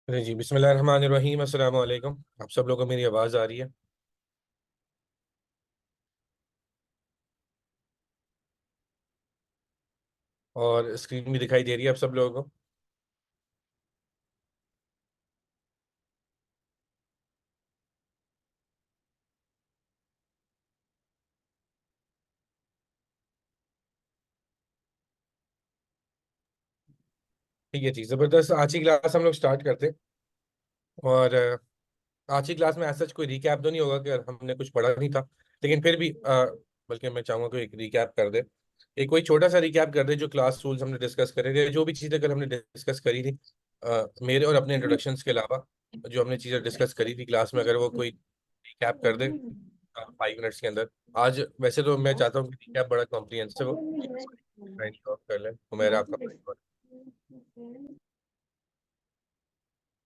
जी बिस्मिल्लाहिर्रहमानिर्रहीम। अस्सलाम वालेकुम। आप सब लोगों को मेरी आवाज़ आ रही है? और स्क्रीन भी दिखाई दे रही है आप सब लोगों को? ठीक है जी, ज़बरदस्त। आज की क्लास हम लोग स्टार्ट करते हैं। और आज की क्लास में ऐसा कोई रिकैप तो नहीं होगा कि हमने कुछ पढ़ा नहीं था, लेकिन फिर भी बल्कि मैं चाहूँगा कि एक रिकैप कर दे। एक कोई छोटा सा रिकैप कर दे जो क्लास रूल्स हमने डिस्कस करे थे, जो भी चीज़ें कल हमने डिस्कस करी थी, मेरे और अपने इंट्रोडक्शंस के अलावा जो हमने चीज़ें डिस्कस करी थी क्लास में, अगर वो कोई रिकैप कर दे 5 मिनट्स के अंदर। आज वैसे तो मैं चाहता हूँ कि रिकैप बड़ा कॉम्प्रिहेंसिव हो। साइन ऑफ कर लें मेरा आपका माइक on।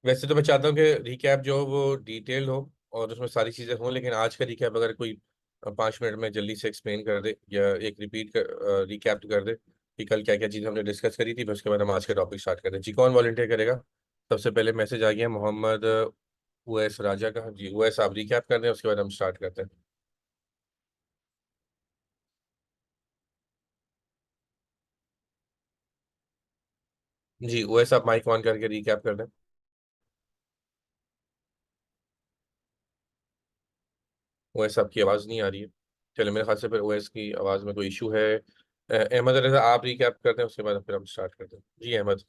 वैसे तो मैं चाहता हूँ कि रिकैप जो हो वो डिटेल्ड हो और उसमें सारी चीज़ें हों, लेकिन आज का रिकैप अगर कोई 5 मिनट में जल्दी से एक्सप्लेन कर दे या एक रिपीट कर रिकैप कर दे कि कल क्या क्या चीज़ हमने डिस्कस करी थी, फिर उसके बाद हम आज का टॉपिक स्टार्ट करें। जी, कौन वॉलंटियर करेगा? सबसे पहले मैसेज आ गया मोहम्मद उवैस राजा का। जी उवैस, आप रिकैप कर दें, उसके बाद हम स्टार्ट करते हैं। जी उवैस, आप माइक ऑन करके रिकैप कर दें। ओएस आपकी आवाज़ नहीं आ रही है। चलो, मेरे ख्याल से फिर ओएस की आवाज़ में कोई इशू है। अहमद रजा, आप रिकैप करते हैं, उसके बाद फिर हम स्टार्ट करते हैं। जी अहमद।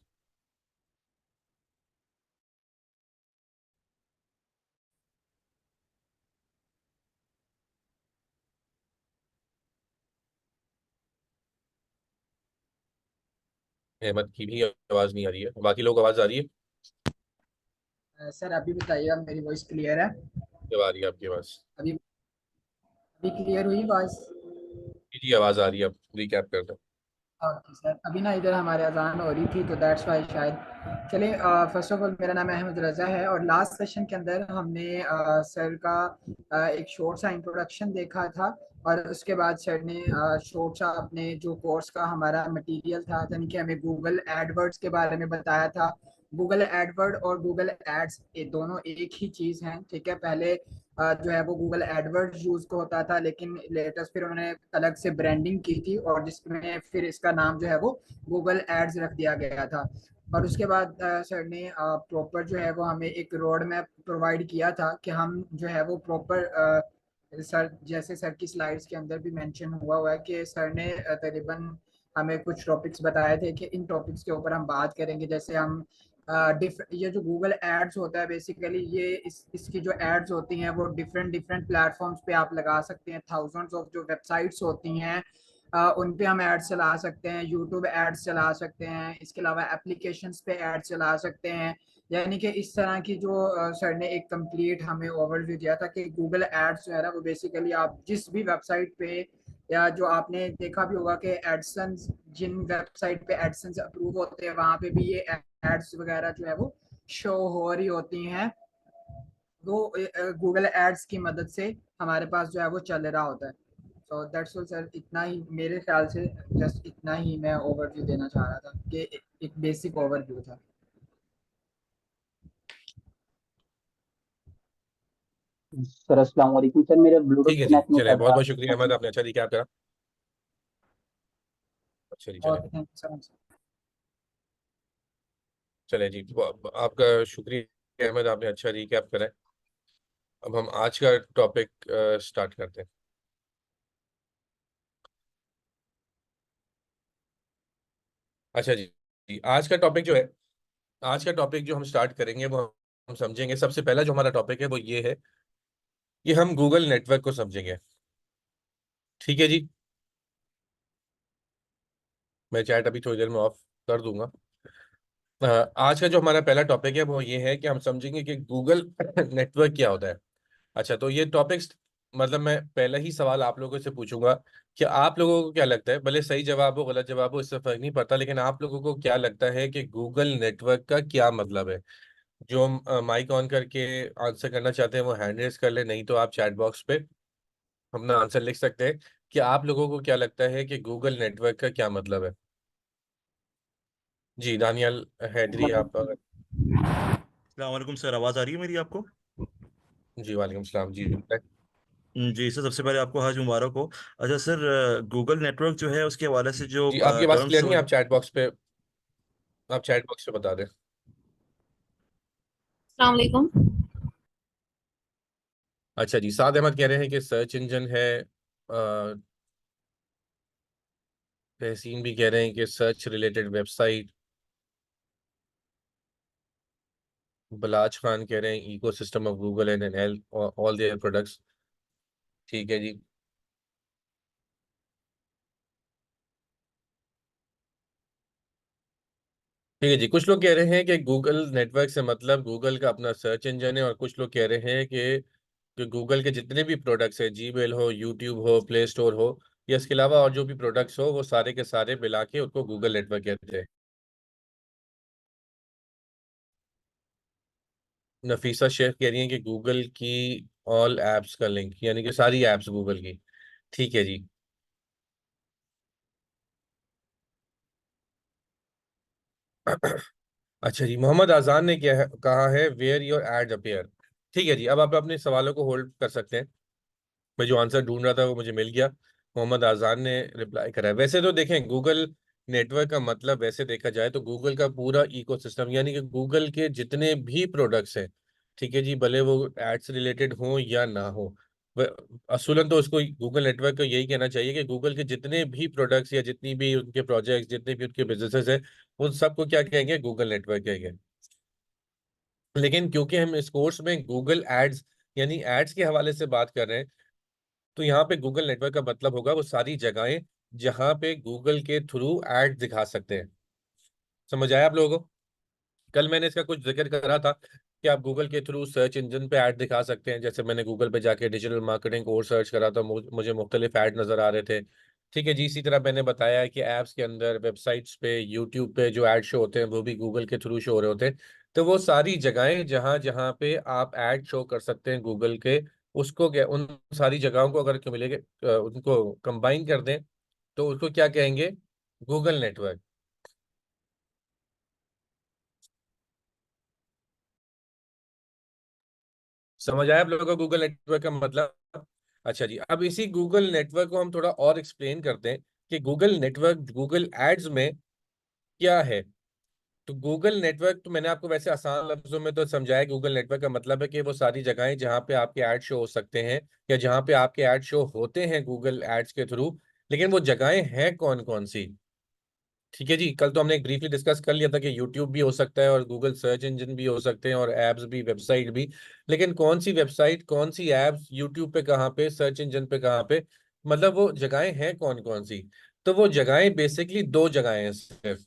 अहमद की भी आवाज़ नहीं आ रही है, बाकी लोग आवाज़ आ रही है? सर अभी बताइएगा, मेरी वॉइस क्लियर है? जब आ रही है आपकी आवाज़? अभी अभी क्लियर हुई वॉइस? जी जी, आवाज़ आ रही है, आप रिकैप करते हैं। ओके सर, अभी ना इधर हमारे अजान हो रही थी तो दैट्स वाई शायद। चलिए, फर्स्ट ऑफ ऑल मेरा नाम अहमद रज़ा है और लास्ट सेशन के अंदर हमने सर का एक शॉर्ट सा इंट्रोडक्शन देखा था। और उसके बाद सर ने शॉर्ट सा अपने जो कोर्स का हमारा मटेरियल था, यानी कि हमें गूगल एडवर्ड्स के बारे में बताया था। गूगल एडवर्ड और गूगल एड्स ये दोनों एक ही चीज़ हैं, ठीक है। पहले जो है वो गूगल एडवर्ड्स यूज को होता था, लेकिन लेटेस्ट फिर उन्होंने अलग से ब्रांडिंग की थी और जिसमें फिर इसका नाम जो है वो गूगल एड्स रख दिया गया था। और उसके बाद सर ने प्रॉपर जो है वो हमें एक रोड मैप प्रोवाइड किया था कि हम जो है वो प्रॉपर सर जैसे सर की स्लाइड्स के अंदर भी मेंशन हुआ है कि सर ने तकरीबन हमें कुछ टॉपिक्स बताए थे कि इन टॉपिक्स के ऊपर हम बात करेंगे। जैसे हम ये जो गूगल एड्स होता है बेसिकली ये इसकी जो एड्स होती हैं वो डिफरेंट डिफरेंट प्लेटफॉर्म्स पे आप लगा सकते हैं। थाउजेंड्स ऑफ जो वेबसाइट्स होती हैं उन पे हम एड्स चला सकते हैं, यूट्यूब एड्स चला सकते हैं, इसके अलावा एप्लीकेशंस पे एड्स चला सकते हैं। यानी कि इस तरह की जो सर ने एक कंप्लीट हमें ओवरव्यू दिया था कि गूगल एड्स जो है ना वो बेसिकली आप जिस भी वेबसाइट पे या जो आपने देखा भी होगा कि एडसन्स जिन वेबसाइट पे एडसन्स अप्रूव होते हैं वहां पे भी ये एड्स वगैरह जो है वो शो हो रही होती हैं। वो गूगल एड्स की मदद से हमारे पास जो है वो चल रहा होता है। सो दैट्स ऑल सर, इतना ही मेरे ख्याल से। जस्ट इतना ही मैं ओवरव्यू देना चाह रहा था कि एक बेसिक ओवरव्यू था। सर अस्सलाम वालेकुम सर, मेरे ब्लूटूथ ठीक है जी, कनेक्ट नहीं चले, कर बहुत रहा। बहुत शुक्रिया अहमद, आपने अच्छा रिकैप करा। अच्छा जी, चले। Okay, thank you sir. चले जी, आपका शुक्रिया अहमद, आपने अच्छा रिकैप करा है। अब हम आज का टॉपिक स्टार्ट करते हैं। अच्छा जी, आज का टॉपिक जो है, आज का टॉपिक जो हम स्टार्ट करेंगे वो हम समझेंगे। सबसे पहला जो हमारा टॉपिक है वो ये है कि हम गूगल नेटवर्क को समझेंगे। ठीक है जी, मैं चैट अभी थोड़ी देर में ऑफ कर दूंगा। आज का जो हमारा पहला टॉपिक है वो ये है कि हम समझेंगे कि गूगल नेटवर्क क्या होता है। अच्छा, तो ये टॉपिक्स, मतलब मैं पहला ही सवाल आप लोगों से पूछूंगा कि आप लोगों को क्या लगता है, भले सही जवाब हो गलत जवाब हो इससे फर्क नहीं पड़ता, लेकिन आप लोगों को क्या लगता है कि गूगल नेटवर्क का क्या मतलब है? जो माइक ऑन करके आंसर करना चाहते हैं वो हैंड रेस कर ले, नहीं तो आप चैट बॉक्स पे अपना आंसर लिख सकते हैं कि आप लोगों को क्या लगता है कि गूगल नेटवर्क का क्या मतलब है। जी दानियल हैदरी, आप मतलब वालेकुम सर, आवाज़ आ रही है मेरी आपको? जी वालेकुम सलाम जी। जी सर, सबसे पहले आपको हज मुबारक हो। अच्छा सर, गूगल नेटवर्क जो है उसके हवाले से जो जी आपकी आवाज़ टर्म्स क्लियर नहीं है, समझ। आप चैट बॉक्स पे बता दें। अस्सलाम वालेकुम। अच्छा जी, साद अहमद कह रहे हैं कि सर्च इंजन है। तहसीन भी कह रहे हैं कि search related website. Balaj Khan कह रहे हैं ecosystem of Google and an all their products. ठीक है जी। ठीक है जी, कुछ लोग कह रहे हैं कि गूगल नेटवर्क से मतलब गूगल का अपना सर्च इंजन है, और कुछ लोग कह रहे हैं कि गूगल के जितने भी प्रोडक्ट्स हैं, जीमेल हो, यूट्यूब हो, प्ले स्टोर हो, या इसके अलावा और जो भी प्रोडक्ट्स हो, वो सारे के सारे मिला के उसको गूगल नेटवर्क कहते हैं। नफीसा शेख कह रही हैं कि गूगल की ऑल एप्स का लिंक, यानी कि सारी एप्स गूगल की। ठीक है जी। अच्छा जी, मोहम्मद आजान ने क्या कहा है, वेयर योर एड अपेयर। ठीक है जी, अब आप अपने सवालों को होल्ड कर सकते हैं। मैं जो आंसर ढूंढ रहा था वो मुझे मिल गया। मोहम्मद आजान ने रिप्लाई करा है। वैसे तो देखें, गूगल नेटवर्क का मतलब वैसे देखा जाए तो गूगल का पूरा इकोसिस्टम, यानी कि गूगल के जितने भी प्रोडक्ट्स हैं, ठीक है जी, भले वो एड्स रिलेटेड हो या ना हो। असूलन तो उसको गूगल नेटवर्क को यही कहना चाहिए कि गूगल के जितने भी प्रोडक्ट्स या जितनी भी उनके प्रोजेक्ट्स, जितने भी उनके बिजनेसेस हैं, उन सबको क्या कहेंगे, गूगल नेटवर्क कहेंगे। लेकिन क्योंकि हम इस कोर्स में गूगल एड्स यानी एड्स के हवाले से बात कर रहे हैं, तो यहाँ पे गूगल नेटवर्क का मतलब होगा वो सारी जगहें जहां पे गूगल के थ्रू एड दिखा सकते हैं। समझ आया आप लोगों को? कल मैंने इसका कुछ जिक्र करा था कि आप गूगल के थ्रू सर्च इंजन पे ऐड दिखा सकते हैं। जैसे मैंने गूगल पे जाके डिजिटल मार्केटिंग कोर्स सर्च करा था, मुझे मुख्तलिफ ऐड नजर आ रहे थे। ठीक है जी, इसी तरह मैंने बताया कि ऐप्स के अंदर, वेबसाइट्स पे, यूट्यूब पे जो ऐड शो होते हैं वो भी गूगल के थ्रू शो हो रहे होते हैं। तो वो सारी जगहें जहाँ जहाँ पे आप ऐड शो कर सकते हैं गूगल के, उसको क्या, उन सारी जगहों को अगर मिलेंगे, उनको कंबाइन कर दें, तो उसको क्या कहेंगे, गूगल नेटवर्क। समझ आया आप लोगों को गूगल नेटवर्क का मतलब? अच्छा जी, अब इसी गूगल नेटवर्क को हम थोड़ा और एक्सप्लेन करते हैं कि गूगल नेटवर्क गूगल एड्स में क्या है। तो गूगल नेटवर्क तो मैंने आपको वैसे आसान लफ्जों में तो समझाया। गूगल नेटवर्क का मतलब है कि वो सारी जगहें जहाँ पे आपके ऐड शो हो सकते हैं, या जहाँ पे आपके ऐड शो होते हैं गूगल एड्स के थ्रू। लेकिन वो जगहें हैं कौन कौन सी? ठीक है जी, कल तो हमने एक ब्रीफली डिस्कस कर लिया था कि यूट्यूब भी हो सकता है, और गूगल सर्च इंजन भी हो सकते हैं, और एप्स भी, वेबसाइट भी। लेकिन कौन सी वेबसाइट, कौन सी एप्स, यूट्यूब पे कहाँ पे, सर्च इंजन पे कहाँ पे, मतलब वो जगहें हैं कौन कौन सी? तो वो जगहें बेसिकली दो जगहें हैं सिर्फ।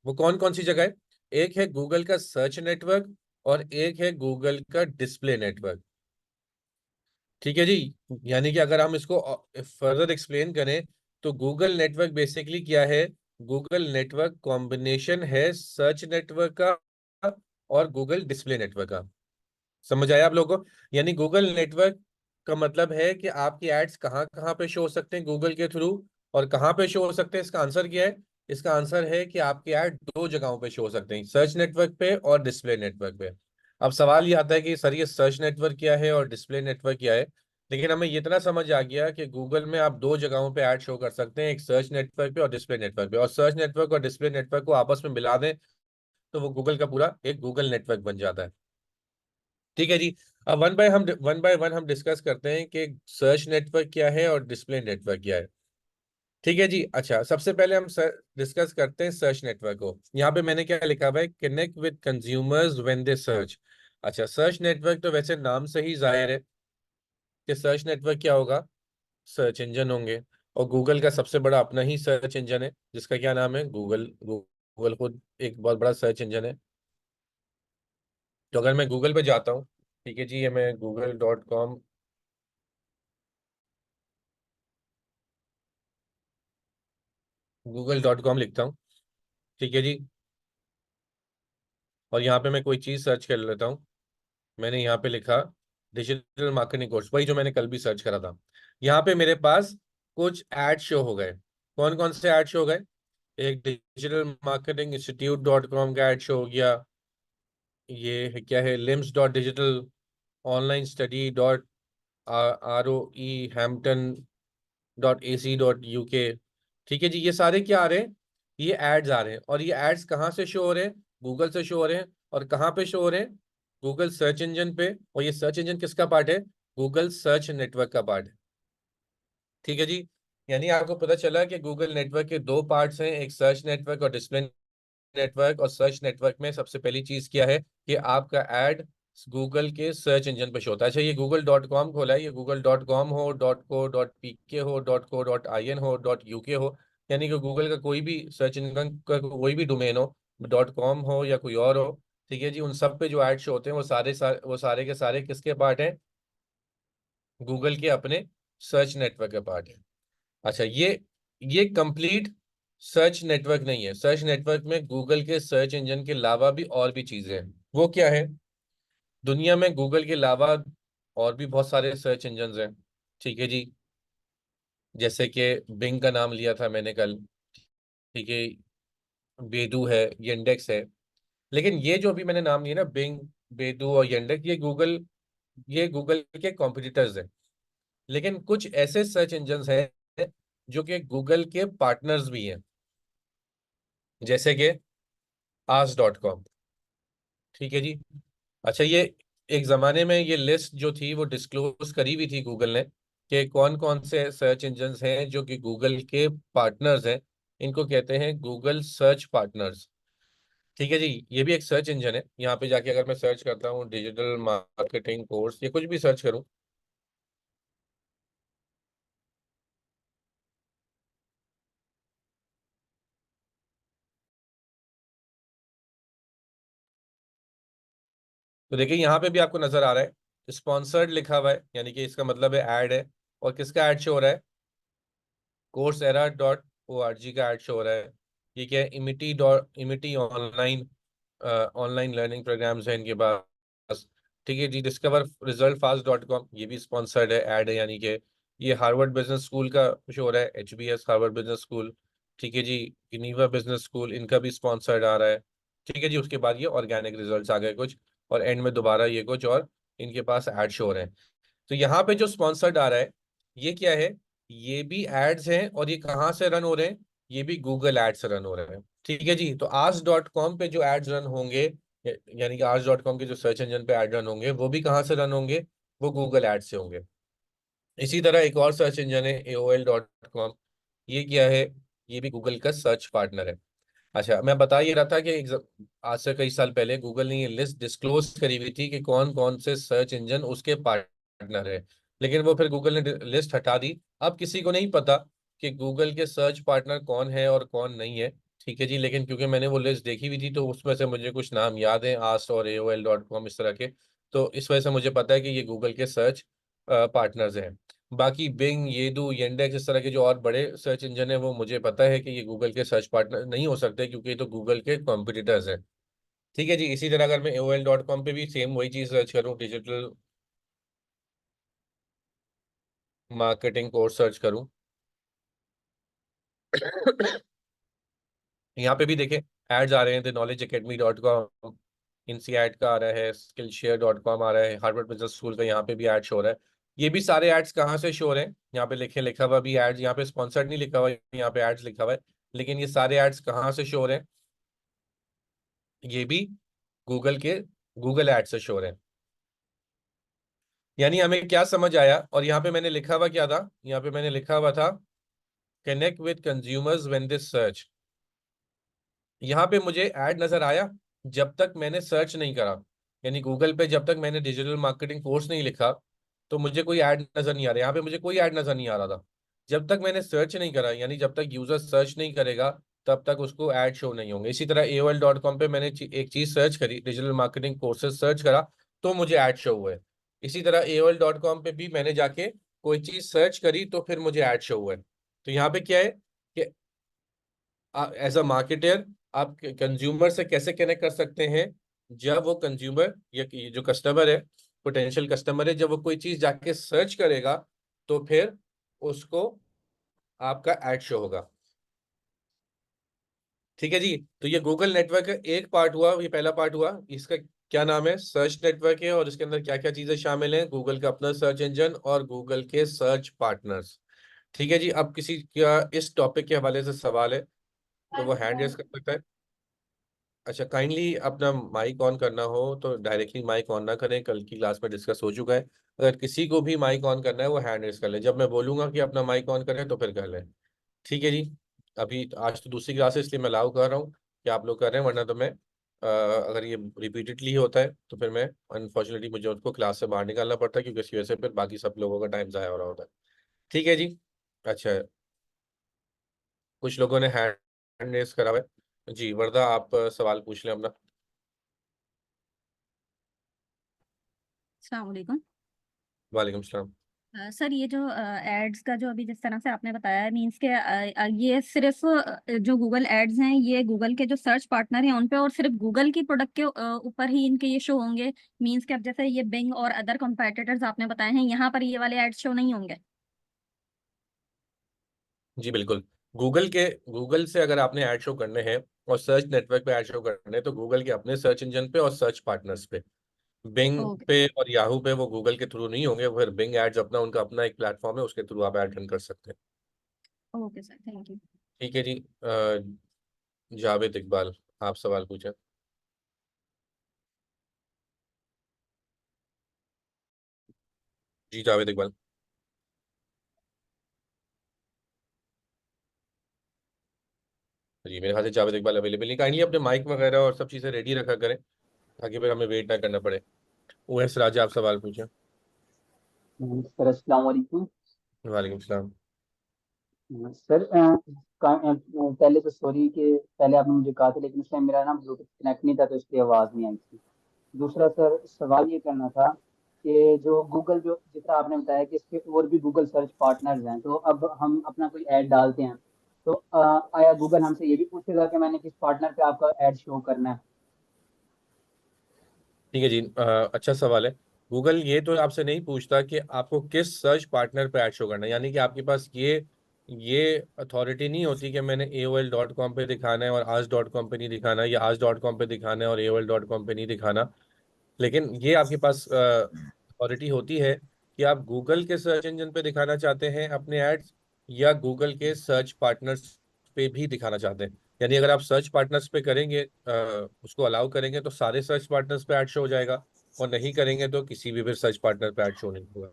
वो कौन कौन सी जगह है? एक है गूगल का सर्च नेटवर्क, और एक है गूगल का डिस्प्ले नेटवर्क। ठीक है जी। यानी कि अगर हम इसको फर्दर एक्सप्लेन करें, तो गूगल नेटवर्क बेसिकली क्या है? गूगल नेटवर्क कॉम्बिनेशन है सर्च नेटवर्क का और गूगल डिस्प्ले नेटवर्क का। समझ आया आप लोगों को? यानी गूगल नेटवर्क का मतलब है कि आपकी एड्स कहाँ कहाँ पे शो हो सकते हैं गूगल के थ्रू, और कहाँ पे शो हो सकते हैं। इसका आंसर क्या है? इसका आंसर है कि आपके ऐड दो जगहों पे शो हो सकते हैं, सर्च नेटवर्क पे और डिस्प्ले नेटवर्क पे। अब सवाल ये आता है कि सर, ये सर्च नेटवर्क क्या है और डिस्प्ले नेटवर्क क्या है? लेकिन हमें ये इतना समझ आ गया कि गूगल में आप दो जगहों पे ऐड शो कर सकते हैं, एक सर्च नेटवर्क पे और डिस्प्ले नेटवर्क पे, और सर्च नेटवर्क और डिस्प्ले नेटवर्क को आपस में मिला दें तो वो गूगल का पूरा एक गूगल नेटवर्क बन जाता है। ठीक है जी। अब वन बाय वन हम डिस्कस करते हैं कि सर्च नेटवर्क क्या है और डिस्प्ले नेटवर्क क्या है। ठीक है जी। अच्छा, सबसे पहले हम डिस्कस करते हैं सर्च नेटवर्क को। यहाँ पे मैंने क्या लिखा हुआ है, connect with consumers when they search. अच्छा, सर्च नेटवर्क तो वैसे नाम से ही जाहिर है कि सर्च नेटवर्क क्या होगा, सर्च इंजन होंगे। और गूगल का सबसे बड़ा अपना ही सर्च इंजन है, जिसका क्या नाम है, गूगल। गूगल खुद एक बहुत बड़ा सर्च इंजन है। तो अगर मैं गूगल पे जाता हूँ, ठीक है जी, ये मैं गूगल.com लिखता हूँ। ठीक है जी। और यहाँ पे मैं कोई चीज़ सर्च कर लेता हूँ। मैंने यहाँ पे लिखा डिजिटल मार्केटिंग कोर्स, वही जो मैंने कल भी सर्च करा था। यहाँ पे मेरे पास कुछ ऐड शो हो गए। कौन कौन से ऐड शो हो गए? एक डिजिटल मार्केटिंग इंस्टीट्यूट .com का ऐड शो हो गया, ये क्या है, limbs dot digital, online study dot ROE, Hampton dot AC dot UK। ठीक है जी, ये सारे क्या आ रहे हैं, ये एड्स आ रहे हैं। और ये एड्स कहाँ से शो हो रहे हैं, गूगल से शो हो रहे हैं। और कहाँ पे शो हो रहे हैं, गूगल सर्च इंजन पे। और ये सर्च इंजन किसका पार्ट है, गूगल सर्च नेटवर्क का पार्ट है। ठीक है जी, यानी आपको पता चला कि गूगल नेटवर्क के दो पार्ट्स हैं, एक सर्च नेटवर्क और डिस्प्ले नेटवर्क। और सर्च नेटवर्क में सबसे पहली चीज क्या है कि आपका ऐड गूगल के सर्च इंजन पे शो होता है। अच्छा, ये google.com खोला है, ये google.com हो, .co.pk हो, .co.in हो, .uk हो, यानी कि गूगल का कोई भी सर्च इंजन का कोई भी डोमेन हो, .com हो या कोई और हो, ठीक है जी, उन सब पे जो ऐड शो होते हैं वो सारे के सारे किसके पार्ट हैं, गूगल के अपने सर्च नेटवर्क के पार्ट है। अच्छा, ये कंप्लीट सर्च नेटवर्क नहीं है। सर्च नेटवर्क में गूगल के सर्च इंजन के अलावा भी और भी चीजें हैं। वो क्या है, दुनिया में गूगल के अलावा और भी बहुत सारे सर्च इंजन हैं। ठीक है जी, जैसे कि बिंग का नाम लिया था मैंने कल, ठीक है, बेडू है, येंडेक्स है। लेकिन ये जो अभी मैंने नाम लिए ना, बिंग, बेडू और येंडेक्स, ये गूगल के कॉम्पिटिटर्स हैं। लेकिन कुछ ऐसे सर्च इंजन हैं जो कि गूगल के पार्टनर्स भी हैं, जैसे कि ask.com। ठीक है जी। अच्छा, ये एक जमाने में ये लिस्ट जो थी वो डिस्क्लोज करी हुई थी गूगल ने, कि कौन कौन से सर्च इंजन हैं जो कि गूगल के पार्टनर्स हैं। इनको कहते हैं गूगल सर्च पार्टनर्स। ठीक है जी, ये भी एक सर्च इंजन है। यहाँ पे जाके अगर मैं सर्च करता हूँ डिजिटल मार्केटिंग कोर्स, ये कुछ भी सर्च करूँ, तो देखिए यहाँ पे भी आपको नजर आ रहा है स्पॉन्सर्ड लिखा हुआ है, यानी कि इसका मतलब है ऐड है। और किसका ऐड शो हो रहा है, coursera.org का ऐड शो हो रहा है। ये क्या है, इमिटी ऑनलाइन, ऑनलाइन लर्निंग प्रोग्राम्स हैं इनके पास। ठीक है जी, डिस्कवर रिजल्ट फास्ट.com, ये भी स्पॉन्सर्ड है, ऐड है, यानी कि ये हार्वर्ड बिजनेस स्कूल का शो हो रहा है, HBS हार्वर्ड बिजनेस स्कूल। ठीक है जी, जिनीवा बिजनेस स्कूल, इनका भी स्पॉन्सर्ड आ रहा है। ठीक है जी, उसके बाद ये ऑर्गेनिक रिजल्ट्स आ गए कुछ, और एंड में दोबारा ये कुछ और इनके पास ऐड शो हो रहे हैं। तो यहाँ पे जो स्पॉन्सर्ड आ रहा है, ये क्या है, ये भी एड्स हैं। और ये कहाँ से रन हो रहे हैं, ये भी गूगल एड से रन हो रहे हैं। ठीक है जी, तो आज.com पे जो एड्स रन होंगे, यानी कि आज.com के जो सर्च इंजन पे एड रन होंगे, वो भी कहाँ से रन होंगे, वो गूगल एड से होंगे। इसी तरह एक और सर्च इंजन है AOL.com। ये क्या है, ये भी गूगल का सर्च पार्टनर है। अच्छा, मैं बता ये रहा था कि आज से कई साल पहले गूगल ने ये लिस्ट डिस्क्लोज करी हुई थी कि कौन कौन से सर्च इंजन उसके पार्टनर है। लेकिन वो फिर गूगल ने लिस्ट हटा दी। अब किसी को नहीं पता कि गूगल के सर्च पार्टनर कौन है और कौन नहीं है। ठीक है जी, लेकिन क्योंकि मैंने वो लिस्ट देखी हुई थी तो उसमें से मुझे कुछ नाम याद है, आस्ट और AOL.com इस तरह के। तो इस वजह से मुझे पता है कि ये गूगल के सर्च पार्टनर्स हैं। बाकी बिंग, येदू, येंडेक्स, इस तरह के जो और बड़े सर्च इंजन है, वो मुझे पता है कि ये गूगल के सर्च पार्टनर नहीं हो सकते, क्योंकि ये तो गूगल के कॉम्पिटिटर्स हैं। ठीक है जी, इसी तरह अगर मैं AOL.com पे भी सेम वही चीज सर्च करूँ, डिजिटल मार्केटिंग कोर्स सर्च करूँ, यहाँ पे भी देखें एड्स आ रहे हैं। द नॉलेज academy.com, इनसी एड का आ रहा है, skillshare.com आ रहा है, हार्वर्ड बिजनेस स्कूल का यहाँ पे भी ऐड शो हो रहा है। ये भी सारे एड्स कहाँ से शो हो रहे हैं, यहाँ पे लिखा हुआ भी एड्स, यहाँ पे स्पॉन्सर्ड नहीं लिखा हुआ, यहाँ पे एड्स लिखा हुआ है। लेकिन ये सारे एड्स कहाँ से शो हो रहे हैं, ये भी गूगल के गूगल एड से शो हो रहे हैं। यानी हमें क्या समझ आया, और यहाँ पे मैंने लिखा हुआ क्या था, यहाँ पे मैंने लिखा हुआ था connect with consumers when they search. यहाँ पे मुझे ऐड नजर आया जब तक मैंने सर्च नहीं करा, यानी गूगल पे जब तक मैंने डिजिटल मार्केटिंग कोर्स नहीं लिखा तो मुझे कोई ऐड नजर नहीं आ रहा। यहाँ पे मुझे कोई ऐड नजर नहीं आ रहा था। जब तक मैंने सर्च नहीं करा, यानी जब तक यूजर सर्च नहीं करेगा तब तक उसको ऐड शो नहीं होंगे। इसी तरह AOL.com पे मैंने एक चीज सर्च करी, डिजिटल मार्केटिंग कोर्सेज सर्च करा, तो मुझे ऐड शो हुए। इसी तरह AOL.com पे भी मैंने जाके कोई चीज सर्च करी तो फिर मुझे ऐड शो हुए। तो यहाँ पे क्या है कि एज अ मार्केटर आप कंज्यूमर से कैसे कनेक्ट कर सकते हैं, जब वो कंज्यूमर या जो कस्टमर है, पोटेंशियल कस्टमर है, जब वो कोई चीज जाके सर्च करेगा तो फिर उसको आपका एड शो होगा। ठीक है जी, तो ये गूगल नेटवर्क का एक पार्ट हुआ, ये पहला पार्ट हुआ। इसका क्या नाम है, सर्च नेटवर्क है, और इसके अंदर क्या क्या चीजें शामिल हैं, गूगल का अपना सर्च इंजन और गूगल के सर्च पार्टनर्स। ठीक है जी, अब किसी का इस टॉपिक के हवाले से सवाल है तो वो हैंड रेस कर सकता है। अच्छा, काइंडली अपना माइक ऑन करना हो तो डायरेक्टली माइक ऑन ना करें, कल की क्लास में डिस्कस हो चुका है। अगर किसी को भी माइक ऑन करना है वो हैंड रेस कर ले, जब मैं बोलूंगा कि अपना माइक ऑन करें तो फिर कर लें। ठीक है जी। अभी आज तो दूसरी क्लास है इसलिए मैं अलाउ कर रहा हूँ कि आप लोग कर रहे हैं, वरना तो मैं अगर ये रिपीटेडली होता है तो फिर मैं अनफॉर्चुनेटली मुझे उनको क्लास से बाहर निकालना पड़ता है, क्योंकि इसी वजह से फिर बाकी सब लोगों का टाइम ज़ाया हो रहा होता है। ठीक है जी। अच्छा, कुछ लोगों ने हैंड रेस करा हुआ है जी। वर्दा, आप सवाल पूछ लें अपना। अस्सलाम वालेकुम। वालेकुम सलाम। सर ये जो एड्स का जो अभी जिस तरह से आपने बताया है, मींस के ये सिर्फ जो गूगल एड्स हैं ये गूगल के जो सर्च पार्टनर हैं उन पे और सिर्फ गूगल की प्रोडक्ट के ऊपर ही इनके ये शो होंगे। मींस के अब जैसे ये बिंग और अदर कंपेटिटर्स आपने बताए हैं यहाँ पर ये वाले एड्स शो नहीं होंगे। जी बिल्कुल। गूगल से अगर आपने ऐड शो करने हैं और सर्च नेटवर्क पे ऐड शो करने हैं तो गूगल के अपने सर्च इंजन पे और सर्च पार्टनर्स पे, बिंग ओके। पे और याहू पे वो गूगल के थ्रू नहीं होंगे। फिर बिंग एड्स अपना उनका अपना एक प्लेटफॉर्म है, उसके थ्रू आप ऐड रन कर सकते हैं। Okay sir, thank you. ठीक है जी। जावेद इकबाल, आप सवाल पूछें। जी जावेद इकबाल। जी मेरे ख्याल से जावेद इकबाल अवेलेबल नहीं। काइंडली अपने माइक वगैरह और सब चीज़ें रेडी रखा करें ताकि फिर हमें वेट ना करना पड़े। ओएस राजा, आप सवाल पूछें। सर अस्सलाम वालेकुम। वालेकुम सलाम। सर पहले तो सॉरी कि पहले आपने मुझे कहा था, लेकिन उसमें मेरा ना ब्लूटूथ कनेक्ट नहीं था तो इसलिए आवाज़ नहीं आई थी। दूसरा सर सवाल ये करना था कि जो गूगल, जो जितना आपने बताया कि इसके और भी गूगल सर्च पार्टनर्स हैं, तो अब हम अपना कोई ऐड डालते हैं तो आया गूगल हमसे ये भी पूछेगा कि मैंने किस पार्टनर पे आपका ऐड शो करना है? ठीक है जी। अच्छा सवाल है। गूगल ये तो आपसे नहीं पूछता कि आपको किस सर्च पार्टनर पे ऐड शो करना है, यानी कि आपके पास ये अथॉरिटी नहीं होती कि मैंने AOL.com पे दिखाना है और आज.com पे नहीं दिखाना, या आज.com पे दिखाना है और AOL.com पे नहीं दिखाना। लेकिन ये आपके पास अथॉरिटी होती है कि आप गूगल के सर्च इंजन पे दिखाना चाहते हैं अपने एड्स, या गूगल के सर्च पार्टनर्स पे भी दिखाना चाहते हैं। यानी अगर आप सर्च पार्टनर्स पे करेंगे, उसको अलाउ करेंगे तो सारे सर्च पार्टनर्स पे ऐड शो हो जाएगा, और नहीं करेंगे तो किसी भी फिर सर्च पार्टनर पे ऐड शो नहीं होगा।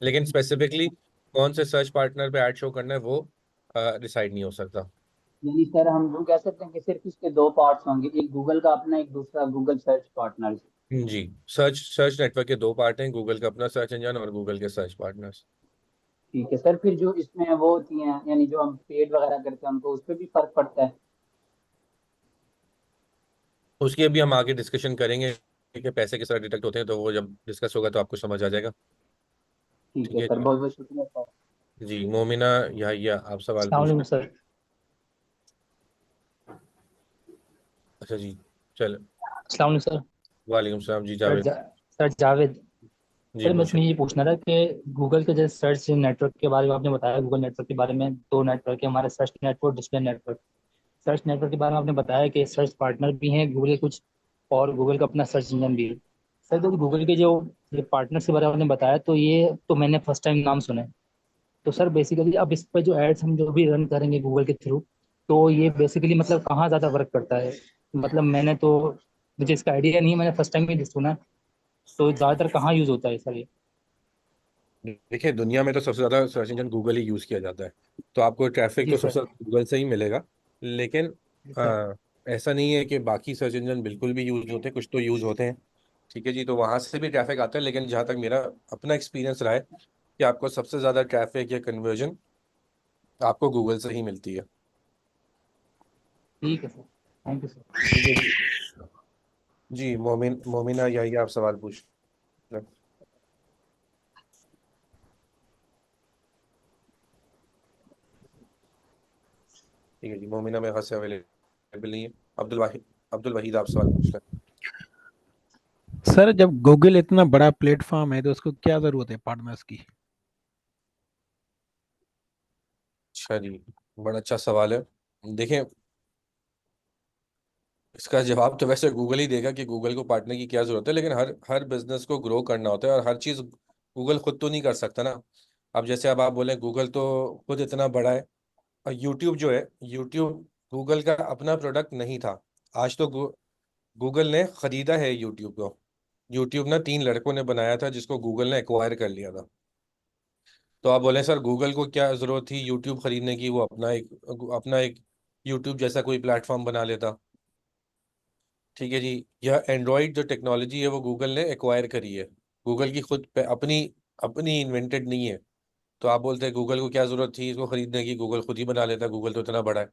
लेकिन स्पेसिफिकली कौन से सर्च पार्टनर पे ऐड शो करना है वो डिसाइड नहीं हो सकता। यानी सर हम यूँ कह सकते हैं कि सिर्फ इसके दो पार्ट्स होंगे, एक गूगल का अपना, एक दूसरा गूगल सर्च पार्टनर। जी, सर्च सर्च नेटवर्क के दो पार्ट हैं, गूगल का अपना सर्च इंजन और गूगल के सर्च पार्टनर्स। ठीक है सर। फिर जो इसमें वो होती हैं, यानी जो हम पेड वगैरह करते हैं उनको, उस पर भी फर्क पड़ता है? उसकी अभी हम आगे डिस्कशन करेंगे कि पैसे किस तरह डिटेक्ट होते हैं, तो वो जब डिस्कस होगा तो आपको समझ आ जाएगा। ठीक ठीक है है सर, जी। बहुत बहुत शुक्रिया सर। जी मोमिना या आप सवाल अस्सलाम पूछ वालेकुम लें। सर। अच्छा जी, चल। अस्सलाम वालेकुम सर। वालेकुम सलाम जी सर जावेद। सर जावेद। जी सर मैं पूछे। तुम्हें ये पूछना था कि गूगल के जैसे सर्च नेटवर्क के बारे में आपने बताया, गूगल नेटवर्क के बारे में दो नेटवर्क है हमारे, search network, display network. Search network के बारे में आपने बताया कि सर्च पार्टनर भी हैं गूगल के कुछ, और गूगल का अपना सर्च इंजन भी है। सर तो गूगल के जो ये पार्टनर्स के बारे में आपने बताया, तो ये तो मैंने फर्स्ट टाइम नाम सुना है। तो सर बेसिकली अब इस पर जो एड्स हम जो भी रन करेंगे गूगल के थ्रू, तो ये बेसिकली मतलब कहाँ ज़्यादा वर्क करता है? मतलब मैंने तो, मुझे इसका आइडिया नहीं है, मैंने फर्स्ट टाइम ही सुना। तो ज़्यादातर कहाँ यूज़ होता है सर ये? देखिए, दुनिया में तो सबसे ज़्यादा सर्च इंजन गूगल ही यूज़ किया जाता है, तो आपको ट्रैफिक जी तो सबसे सर। ज़्यादा गूगल से ही मिलेगा। लेकिन जी सर। ऐसा नहीं है कि बाकी सर्च इंजन बिल्कुल भी यूज़ होते हैं, कुछ तो यूज़ होते हैं। ठीक है जी, तो वहाँ से भी ट्रैफिक आता है, लेकिन जहाँ तक मेरा अपना एक्सपीरियंस रहा है कि आपको सबसे ज़्यादा ट्रैफिक या कन्वर्जन आपको गूगल से ही मिलती है। ठीक है सर, थैंक यू सर। ठीक है जी। जी मोमिना या आप सवाल पूछ लें। ठीक है जी, मोमिना मेरे हाथ से अवेलेबल नहीं है। अब्दुल वहीद, आप सवाल पूछ लें। सर जब गूगल इतना बड़ा प्लेटफॉर्म है तो उसको क्या जरूरत है पार्टनर्स की? अच्छा जी, बड़ा अच्छा सवाल है। देखें, इसका जवाब तो वैसे गूगल ही देगा कि गूगल को पार्टनर की क्या जरूरत है, लेकिन हर हर बिजनेस को ग्रो करना होता है और हर चीज गूगल खुद तो नहीं कर सकता ना। अब जैसे अब आप बोले गूगल तो खुद इतना बड़ा है, और यूट्यूब जो है, यूट्यूब गूगल का अपना प्रोडक्ट नहीं था। आज तो गूगल ने खरीदा है यूट्यूब को। यूट्यूब ना 3 लड़कों ने बनाया था जिसको गूगल ने एक्वायर कर लिया था। तो आप बोले सर गूगल को क्या जरूरत थी यूट्यूब खरीदने की, वो अपना एक यूट्यूब जैसा कोई प्लेटफॉर्म बना लेता। ठीक है जी। यह एंड्रॉयड जो टेक्नोलॉजी है वो गूगल ने एक्वायर करी है, गूगल की खुद पे अपनी अपनी इन्वेंटेड नहीं है। तो आप बोलते हैं गूगल को क्या जरूरत थी इसको खरीदने की, गूगल खुद ही बना लेता, गूगल तो इतना बड़ा है।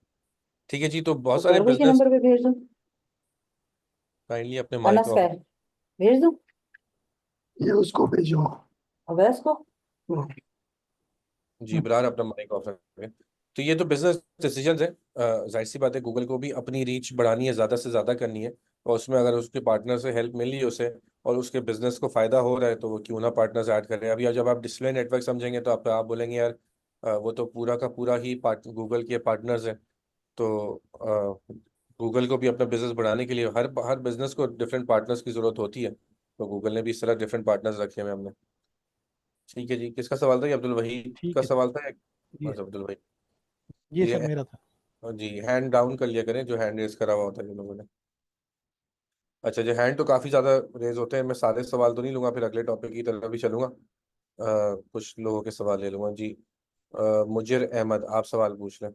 ठीक है जी। तो तो बहुत सारे सौरभ के बिजनेस। नंबर पे भेज दो, काइंडली अपने माइक अनस का ऑफ। है, भेज दो ये उसको भेजो। अवैस को। जी इमरान अपना माइक ऑफ रखें। तो ये तो बिजनेस डिसीजंस है। जाहिर सी बात है गूगल को भी अपनी रीच बढ़ानी है, ज़्यादा से ज़्यादा करनी है, और उसमें अगर उसके पार्टनर से हेल्प मिली है उसे और उसके बिजनेस को फ़ायदा हो रहा है तो वो क्यों ना पार्टनर से ऐड करें। अभी जब आप डिस्प्ले नेटवर्क समझेंगे तो आप बोलेंगे यार वो तो पूरा का पूरा ही पार्ट गूगल के पार्टनर्स हैं। तो गूगल को भी अपना बिजनेस बढ़ाने के लिए हर हर बिजनेस को डिफरेंट पार्टनर्स की ज़रूरत होती है, तो गूगल ने भी इस तरह डिफरेंट पार्टनर्स रखे हुए हैं हमने। ठीक है जी। किसका सवाल था, ये अब्दुल वहीद का ठीक है सवाल था या जी बस अब्दुल वहीद? ये ये सर मेरा था। जी हैंड डाउन कर लिया करें जो हैंड रेज करा हुआ होता है जिन लोगों ने। अच्छा जो हैंड तो काफ़ी ज़्यादा रेज होते हैं, मैं सारे सवाल तो नहीं लूंगा, फिर अगले टॉपिक की तरफ भी चलूंगा। कुछ लोगों के सवाल ले लूंगा जी। मुजिर अहमद आप सवाल पूछ लें।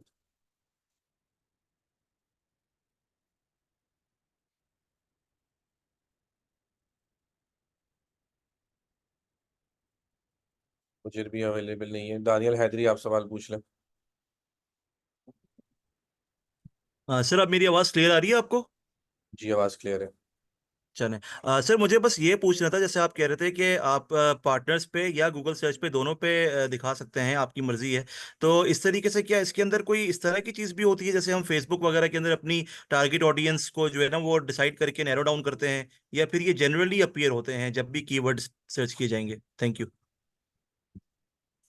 मुजिर भी अवेलेबल नहीं है। दानियल हैदरी आप सवाल पूछ लें। सर अब मेरी आवाज़ क्लियर आ रही है आपको? जी आवाज़ क्लियर है। चलें। सर मुझे बस ये पूछना था, जैसे आप कह रहे थे कि आप पार्टनर्स पे या गूगल सर्च पे दोनों पे दिखा सकते हैं, आपकी मर्जी है। तो इस तरीके से क्या इसके अंदर कोई इस तरह की चीज़ भी होती है जैसे हम फेसबुक वगैरह के अंदर अपनी टारगेट ऑडियंस को जो है ना वो डिसाइड करके नैरो डाउन करते हैं, या फिर ये जनरली अपीयर होते हैं जब भी कीवर्ड्स सर्च किए जाएंगे? Thank you.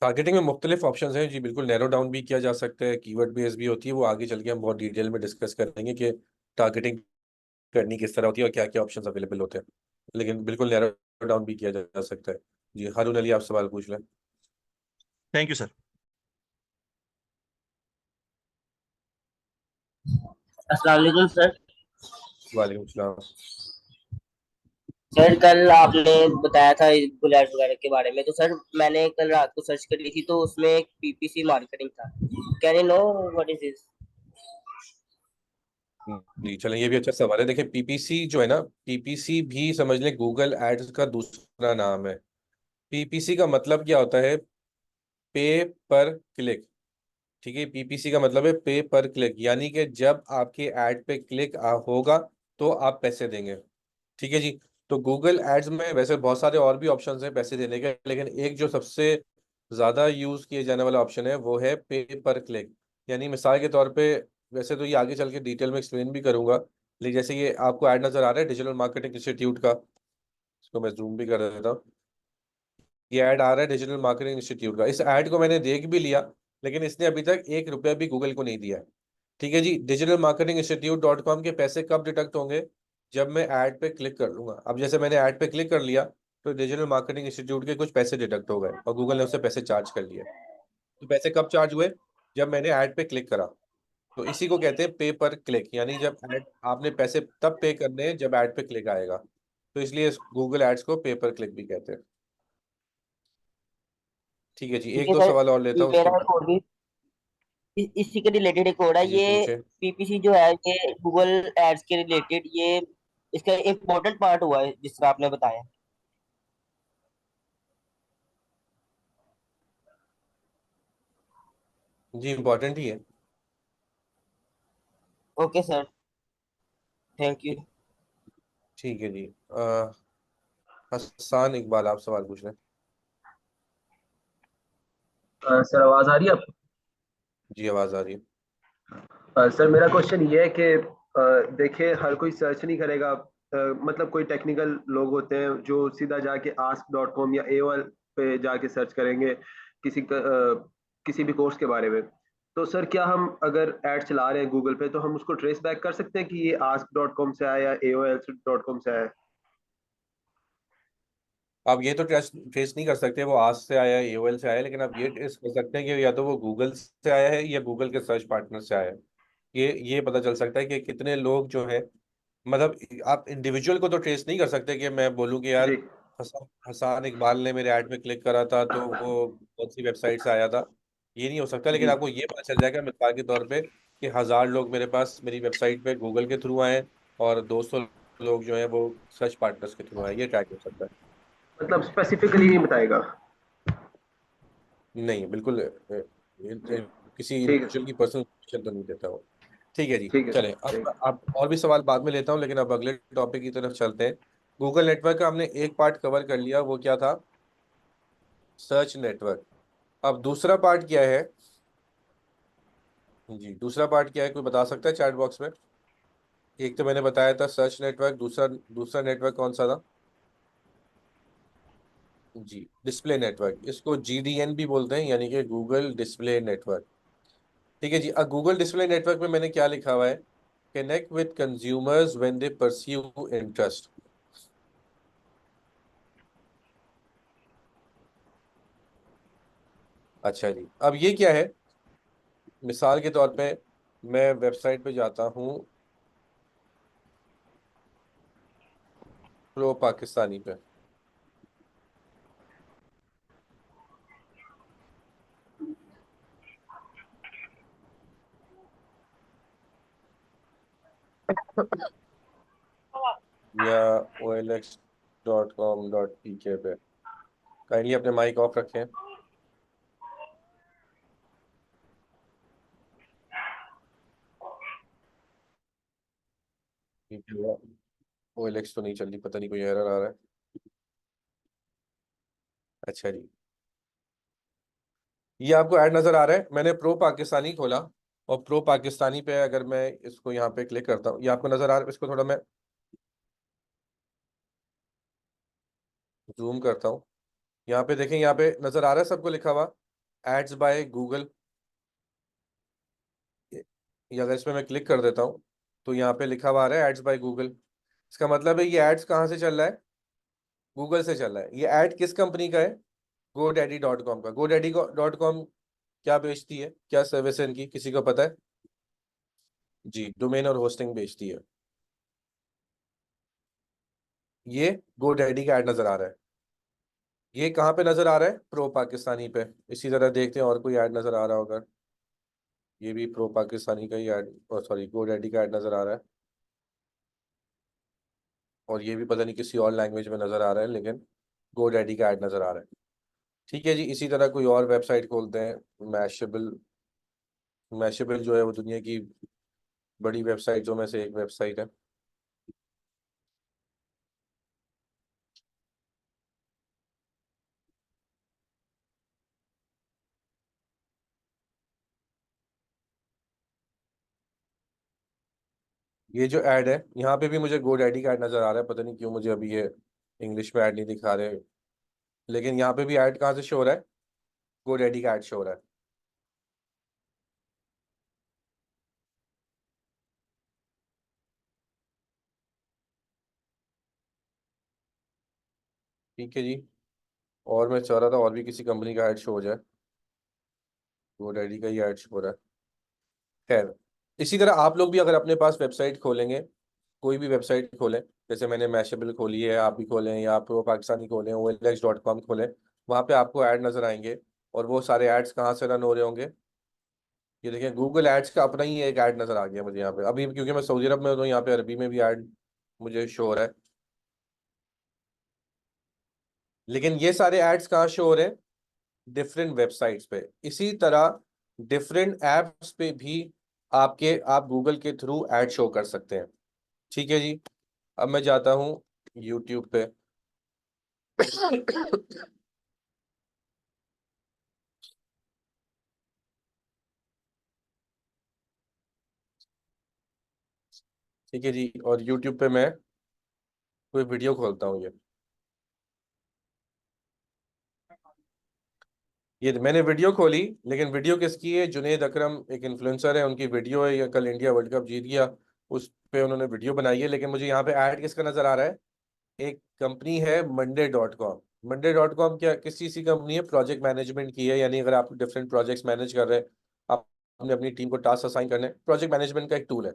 टारगेटिंग में मुख्तलिफ ऑप्शंस हैं जी, बिल्कुल नैरो डाउन भी किया जा सकता है, कीवर्ड बेस भी होती है, वो आगे चल के हम बहुत डिटेल में डिस्कस करेंगे कि टारगेटिंग करनी किस तरह होती है और क्या क्या ऑप्शंस अवेलेबल होते हैं। लेकिन बिल्कुल नैरो डाउन भी किया जा सकता है। जी हारून अली आप सवाल पूछ लें। Thank you sir. अस्सलाम वालेकुम सर। वालेकुम सलाम। सर कल आपने बताया था गूगल एड्स वगैरह के बारे में, तो सर मैंने कल रात को सर्च करी थी तो उसमें एक पीपीसी मार्केटिंग था। Can you know what is this? जी चलें, ये भी अच्छा सवाल है। देखिए पीपीसी जो है ना, पीपीसी भी समझ लें गूगल एड्स का दूसरा नाम है। पीपीसी का मतलब क्या होता है? पे पर क्लिक। ठीक है, पीपीसी का मतलब है पे पर क्लिक, यानी कि जब आपके ऐड पे क्लिक होगा तो आप पैसे देंगे। ठीक है जी। तो गूगल एड्स में वैसे बहुत सारे और भी ऑप्शंस हैं पैसे देने के, लेकिन एक जो सबसे ज़्यादा यूज़ किए जाने वाला ऑप्शन है वो है पे पर क्लिक। यानी मिसाल के तौर पे, वैसे तो ये आगे चल के डिटेल में एक्सप्लेन भी करूंगा, लेकिन जैसे ये आपको ऐड नज़र आ रहा है डिजिटल मार्केटिंग इंस्टीट्यूट का, इसको मैं जूम भी कर देता हूँ। ये ऐड आ रहा है डिजिटल मार्केटिंग इंस्टीट्यूट का। इस ऐड को मैंने देख भी लिया, लेकिन इसने अभी तक 1 रुपया भी गूगल को नहीं दिया है। ठीक है जी। डिजिटल मार्केटिंग इंस्टीट्यूट .com के पैसे कब डिडक्ट होंगे? जब मैं ऐड पे क्लिक कर लूंगा। अब जैसे मैंने ऐड पे क्लिक कर लिया तो डिजिटल मार्केटिंग इंस्टीट्यूट के कुछ पैसे डिडक्ट हो गए और गूगल ने उससे पैसे चार्ज कर लिए। तो पैसे कब चार्ज हुए? जब मैंने ऐड पे क्लिक करा। तो इसी को कहते हैं पे पर क्लिक, यानी जब ऐड आपने पैसे तब पे करने हैं जब ऐड पे क्लिक आएगा। तो इसलिए गूगल एड्स को पे पर क्लिक भी कहते हैं। ठीक है जी, ठीक एक है दो सर, सवाल और लेता हूँ उसके मेरा बाद। एक और भी इसी के रिलेटेड एक और है। जी ये पूछे। पीपीसी जो है ये गूगल एड्स के रिलेटेड ये इसका इम्पोर्टेंट पार्ट हुआ है जिस तरह आपने बताया। जी इम्पोर्टेंट ही है। Okay sir, thank you. ठीक है जी। हसन इकबाल आप सवाल पूछ रहे हैं। सर आवाज आ रही है आपको? जी आवाज़ आ रही है। सर मेरा क्वेश्चन ये है कि देखिए हर कोई सर्च नहीं करेगा। मतलब कोई टेक्निकल लोग होते हैं जो सीधा जाके ask.com या AOL पे जाके सर्च करेंगे किसी भी कोर्स के बारे में। तो सर क्या हम अगर ऐड चला रहे हैं गूगल पे तो हम उसको ट्रेस बैक कर सकते हैं कि ये ask.com से आया या aol.com से आया है? आप ये तो ट्रेस नहीं कर सकते वो आज से आया है एओएल से आया है, लेकिन आप ये ट्रेस कर सकते हैं कि या तो वो गूगल से आया है या गूगल के सर्च पार्टनर से आया है। ये पता चल सकता है कि कितने लोग जो है, मतलब आप इंडिविजुअल को तो ट्रेस नहीं कर सकते कि मैं बोलूँ कि यार जी हसान इकबाल ने मेरे ऐड में क्लिक करा था तो वो कौन सी वेबसाइट से आया था। ये नहीं हो सकता, लेकिन जी आपको ये पता चल जाएगा मिसाल के तौर पे कि 1,000 लोग मेरे पास मेरी वेबसाइट पे गूगल के थ्रू आए और 200 लोग जो है वो सर्च पार्टनर्स के थ्रू आए। ये ट्रैक हो सकता है। मतलब स्पेसिफिकली नहीं बताएगा। नहीं बिल्कुल किसी ठीक है इंडिविजुअल की पर्सनल इन्फॉर्मेशन तो नहीं देता वो। ठीक है जी, ठीक है चलें ठीक अब आप और भी सवाल बाद में लेता हूँ, लेकिन अब अगले टॉपिक की तरफ चलते हैं। गूगल नेटवर्क का हमने एक पार्ट कवर कर लिया, वो क्या था? Search network. अब दूसरा पार्ट क्या है? जी, दूसरा पार्ट क्या है, कोई बता सकता है चैट बॉक्स में? एक तो मैंने बताया था सर्च नेटवर्क, दूसरा दूसरा नेटवर्क कौन सा था? जी, डिस्प्ले नेटवर्क, इसको जीडीएन भी बोलते हैं, यानी कि गूगल डिस्प्ले नेटवर्क। ठीक है जी, अब गूगल डिस्प्ले नेटवर्क में मैंने क्या लिखा हुआ है? Connect with consumers when they pursue interest. अच्छा जी, अब ये क्या है? मिसाल के तौर पे मैं वेबसाइट पे जाता हूँ, प्रो पाकिस्तानी पे। या olx.com.pk पे। काइंडली अपने माइक ऑफ रखें। OLX तो नहीं चल रही, पता नहीं कोई एरर आ रहा है। अच्छा जी, ये आपको ऐड नजर आ रहा है, मैंने प्रो पाकिस्तानी खोला और प्रो पाकिस्तानी पे अगर मैं इसको यहाँ पे क्लिक करता हूँ, ये आपको नजर आ रहा है, इसको थोड़ा मैं जूम करता हूँ। यहाँ पे देखें, यहाँ पे नजर आ रहा है सबको लिखा हुआ एड्स बाय गूगल। ये अगर इसमें मैं क्लिक कर देता हूँ तो यहाँ पे लिखा हुआ आ रहा है एड्स बाय गूगल। इसका मतलब है ये एड्स कहाँ से चल रहा है? गूगल से चल रहा है। ये ऐड किस कंपनी का है? GoDaddy.com का। GoDaddy.com क्या बेचती है, क्या सर्विस है इनकी, किसी को पता है? जी, डोमेन और होस्टिंग बेचती है। ये GoDaddy का ऐड नजर आ रहा है। ये कहाँ पे नजर आ रहा है? प्रो पाकिस्तानी पे। इसी तरह देखते हैं और कोई ऐड नजर आ रहा होगा। ये भी प्रो पाकिस्तानी का ही ऐड, सॉरी GoDaddy का ऐड नजर आ रहा है। और ये भी पता नहीं किसी और लैंग्वेज में नजर आ रहा है, लेकिन GoDaddy का ऐड नजर आ रहा है। ठीक है जी, इसी तरह कोई और वेबसाइट खोलते हैं। मैशेबल। मैशेबल जो है वो दुनिया की बड़ी वेबसाइटों में से एक वेबसाइट है। ये जो ऐड है, यहाँ पे भी मुझे GoDaddy का ऐड नजर आ रहा है, पता नहीं क्यों मुझे अभी ये इंग्लिश में ऐड नहीं दिखा रहे, लेकिन यहाँ पे भी ऐड कहाँ से शो हो रहा है? GoDaddy का ऐड शो हो रहा है। ठीक है जी, और मैं चाह रहा था और भी किसी कंपनी का ऐड शो हो जाए। GoDaddy का ही ऐड शो हो रहा है। खैर, इसी तरह आप लोग भी अगर अपने पास वेबसाइट खोलेंगे, कोई भी वेबसाइट खोलें, जैसे मैंने मैशेबल खोली है, आप भी खोलें, या आप प्रो पाकिस्तानी खोलें, OLX.com खोलें, वहाँ पे आपको ऐड नजर आएंगे। और वो सारे एड्स कहाँ से रन हो रहे होंगे? ये देखें, गूगल एड्स का अपना ही एक ऐड नजर आ गया मुझे यहाँ पे अभी, क्योंकि मैं सऊदी अरब में हूँ तो यहाँ पे अरबी में भी ऐड मुझे शो हो रहा है। लेकिन ये सारे एड्स कहाँ शो हो रहे हैं? डिफरेंट वेबसाइट्स पे। इसी तरह डिफरेंट एप्स पे भी आप गूगल के थ्रू ऐड शो कर सकते हैं। ठीक है जी, अब मैं जाता हूँ यूट्यूब पे। ठीक है जी, और यूट्यूब पे मैं कोई वीडियो खोलता हूँ। ये ये मैंने वीडियो खोली, लेकिन वीडियो किसकी है? जुनेद अकरम एक इन्फ्लुएंसर है, उनकी वीडियो है, ये कल इंडिया वर्ल्ड कप जीत गया उस पे उन्होंने वीडियो बनाई है। लेकिन मुझे यहाँ पे ऐड किसका नजर आ रहा है? एक कंपनी है monday.com। monday.com क्या किस चीज की कंपनी है? प्रोजेक्ट मैनेजमेंट की है। यानी अगर आप डिफरेंट प्रोजेक्ट्स मैनेज कर रहे हैं, आप अपने अपनी टीम को टास्क असाइन करने, प्रोजेक्ट मैनेजमेंट का एक टूल है।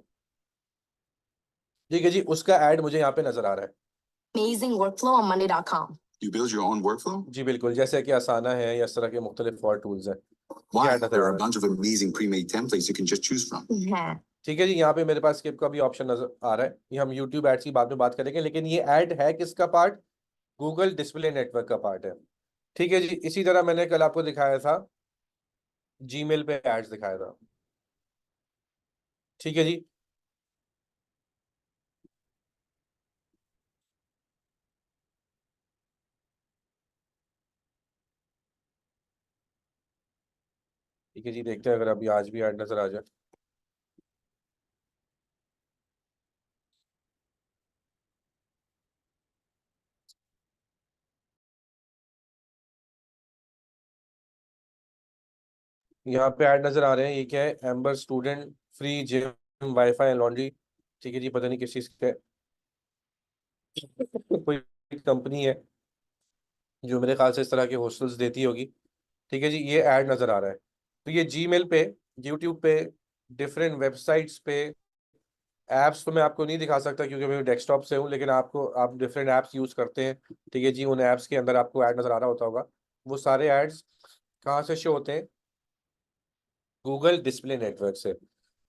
ठीक है जी, उसका ऐड मुझे यहाँ पे नजर आ रहा है। Amazing workflow on monday.com. You build your own workflow? जी बिल्कुल, जैसे कि आसाना है या इस तरह के मुख्तलिफ और टूल्स हैं। Why? ये ऐड नजर There आ are रहा a है। bunch of amazing pre-made templates you can just choose from. Yeah. ठीक है जी, यहाँ पे मेरे पास स्किप का भी ऑप्शन नजर आ रहा है। ये हम यूट्यूब एड्स की बाद में बात करेंगे, लेकिन ये ऐड है किसका पार्ट? गूगल डिस्प्ले नेटवर्क का पार्ट है। ठीक है जी, इसी तरह मैंने कल आपको दिखाया था, जीमेल पे एड्स दिखाया था। ठीक है जी, ठीक है जी, देखते हैं अगर अभी आज भी ऐड नजर आ जाए। यहाँ पे ऐड नजर आ रहे हैं, ये क्या है? Amber student free gym wifi and laundry. ठीक है जी, पता नहीं किस चीज का है। कोई कंपनी है जो मेरे ख्याल से इस तरह के हॉस्टल्स देती होगी। ठीक है जी, ये ऐड नजर आ रहा है। तो ये जीमेल पे, यूट्यूब पे, डिफरेंट वेबसाइट्स पे, ऐप्स तो मैं आपको नहीं दिखा सकता क्योंकि मैं डेस्कटॉप से हूँ, लेकिन आपको, आप डिफरेंट ऐप्स यूज करते हैं। ठीक है जी, उन ऐप्स के अंदर आपको ऐड नजर आ रहा होता होगा। वो सारे एड्स कहाँ से शो होते हैं? गूगल डिस्प्ले नेटवर्क से।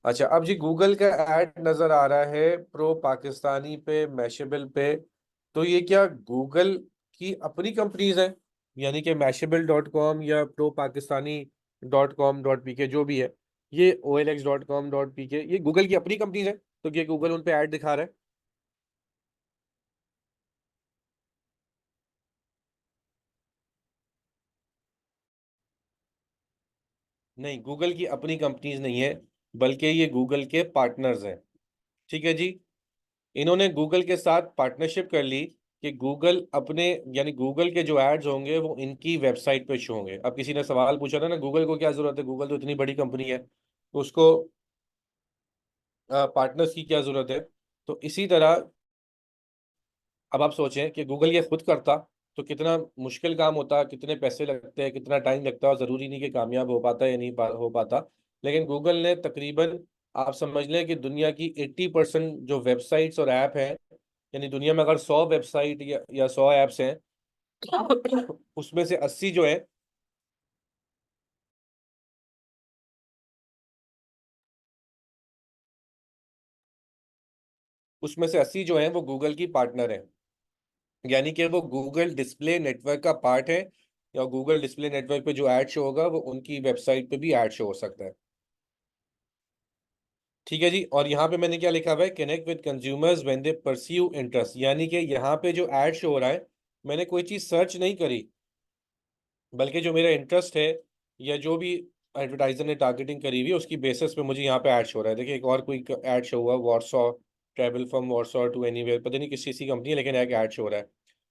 अच्छा, अब जी गूगल का ऐड नजर आ रहा है प्रो पाकिस्तानी पे, मैशेबल पे। तो ये क्या गूगल की अपनी कंपनीज हैं? यानी कि मैशेबल.com या प्रो पाकिस्तानी.com.pk जो भी है, ये OLX.com.pk, ये गूगल की अपनी कंपनीज है? तो ये गूगल उन पे ऐड दिखा रहा है? नहीं, गूगल की अपनी कंपनीज नहीं है, बल्कि ये गूगल के पार्टनर्स हैं। ठीक है जी, इन्होंने गूगल के साथ पार्टनरशिप कर ली कि गूगल अपने, यानी गूगल के जो एड्स होंगे वो इनकी वेबसाइट पे शो होंगे। अब किसी ने सवाल पूछा था ना, गूगल को क्या जरूरत है, गूगल तो इतनी बड़ी कंपनी है, तो उसको पार्टनर्स की क्या जरूरत है? तो इसी तरह अब आप सोचें कि गूगल ये खुद करता तो कितना मुश्किल काम होता, कितने पैसे लगते हैं, कितना टाइम लगता है, और ज़रूरी नहीं कि कामयाब हो पाता या नहीं हो पाता। लेकिन गूगल ने तकरीबन, आप समझ लें कि दुनिया की 80% जो वेबसाइट्स और ऐप हैं, यानी दुनिया में अगर 100 वेबसाइट या 100 ऐप्स हैं, उसमें से 80 जो है, उसमें से 80 जो है वो गूगल की पार्टनर है। यानी कि वो गूगल डिस्प्ले नेटवर्क का पार्ट है, या गूगल डिस्प्ले नेटवर्क पे जो ऐड शो होगा वो उनकी वेबसाइट पे भी ऐड शो हो सकता है। ठीक है जी, और यहाँ पे मैंने क्या लिखा हुआ है? Connect with consumers when they pursue interest. यानी कि यहाँ पे जो ऐड शो हो रहा है, मैंने कोई चीज सर्च नहीं करी, बल्कि जो मेरा इंटरेस्ट है या जो भी एडवर्टाइजर ने टारगेटिंग करी हुई है उसकी बेसिस पे मुझे यहाँ पे ऐड शो हो रहा है। देखिए, एक और कोई ऐड शो हुआ, Warsaw, travel from Warsaw to anywhere, पता नहीं किस चीज़ की कंपनी है, लेकिन एक ऐड शो हो रहा है।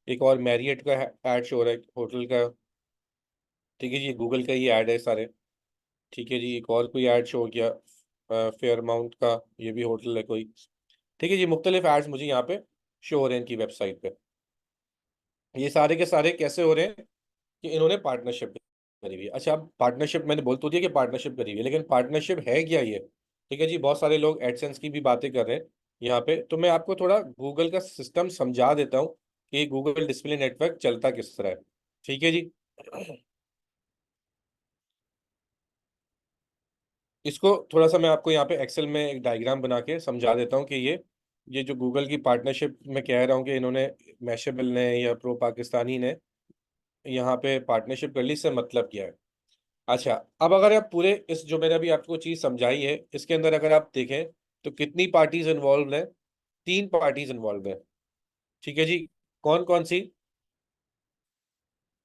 एक और मैरियट का ऐड शो हो रहा है, होटल का। ठीक है जी, गूगल का ही ऐड है सारे। ठीक है जी, एक और कोई ऐड शो हो गया, फेयरमाउंट का, ये भी होटल है कोई। ठीक है जी, मुख्तलिफ एड्स मुझे यहाँ पे शो हो रहे हैं इनकी वेबसाइट पे। ये सारे के सारे कैसे हो रहे हैं? कि इन्होंने पार्टनरशिप करी हुई है। अच्छा, अब पार्टनरशिप मैंने बोल तो दिया कि पार्टनरशिप करी हुई है, लेकिन पार्टनरशिप है क्या ये? ठीक है जी, बहुत सारे लोग एडसेंस की भी बातें कर रहे हैं यहाँ पे, तो मैं आपको थोड़ा गूगल का सिस्टम समझा देता हूँ कि गूगल डिस्प्ले नेटवर्क चलता किस तरह है। ठीक है जी, इसको थोड़ा सा मैं आपको यहाँ पे एक्सेल में एक डायग्राम बना के समझा देता हूँ कि ये जो गूगल की पार्टनरशिप मैं कह रहा हूँ कि इन्होंने, मैशेबल ने या प्रो पाकिस्तानी ने यहाँ पे पार्टनरशिप कर ली, इससे मतलब क्या है? अच्छा, अब अगर आप पूरे इस जो मैंने अभी आपको चीज समझाई है, इसके अंदर अगर आप देखें तो कितनी पार्टीज इन्वॉल्व हैं? 3 पार्टीज इन्वॉल्व हैं। ठीक है जी, कौन कौन सी?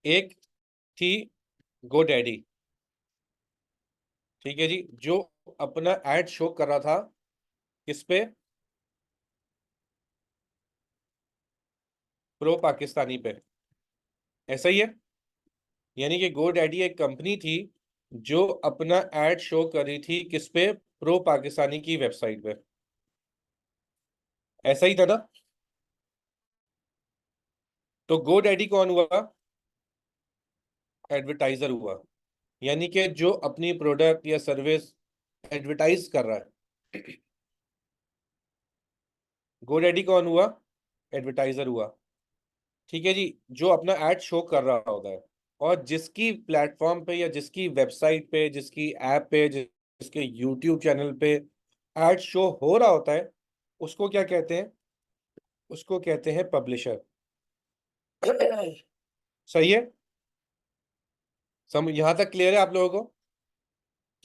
एक थी GoDaddy। ठीक है जी, जो अपना एड शो कर रहा था किस पे? प्रो पाकिस्तानी पे। ऐसा ही है, यानी कि GoDaddy एक कंपनी थी जो अपना एड शो कर रही थी किस पे, प्रो पाकिस्तानी की वेबसाइट पे। ऐसा ही था ना? तो GoDaddy कौन हुआ? एडवर्टाइजर हुआ, यानी कि जो अपनी प्रोडक्ट या सर्विस एडवर्टाइज कर रहा है। GoDaddy कौन हुआ? एडवर्टाइजर हुआ। ठीक है जी, जो अपना एड शो कर रहा होता है, और जिसकी प्लेटफॉर्म पे या जिसकी वेबसाइट पे, जिसकी ऐप पे, जिसके यूट्यूब चैनल पे एड शो हो रहा होता है, उसको क्या कहते हैं? उसको कहते हैं पब्लिशर। सही है? यहां तक क्लियर है आप लोगों को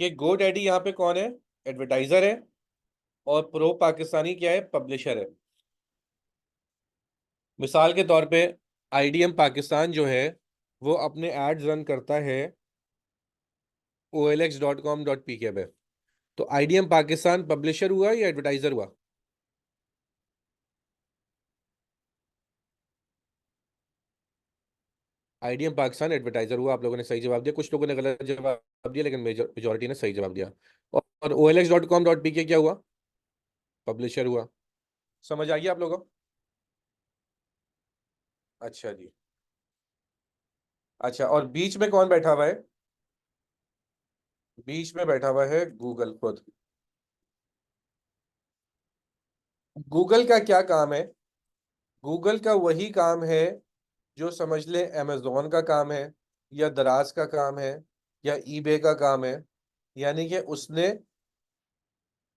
कि GoDaddy यहाँ पे कौन है? एडवर्टाइजर है, और प्रो पाकिस्तानी क्या है? पब्लिशर है। मिसाल के तौर पे IDM पाकिस्तान जो है वो अपने एड्स रन करता है olx.com.pk पे। तो IDM पाकिस्तान पब्लिशर हुआ या एडवर्टाइजर हुआ? IDM पाकिस्तान एडवर्टाइजर हुआ। आप लोगों ने सही जवाब दिया, कुछ लोगों ने गलत जवाब दिया, लेकिन मेजोरिटी ने सही जवाब दिया। और olx.com.pk क्या हुआ? पब्लिशर हुआ। समझ आ गया आप लोगों को? अच्छा जी। अच्छा, और बीच में कौन बैठा हुआ है? बीच में बैठा हुआ है गूगल खुद। गूगल का क्या काम है? गूगल का वही काम है जो समझ ले अमेजोन का काम है, या दराज का काम है, या ईबे का काम है, यानी कि उसने,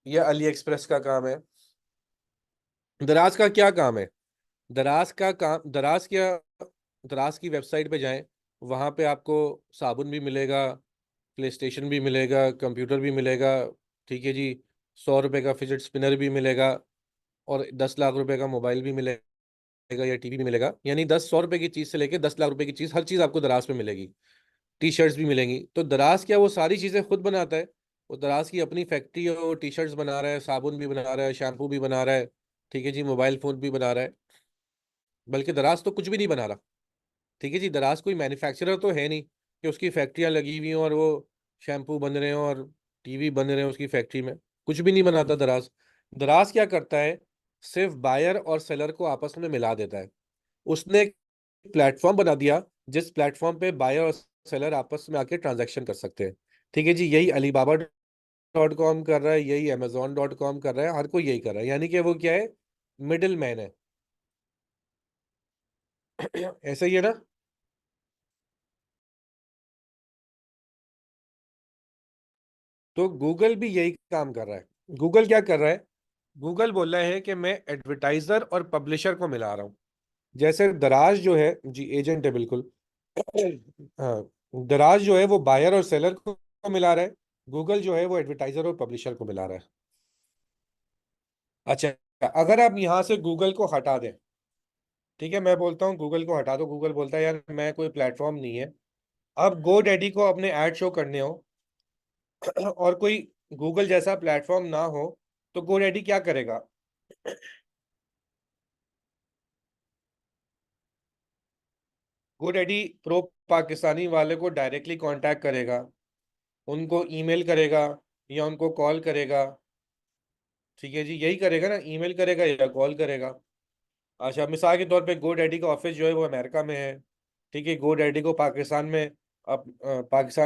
या अली एक्सप्रेस का काम है। दराज का क्या काम है? दराज का काम, दराज की वेबसाइट पे जाएं, वहां पे आपको साबुन भी मिलेगा, प्ले स्टेशन भी मिलेगा, कंप्यूटर भी मिलेगा। ठीक है जी, 100 रुपए का फिजेट स्पिनर भी मिलेगा, और 10 लाख रुपए का मोबाइल भी मिलेगा, या टीवी भी मिलेगा। यानी 100 रुपए की चीज से लेके 10 लाख रुपए की चीज, हर चीज आपको दराज पे मिलेगी। टी शर्ट्स भी मिलेंगी। तो दराज क्या वो सारी चीजें खुद बनाता है? वो दराज की अपनी फैक्ट्री है, वो टी शर्ट्स बना रहा है, साबुन भी बना रहा है, शैम्पू भी बना रहा है, ठीक है जी, मोबाइल फोन भी बना रहा है। बल्कि दराज तो कुछ भी नहीं बना रहा। ठीक है जी, दराज कोई मैन्युफैक्चरर तो है नहीं कि उसकी फैक्ट्रियां लगी हुई हैं और वो शैम्पू बन रहे हैं और टीवी बन रहे हैं उसकी फैक्ट्री में। कुछ भी नहीं बनाता दराज। दराज क्या करता है? सिर्फ बायर और सेलर को आपस में मिला देता है। उसने एक प्लेटफॉर्म बना दिया जिस प्लेटफॉर्म पे बायर और सेलर आपस में आके ट्रांजैक्शन कर सकते हैं। ठीक है जी, यही alibaba.com कर रहा है, यही amazon.com कर रहा है, हर कोई यही कर रहा है। यानी कि वो क्या है? मिडिल मैन है। ऐसा ही है ना? तो गूगल भी यही काम कर रहा है। गूगल क्या कर रहा है? गूगल बोल रहा है कि मैं एडवर्टाइजर और पब्लिशर को मिला रहा हूँ। जैसे दराज जो है जी, एजेंट है बिल्कुल। हाँ, दराज जो है वो बायर और सेलर को मिला रहा है। गूगल जो है वो एडवर्टाइजर और पब्लिशर को मिला रहा है। अच्छा, अगर आप यहाँ से गूगल को हटा दें, ठीक है, मैं बोलता हूँ गूगल को हटा दो, गूगल बोलता है यार मैं कोई प्लेटफॉर्म नहीं है। अब GoDaddy को अपने ऐड शो करने हो और कोई गूगल जैसा प्लेटफॉर्म ना हो, तो GoDaddy क्या करेगा? GoDaddy प्रो पाकिस्तानी वाले को डायरेक्टली कांटेक्ट करेगा, उनको ईमेल करेगा या उनको कॉल करेगा। ठीक है जी, यही करेगा ना, ईमेल करेगा या कॉल करेगा। अच्छा, मिसाल के तौर पे GoDaddy का ऑफिस जो है वो अमेरिका में है। ठीक है, GoDaddy को पाकिस्तान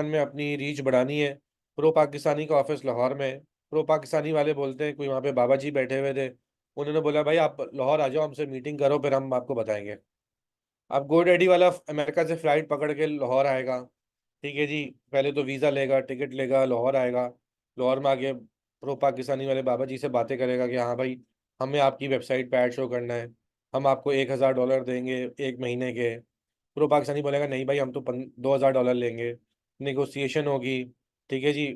में अपनी रीच बढ़ानी है। प्रो पाकिस्तानी का ऑफिस लाहौर में है। प्रो पाकिस्तानी वाले बोलते हैं, कोई वहाँ पे बाबा जी बैठे हुए थे, उन्होंने बोला भाई आप लाहौर आ जाओ, हमसे मीटिंग करो, फिर हम आपको बताएंगे। अब GoDaddy वाला अमेरिका से फ्लाइट पकड़ के लाहौर आएगा। ठीक है जी, पहले तो वीज़ा लेगा, टिकट लेगा, लाहौर आएगा। लाहौर में आके प्रो पाकिस्तानी वाले बाबा जी से बातें करेगा कि हाँ भाई, हमें आपकी वेबसाइट पे ऐड शो करना है, हम आपको $1,000 देंगे 1 महीने के। प्रो पाकिस्तानी बोलेगा नहीं भाई, हम तो $2,000 लेंगे। नेगोशिएशन होगी। ठीक है जी,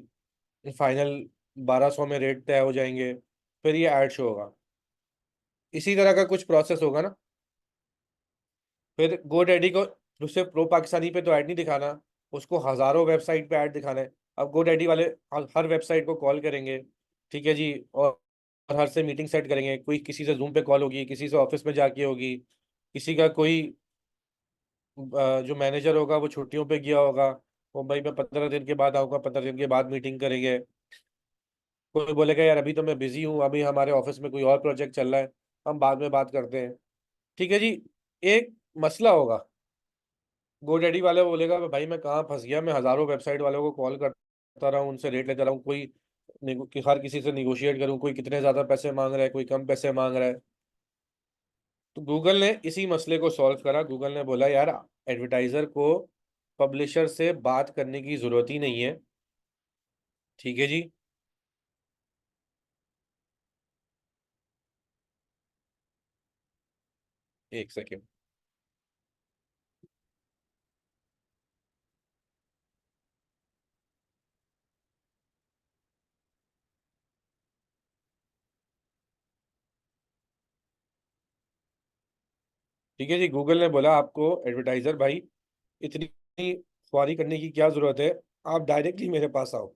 फाइनल 1,200 में रेट तय हो जाएंगे, फिर ये ऐड शो होगा। इसी तरह का कुछ प्रोसेस होगा ना। फिर GoDaddy को उससे प्रो पाकिस्तानी पे तो ऐड नहीं दिखाना, उसको हजारों वेबसाइट पे ऐड दिखाना है। अब GoDaddy वाले हर वेबसाइट को कॉल करेंगे। ठीक है जी, और हर से मीटिंग सेट करेंगे। कोई किसी से जूम पे कॉल होगी, किसी से ऑफिस में जाके होगी, किसी का कोई जो मैनेजर होगा वो छुट्टियों पे गया होगा, वो भाई मैं 15 दिन के बाद आऊँगा, 15 दिन के बाद मीटिंग करेंगे। कोई बोलेगा यार अभी तो मैं बिजी हूँ, अभी हमारे ऑफिस में कोई और प्रोजेक्ट चल रहा है, हम बाद में बात करते हैं। ठीक है जी। एक मसला होगा, गोडैडी वाले बोलेगा भाई मैं कहाँ फंस गया, मैं हजारों वेबसाइट वालों को कॉल करता रहा हूँ, उनसे रेट लेता रहा हूँ, कोई कि हर किसी से निगोशिएट करूँ, कोई कितने ज्यादा पैसे मांग रहा है, कोई कम पैसे मांग रहा है। तो गूगल ने इसी मसले को सॉल्व करा। गूगल ने बोला यार एडवर्टाइजर को पब्लिशर से बात करने की जरूरत ही नहीं है। ठीक है जी। एक सेकेंड। ठीक है जी। गूगल ने बोला आपको एडवर्टाइजर भाई इतनी ख्वारी करने की क्या जरूरत है, आप डायरेक्टली मेरे पास आओ।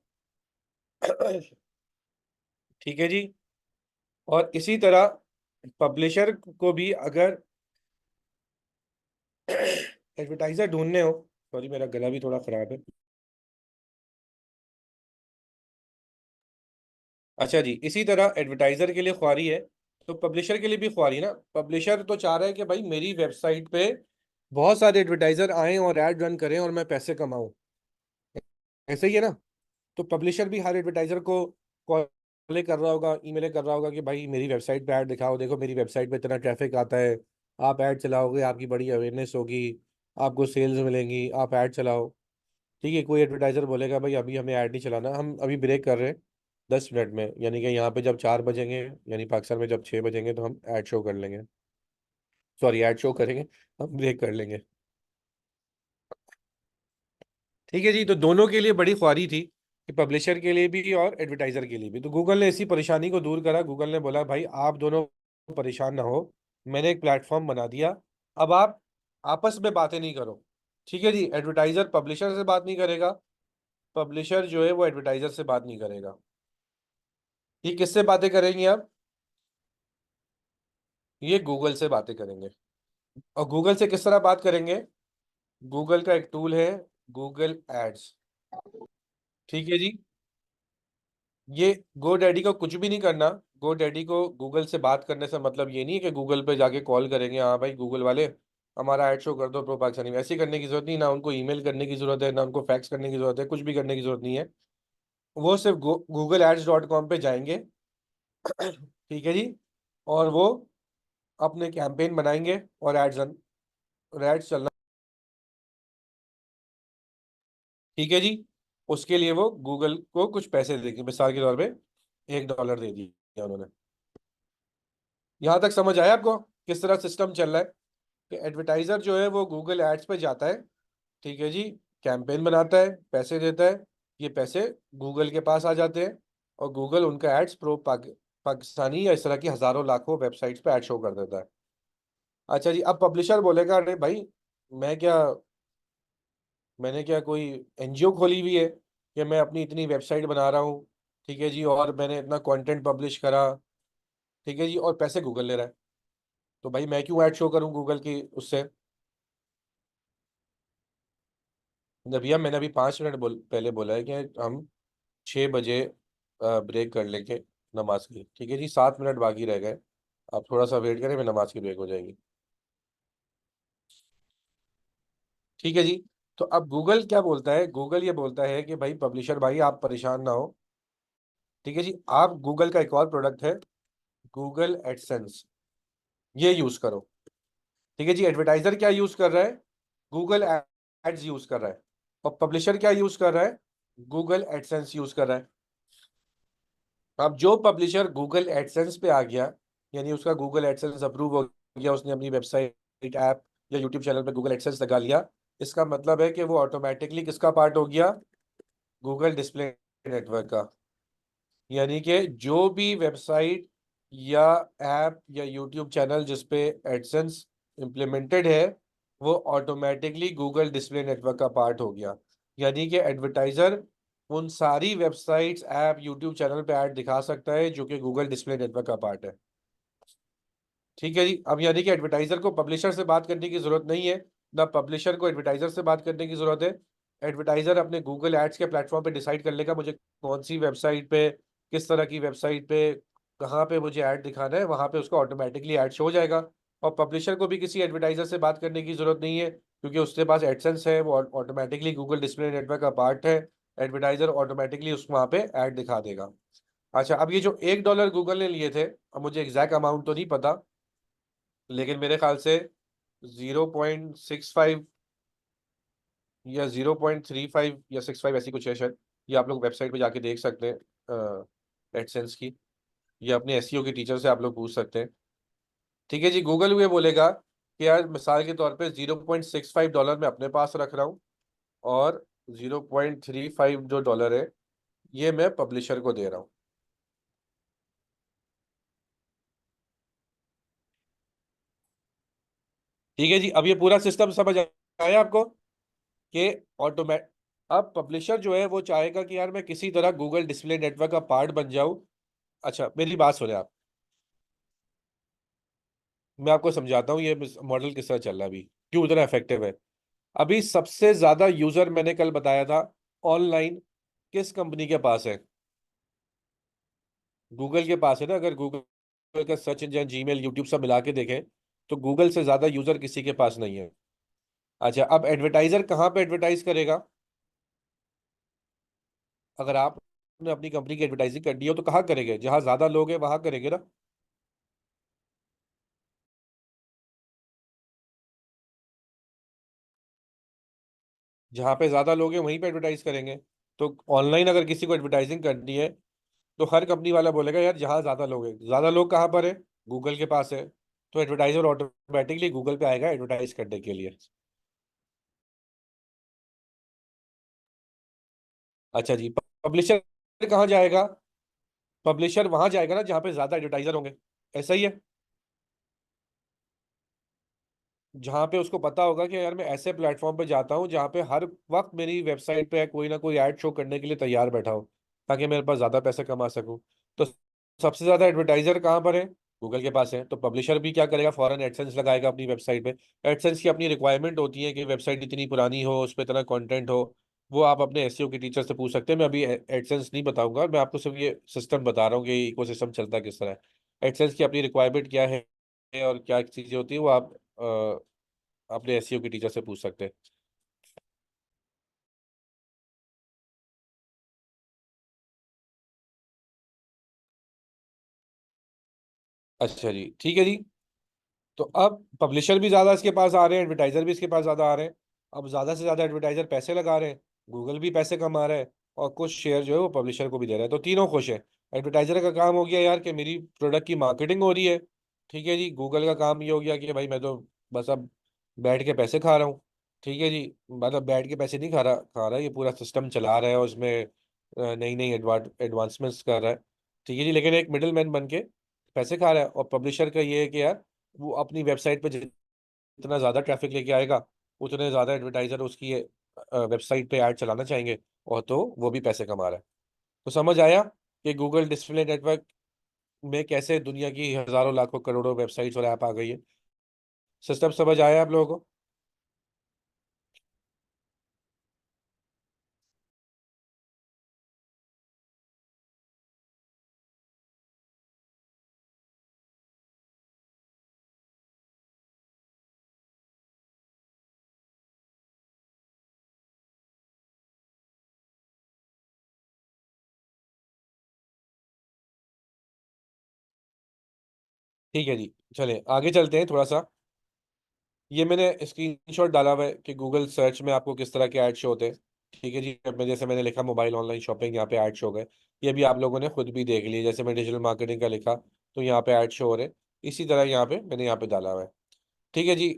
ठीक है जी। और इसी तरह पब्लिशर को भी अगर एडवर्टाइजर ढूंढने हो, सॉरी मेरा गला भी थोड़ा खराब है। अच्छा जी, इसी तरह एडवर्टाइजर के लिए ख्वारी है तो पब्लिशर के लिए भी ख्वारी ना। पब्लिशर तो चाह रहा है कि भाई मेरी वेबसाइट पे बहुत सारे एडवर्टाइजर आए और ऐड रन करें और मैं पैसे कमाऊं। ऐसे ही है ना। तो पब्लिशर भी हर एडवर्टाइजर को कॉल कर रहा होगा, ईमेल कर रहा होगा कि भाई मेरी वेबसाइट पे ऐड दिखाओ, देखो मेरी वेबसाइट पे इतना ट्रैफिक आता है, आप ऐड चलाओगे, आपकी बड़ी अवेयरनेस होगी, आपको सेल्स मिलेंगी, आप ऐड चलाओ। ठीक है। कोई एडवर्टाइजर बोलेगा भाई अभी हमें ऐड नहीं चलाना, हम अभी ब्रेक कर रहे हैं 10 मिनट में, यानी कि यहाँ पे जब 4 बजेंगे, यानी पाकिस्तान में जब 6 बजेंगे तो हम ऐड शो कर लेंगे, सॉरी ऐड शो करेंगे, हम ब्रेक कर लेंगे। ठीक है जी। तो दोनों के लिए बड़ी ख्वारी थी कि पब्लिशर के लिए भी और एडवर्टाइजर के लिए भी। तो गूगल ने इसी परेशानी को दूर करा। गूगल ने बोला भाई आप दोनों परेशान ना हो, मैंने एक प्लेटफॉर्म बना दिया, अब आप आपस में बातें नहीं करो। ठीक है जी। एडवर्टाइजर पब्लिशर से बात नहीं करेगा, पब्लिशर जो है वो एडवर्टाइजर से बात नहीं करेगा। ये किससे बातें करेंगे आप? ये गूगल से बातें करेंगे। और गूगल से किस तरह बात करेंगे? गूगल का एक टूल है, गूगल एड्स। ठीक है जी। ये GoDaddy को कुछ भी नहीं करना। GoDaddy को गूगल से बात करने से मतलब ये नहीं है कि गूगल पे जाके कॉल करेंगे, हाँ भाई गूगल वाले हमारा ऐड शो कर दो प्रो पाकिस्तानी में। ऐसे करने की जरूरत नहीं, ना उनको ईमेल करने की जरूरत है, ना उनको फैक्स करने की जरूरत है, कुछ भी करने की जरूरत नहीं है। वो सिर्फ googleads.com पे जाएंगे। ठीक है जी। और वो अपने कैंपेन बनाएंगे और एड्स चलना। ठीक है जी। उसके लिए वो गूगल को कुछ पैसे देंगे, मिसाल के तौर पे $1 दे दिया उन्होंने। यहां तक समझ आया आपको किस तरह सिस्टम चल रहा है? कि एडवर्टाइजर जो है वो गूगल एड्स पे जाता है, ठीक है जी, कैंपेन बनाता है, पैसे देता है, ये पैसे गूगल के पास आ जाते हैं और गूगल उनका एड्स पाकिस्तानी या इस तरह की हजारों लाखों वेबसाइट्स पे एड शो कर देता है। अच्छा जी। अब पब्लिशर बोलेगा अरे भाई मैं क्या मैंने क्या कोई एनजीओ खोली हुई है कि मैं अपनी इतनी वेबसाइट बना रहा हूँ, ठीक है जी, और मैंने इतना कंटेंट पब्लिश करा, ठीक है जी, और पैसे गूगल ले रहा है, तो भाई मैं क्यों ऐड शो करूँ गूगल की उससे? भैया मैंने अभी 5 मिनट पहले बोला है कि हम 6 बजे ब्रेक कर लेंगे नमाज की। ठीक है जी। 7 मिनट बाकी रह गए, आप थोड़ा सा वेट करें, मैं नमाज की ब्रेक हो जाएगी। ठीक है जी। तो अब गूगल क्या बोलता है? गूगल ये बोलता है कि भाई पब्लिशर भाई आप परेशान ना हो। ठीक है जी। आप गूगल का एक और प्रोडक्ट है गूगल एडसेंस, ये यूज करो। ठीक है जी। एडवर्टाइजर क्या यूज कर रहा है? गूगल एड्स यूज कर रहा है। और पब्लिशर क्या यूज कर रहा है? गूगल एडसेंस यूज कर रहा है। अब जो पब्लिशर गूगल एडसेंस पे आ गया, यानी उसका गूगल एडसेंस अप्रूव हो गया, उसने अपनी वेबसाइट, ऐप या यूट्यूब चैनल पे गूगल एडसेंस लगा लिया, इसका मतलब है कि वो ऑटोमेटिकली किसका पार्ट हो गया? गूगल डिस्प्ले नेटवर्क का। यानी कि जो भी वेबसाइट या ऐप या यूट्यूब चैनल जिसपे एडसेंस इम्प्लीमेंटेड है, वो ऑटोमेटिकली गूगल डिस्प्ले नेटवर्क का पार्ट हो गया। यानी कि एडवर्टाइजर उन सारी वेबसाइट्स, ऐप, यूट्यूब चैनल पे ऐड दिखा सकता है जो कि गूगल डिस्प्ले नेटवर्क का पार्ट है। ठीक है जी। अब यानी कि एडवर्टाइजर को पब्लिशर से बात करने की जरूरत नहीं है, ना पब्लिशर को एडवर्टाइजर से बात करने की जरूरत है। एडवर्टाइजर अपने गूगल एड्स के प्लेटफॉर्म पे डिसाइड कर लेगा मुझे कौन सी वेबसाइट पे, किस तरह की वेबसाइट पे, कहाँ पे मुझे ऐड दिखाना है, वहां पे उसको ऑटोमेटिकली ऐड शो हो जाएगा। और पब्लिशर को भी किसी एडवर्टाइजर से बात करने की जरूरत नहीं है, क्योंकि उसके पास एडसेंस है, वो ऑटोमेटिकली गूगल डिस्प्ले नेटवर्क का पार्ट है। एडवर्टाइजर ऑटोमेटिकली उसको वहां पे ऐड दिखा देगा। अच्छा, अब ये जो $1 गूगल ने लिए थे, अब मुझे एग्जैक्ट अमाउंट तो नहीं पता, लेकिन मेरे ख्याल से 0.65 या 0.35 या 65 ऐसी कुछ है शायद। ये आप लोग वेबसाइट पे जाके देख सकते हैं एडसेंस की, या अपने एसईओ के टीचर से आप लोग पूछ सकते हैं। ठीक है जी, गूगल ये बोलेगा कि यार मिसाल के तौर पे $0.65 मैं अपने पास रख रहा हूँ, और 0.35 जो डॉलर है ये मैं पब्लिशर को दे रहा हूँ। ठीक है जी, अब ये पूरा सिस्टम समझ आया आपको कि ऑटोमेट अब पब्लिशर जो है वो चाहेगा कि यार मैं किसी तरह गूगल डिस्प्ले नेटवर्क का पार्ट बन जाऊं। अच्छा, मेरी बात सुने आप, मैं आपको समझाता हूँ ये मॉडल किस तरह चल रहा है अभी, क्यों इतना इफेक्टिव है। अभी सबसे ज्यादा यूजर मैंने कल बताया था ऑनलाइन किस कंपनी के पास है? गूगल के पास है ना। अगर गूगल का सर्च इंजन, जीमेल, यूट्यूब सब मिला के देखें तो गूगल से ज्यादा यूजर किसी के पास नहीं है। अच्छा, अब एडवर्टाइजर कहाँ पे एडवर्टाइज करेगा? अगर आपने अपनी कंपनी की एडवर्टाइजिंग करनी हो तो कहाँ करेंगे? जहां ज्यादा लोग हैं वहां करेंगे ना। जहाँ पे ज्यादा लोग हैं वहीं पे एडवर्टाइज करेंगे। तो ऑनलाइन अगर किसी को एडवर्टाइजिंग करनी है तो हर कंपनी वाला बोलेगा यार जहाँ ज्यादा लोग हैं, ज्यादा लोग कहाँ पर है? गूगल के पास है। तो एडवर्टाइजर ऑटोमेटिकली गूगल पे आएगा एडवर्टाइज करने के लिए। अच्छा जी, पब्लिशर कहाँ जाएगा? पब्लिशर वहां जाएगा ना जहाँ पे ज्यादा एडवर्टाइजर होंगे। ऐसा ही है, जहाँ पे उसको पता होगा कि यार मैं ऐसे प्लेटफॉर्म पे जाता हूँ जहाँ पे हर वक्त मेरी वेबसाइट पे कोई ना कोई ऐड शो करने के लिए तैयार बैठा हो, ताकि मेरे पास ज्यादा पैसे कमा सकूं। तो सबसे ज्यादा एडवर्टाइजर कहाँ पर है? गूगल के पास है। तो पब्लिशर भी क्या करेगा? फॉरेन एडसेंस लगाएगा अपनी वेबसाइट पे। एडसेंस की अपनी रिक्वायरमेंट होती है कि वेबसाइट इतनी पुरानी हो, उस पर इतना कंटेंट हो। वो आप अपने एसईओ के टीचर से पूछ सकते हैं। मैं अभी एडसेंस नहीं बताऊंगा, मैं आपको सिर्फ ये सिस्टम बता रहा हूँ कि इकोसिस्टम चलता किस तरह है। एडसेंस की अपनी रिक्वायरमेंट क्या है और क्या चीजें होती है, वो आप अपने एसईओ के टीचर से पूछ सकते हैं। अच्छा जी, ठीक है जी। तो अब पब्लिशर भी ज्यादा इसके पास आ रहे हैं, एडवर्टाइजर भी इसके पास ज्यादा आ रहे हैं। अब ज्यादा से ज्यादा एडवर्टाइजर पैसे लगा रहे हैं, गूगल भी पैसे कमा रहा है, और कुछ शेयर जो है वो पब्लिशर को भी दे रहा है। तो तीनों खुश है। एडवर्टाइजर का काम हो गया यार कि मेरी प्रोडक्ट की मार्केटिंग हो रही है। ठीक है जी, गूगल का काम ये हो गया कि भाई मैं तो बस अब बैठ के पैसे खा रहा हूँ। ठीक है जी, मतलब बैठ के पैसे नहीं खा रहा, ये पूरा सिस्टम चला रहा है और उसमें नई नई एडवांसमेंट्स कर रहा है। ठीक है जी, लेकिन एक मिडिल मैन बन के पैसे खा रहा है। और पब्लिशर का ये है कि यार वो अपनी वेबसाइट पे जितना ज़्यादा ट्रैफिक लेके आएगा उतने ज़्यादा एडवर्टाइजर उसकी वेबसाइट पे ऐड चलाना चाहेंगे, और तो वो भी पैसे कमा रहा है। तो समझ आया कि गूगल डिस्प्ले नेटवर्क में कैसे दुनिया की हज़ारों लाखों करोड़ों वेबसाइट्स और ऐप आ गई है। सिस्टम समझ आया आप लोगों को? ठीक है जी, चले आगे चलते हैं थोड़ा सा। ये मैंने स्क्रीनशॉट डाला हुआ है कि गूगल सर्च में आपको किस तरह के ऐड शो होते हैं। ठीक है जी, अब मैं जैसे मैंने लिखा मोबाइल ऑनलाइन शॉपिंग, यहाँ पे ऐड शो हो गए। ये भी आप लोगों ने खुद भी देख लिया, जैसे मैं डिजिटल मार्केटिंग का लिखा तो यहाँ पे ऐड शो हो रहे हैं। इसी तरह यहाँ पे मैंने यहाँ पे डाला हुआ है। ठीक है जी।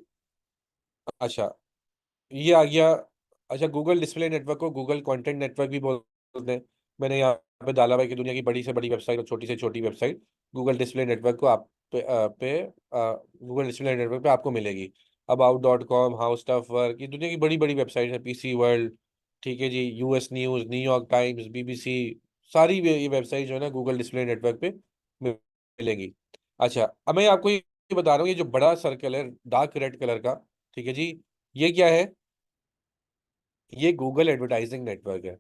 अच्छा, ये आ गया। अच्छा, गूगल डिस्प्ले नेटवर्क को गूगल कंटेंट नेटवर्क भी बोलते हैं। मैंने यहाँ पे डाला हुआ है कि दुनिया की बड़ी से बड़ी वेबसाइट और छोटी से छोटी वेबसाइट गूगल डिस्प्ले नेटवर्क को आप गूगल डिस्प्ले नेटवर्क पे आपको मिलेगी। about.com, हाउ स्टफ वर्क, ये दुनिया की बड़ी बड़ी वेबसाइट है, पीसी वर्ल्ड। ठीक है जी, US news, New York times, BBC, सारी ये वेबसाइट जो है ना गूगल डिस्प्ले नेटवर्क पे मिलेंगी। अच्छा, अब मैं आपको ये बता रहा हूँ, ये जो बड़ा सर्कल है डार्क रेड कलर का, ठीक है जी, ये क्या है? ये गूगल एडवर्टाइजिंग नेटवर्क है।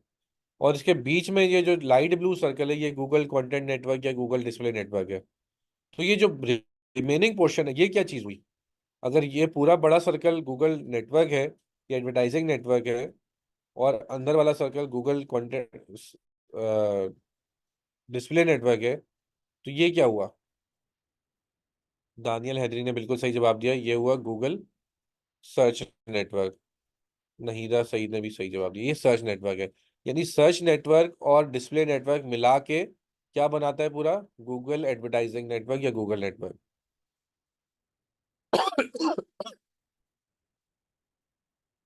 और इसके बीच में ये जो लाइट ब्लू सर्कल है, ये गूगल कंटेंट नेटवर्क या गूगल डिस्प्ले नेटवर्क है। तो ये जो रिमेनिंग पोर्शन है, ये क्या चीज हुई? अगर ये पूरा बड़ा सर्कल गूगल नेटवर्क है, ये एडवर्टाइजिंग नेटवर्क है, और अंदर वाला circle Google content display network है, तो ये क्या हुआ? दानियल हैदरी ने बिल्कुल सही जवाब दिया, ये हुआ गूगल सर्च नेटवर्क। नहीदा सईद ने भी सही जवाब दिया, ये सर्च नेटवर्क है। यानी सर्च नेटवर्क और डिस्प्ले नेटवर्क मिला के क्या बनाता है पूरा? गूगल एडवर्टाइजिंग नेटवर्क या गूगल नेटवर्क।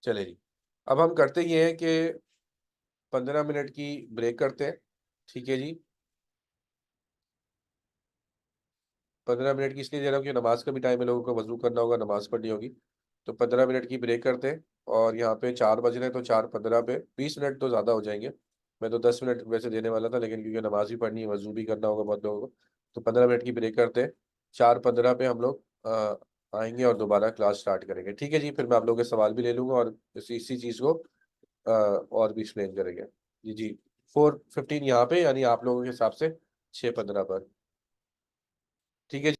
चले जी, अब हम करते ये है कि 15 मिनट की ब्रेक करते हैं। ठीक है जी, 15 मिनट की इसलिए दे रहा हूँ कि नमाज का भी टाइम है, लोगों को वजू करना होगा, नमाज पढ़नी होगी। तो 15 मिनट की ब्रेक करते हैं। और यहाँ पे 4 बज रहे हैं, तो 4:15 पे, 20 मिनट तो ज़्यादा हो जाएंगे। मैं तो 10 मिनट वैसे देने वाला था, लेकिन क्योंकि नमाज भी पढ़नी है, वजू भी करना होगा बहुत लोगों को, तो 15 मिनट की ब्रेक करते हैं। 4:15 पे हम लोग आएंगे और दोबारा क्लास स्टार्ट करेंगे। ठीक है जी, फिर मैं आप लोगों के सवाल भी ले लूंगा और इसी चीज़ को और भी एक्सप्लेन करेंगे। जी जी, 4:15 यहाँ पे, यानी आप लोगों के हिसाब से 6:15 पर। ठीक है।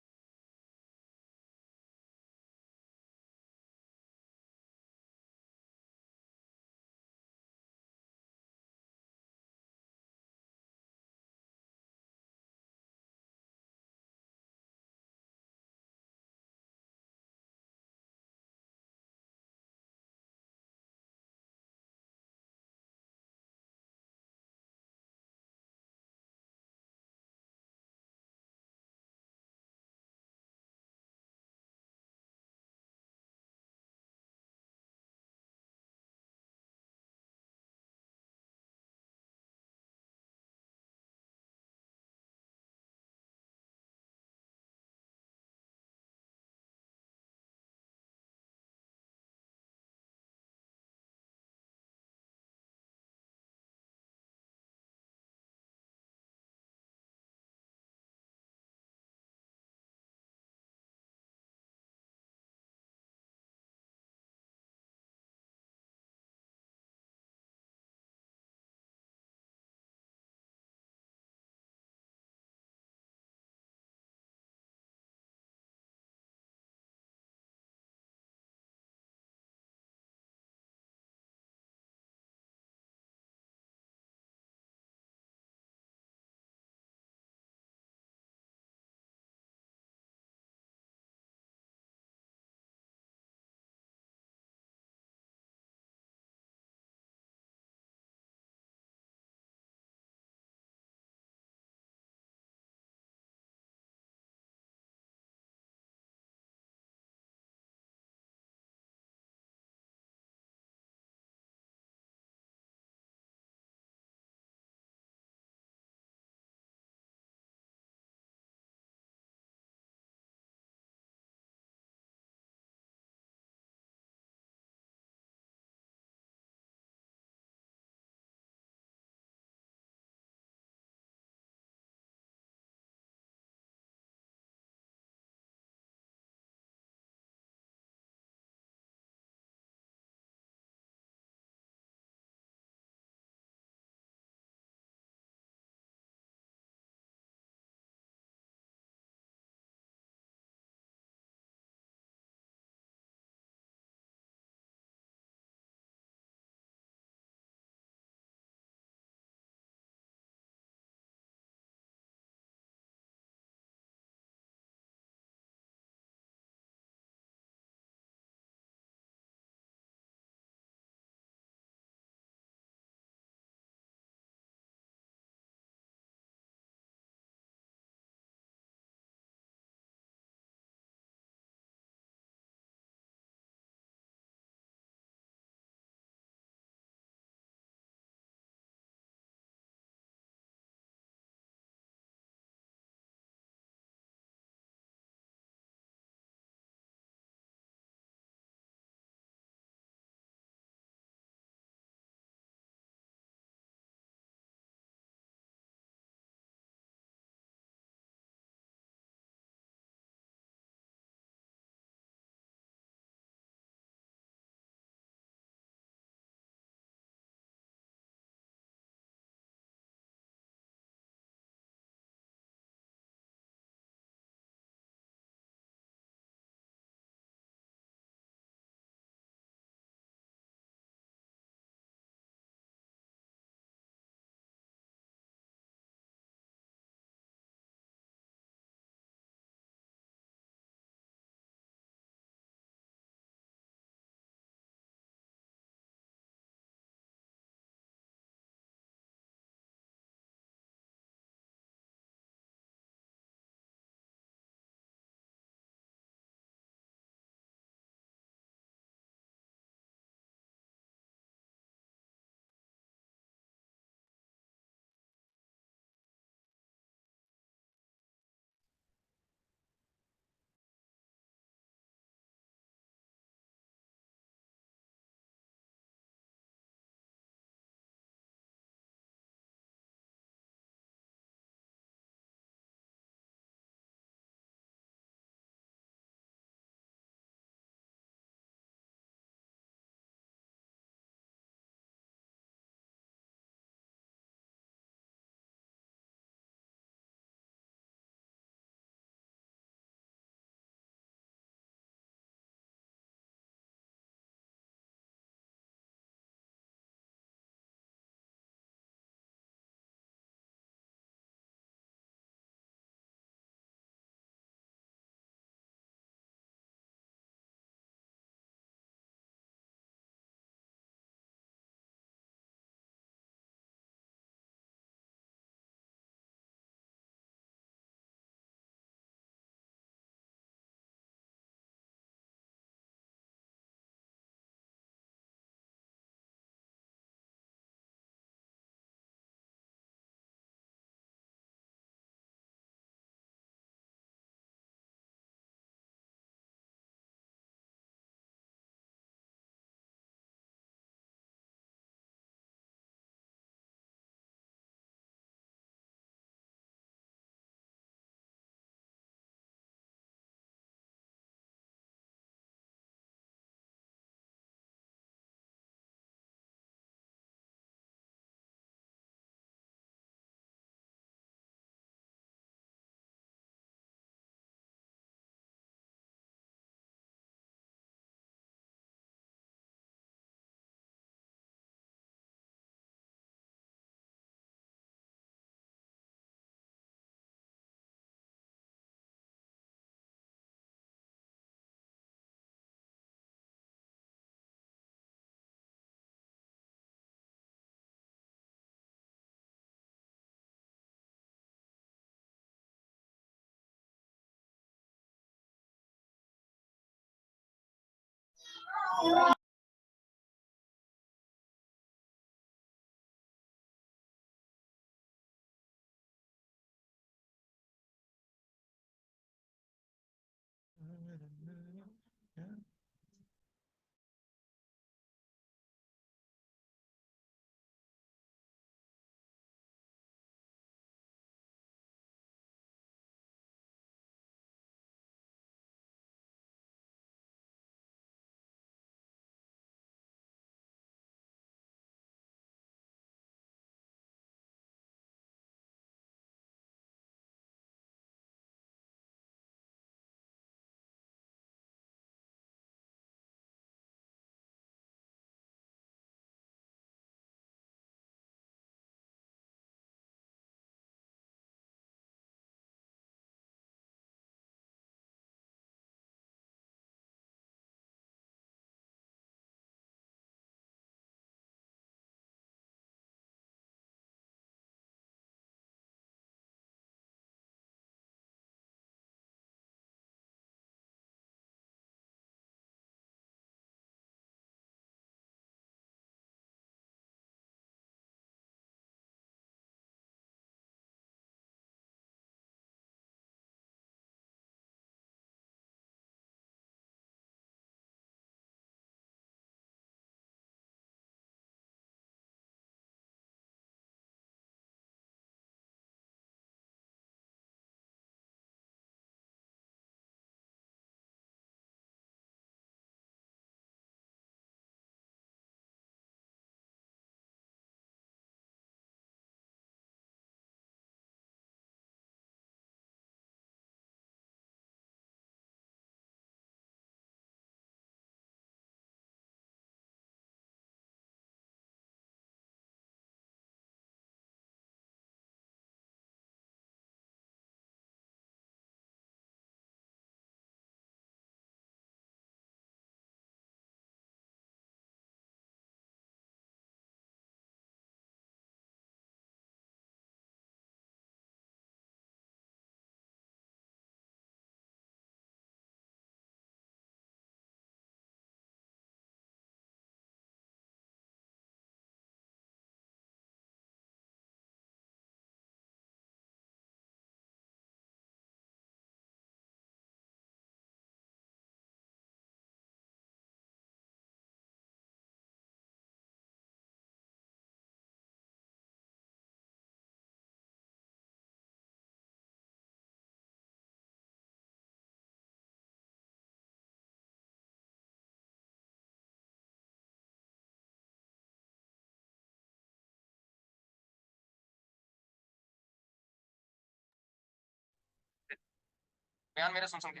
बयान मेरा सुन सुन के।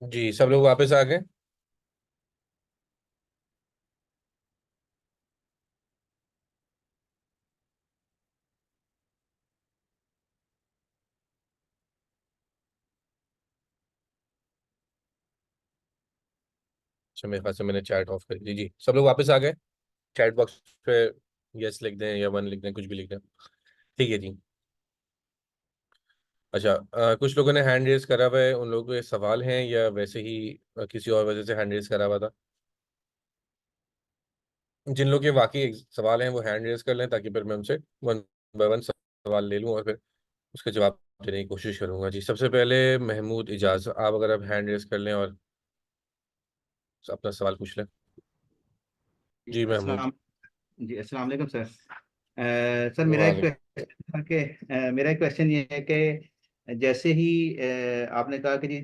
जी सब लोग वापस आ गए। अच्छा मेरे ख्याल से मैंने चैट ऑफ कर दी। जी सब लोग वापस आ गए। चैट बॉक्स पे यस लिख दें या वन लिख दें, कुछ भी लिख दें। ठीक है जी। अच्छा कुछ लोगों ने हैंड रेज करा हुआ है, उन लोगों के सवाल हैं या वैसे ही किसी और वजह से हैंड रेज करा हुआ था? जिन लोगों के वाकई सवाल हैं वो हैंड रेज कर लें ताकि फिर मैं उनसे वन बाय वन सवाल ले लूँ और फिर उसका जवाब देने की कोशिश करूंगा। जी सबसे पहले महमूद इजाज, आप अगर आप हैंड रेज कर लें और अपना सवाल पूछ लें। जी महमूद। अस्सलाम जी, अस्सलाम वालेकुम सर। सर मेरा एक वालेकुम। क्वेश्चन था कि मेरा एक क्वेश्चन ये है कि जैसे ही आपने कहा कि जी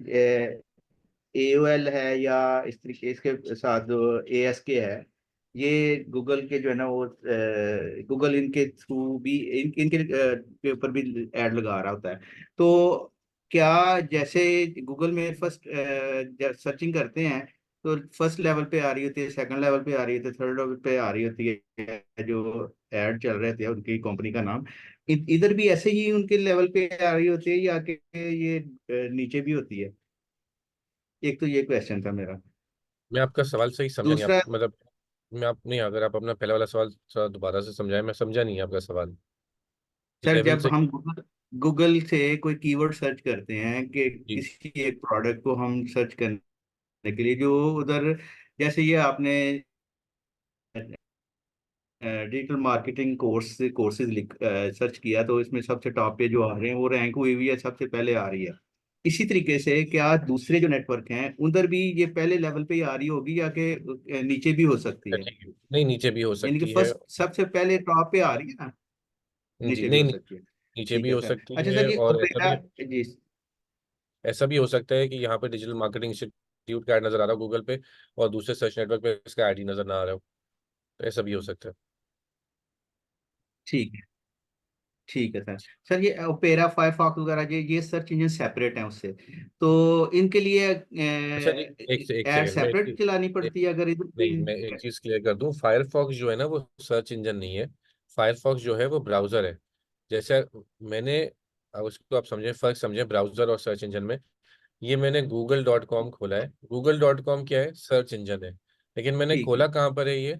AOL है या इस तरीके इसके साथ जो ASK है, ये गूगल के जो है ना वो गूगल इनके थ्रू भी इनके के ऊपर भी ऐड लगा रहा होता है। तो क्या जैसे गूगल में फर्स्ट सर्चिंग करते हैं तो फर्स्ट लेवल पे आ रही होती है, सेकंड लेवल पे आ रही होती है, थर्ड लेवल पे आ रही होती है जो ऐड चल रहे थे उनकी कंपनी का नाम, इधर भी ऐसे ही उनके लेवल पे आ रही होती है या कि ये नीचे भी होती है? एक तो ये क्वेश्चन था मेरा। मैं आपका सवाल सही समझा नहीं, आप दूसरा, मतलब मैं आप नहीं, अगर आप अपना पहला वाला सवाल थोड़ा दोबारा से समझाएं, मैं समझा नहीं आपका सवाल। सर लेवल जब से। हम गूगल से कोई कीवर्ड सर्च करते हैं कि जी किसी एक प्रोडक्ट को हम सर्च करने के लिए, जो उधर जैसे ये आपने डिजिटल मार्केटिंग कोर्सेज सर्च किया तो इसमें सबसे टॉप पे जो आ रहे हैं वो रैंक हुई हुई है, सबसे पहले आ रही है। इसी तरीके से क्या दूसरे जो नेटवर्क हैं उधर भी ये पहले लेवल पे ही आ रही होगी या कि नीचे भी हो सकती है? ठीक है, नहीं नीचे भी हो यानी कि सकती है। फर्स्ट सबसे पहले टॉप पे आ रही है ना, जी नीचे भी नहीं, हो सकती है। नीचे ठीक भी है हो सर। सकती अच्छा है, सर, ये और ओपेरा जी। ऐसा भी हो सकता है कि यहाँ पे डिजिटल मार्केटिंग इंस्टीट्यूट का ऐड नजर आ रहा हो गूगल पे, और दूसरे सर्च नेटवर्क पे इसका आईडी नजर ना आ रहा हो, तो ऐसा भी हो सकता है। ठीक है, ठीक है सर। सर ये ओपेरा फायरफॉक्स वगैरह ये सर्च इंजन सेपरेट है उससे, तो इनके लिए अच्छा जी, एक ऐड सेकंड में सेपरेट चलानी एक, पड़ती है अगर इधर नहीं, मैं एक चीज क्लियर कर दूं, फायरफॉक्स जो है ना वो सर्च इंजन नहीं है। फायरफॉक्स जो है वो ब्राउजर है। जैसे मैंने, अब उसको आप समझे, फर्क समझे ब्राउजर और सर्च इंजन में। ये मैंने google.com खोला है। google.com क्या है? सर्च इंजन है। लेकिन मैंने ठीक है खोला कहाँ पर है?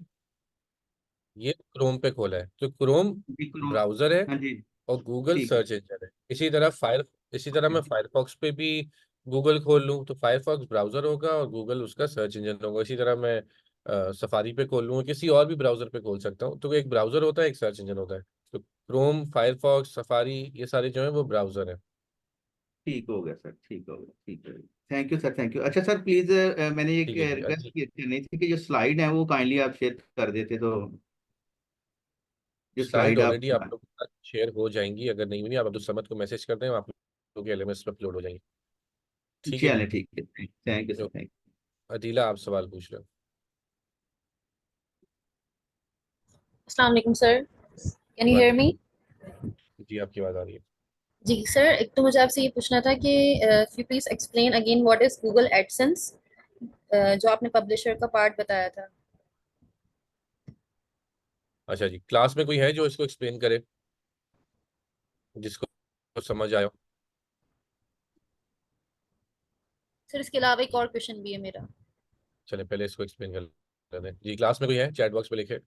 ये क्रोम पे खोला है, तो क्रोम जी, करो। ब्राउजर है हाँ जी। और गूगल ठीक है। सर्च इंजन है। इसी तरह मैं फायरफॉक्स पे भी गूगल खोल लूँ तो फायरफॉक्स ब्राउजर होगा और गूगल उसका सर्च इंजन होगा। इसी तरह मैं सफारी पे खोल लूँ, किसी और भी ब्राउजर पे खोल सकता हूँ। तो एक ब्राउजर होता है, एक सर्च इंजन होता है। तो क्रोम, फायरफॉक्स, सफारी, ये सारे जो है वो ब्राउजर है। ठीक हो गया सर, ठीक हो गया, ठीक है। Thank you sir, thank you. अच्छा सर प्लीज, मैंने एक ठीक है जी, रिक्वेस्ट करनी थी कि जो स्लाइड है वो काइंडली आप शेयर कर देते तो, जो स्लाइड स्लाइड आप। ऑलरेडी आप लोग के साथ शेयर हो जाएंगी, अगर नहीं हुई आप अब्दुल समद को मैसेज कर दें, आप लोग के एलएमएस पे अपलोड हो जाएंगी। ठीक है जी। चलें, ठीक है, थैंक यू सर, जो थैंक अदीला, आप सवाल पूछ रहे अस्सलाम वालेकुम सर, कैन हो। You hear me? जी, आपकी आवाज आ रही है। जी सर, एक तो मुझे आपसे ये पूछना था कि you please explain again what is Google AdSense, जो आपने पब्लिशर का पार्ट बताया था। अच्छा जी, क्लास में कोई है जो इसको एक्सप्लेन करे, जिसको समझ आयो? सर इसके अलावा एक और क्वेश्चन भी है मेरा। चले पहले इसको एक्सप्लेन कर लेते हैं जी। क्लास में कोई है? चैट बॉक्स पे लिखे।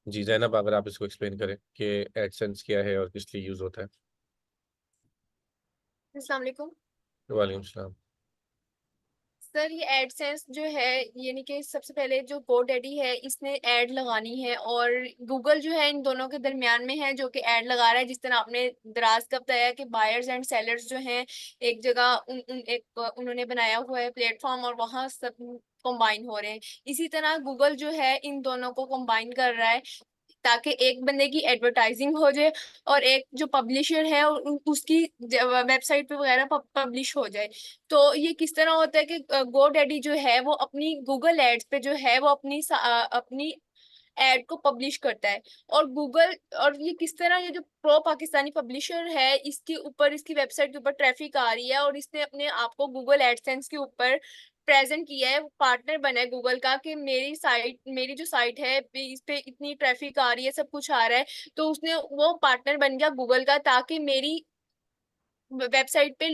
जी जैनब, अगर आप इसको एक्सप्लेन करें कि एडसेंस क्या है और किस लिए यूज होता है। अस्सलाम वालेकुम वालेकुम सलाम। सर, ये एडसेंस जो है, यानी कि सबसे पहले जो GoDaddy है इसने ऐड लगानी है, और गूगल जो है इन दोनों के दरमियान में है, जो कि ऐड लगा रहा है। जिस तरह आपने दराज का बताया कि बायर्स एंड सेलर्स जो हैं एक जगह उन्होंने बनाया हुआ है प्लेटफॉर्म, और वहाँ सब कंबाइन हो रहे हैं। इसी तरह गूगल जो है इन दोनों को कंबाइन कर रहा है, ताकि एक बंदे की एडवर्टाइजिंग हो जाए और एक जो पब्लिशर है उसकी वेबसाइट पे वगैरह पब्लिश हो जाए। तो ये किस तरह होता है कि GoDaddy जो है वो अपनी गूगल एड्स पे जो है वो अपनी एड को पब्लिश करता है, और गूगल, और ये किस तरह, ये जो प्रो पाकिस्तानी पब्लिशर है इसके ऊपर, इसकी वेबसाइट के ऊपर ट्रैफिक आ रही है, और इसने अपने आप को गूगल एडसेंस के ऊपर प्रेजेंट किया है, पार्टनर बना है गूगल का, कि मेरी जो साइट है इस पे इतनी ट्रैफिक आ रही है, सब कुछ आ रहा है। तो उसने वो पार्टनर बन गया गूगल का, ताकि मेरी वेबसाइट पे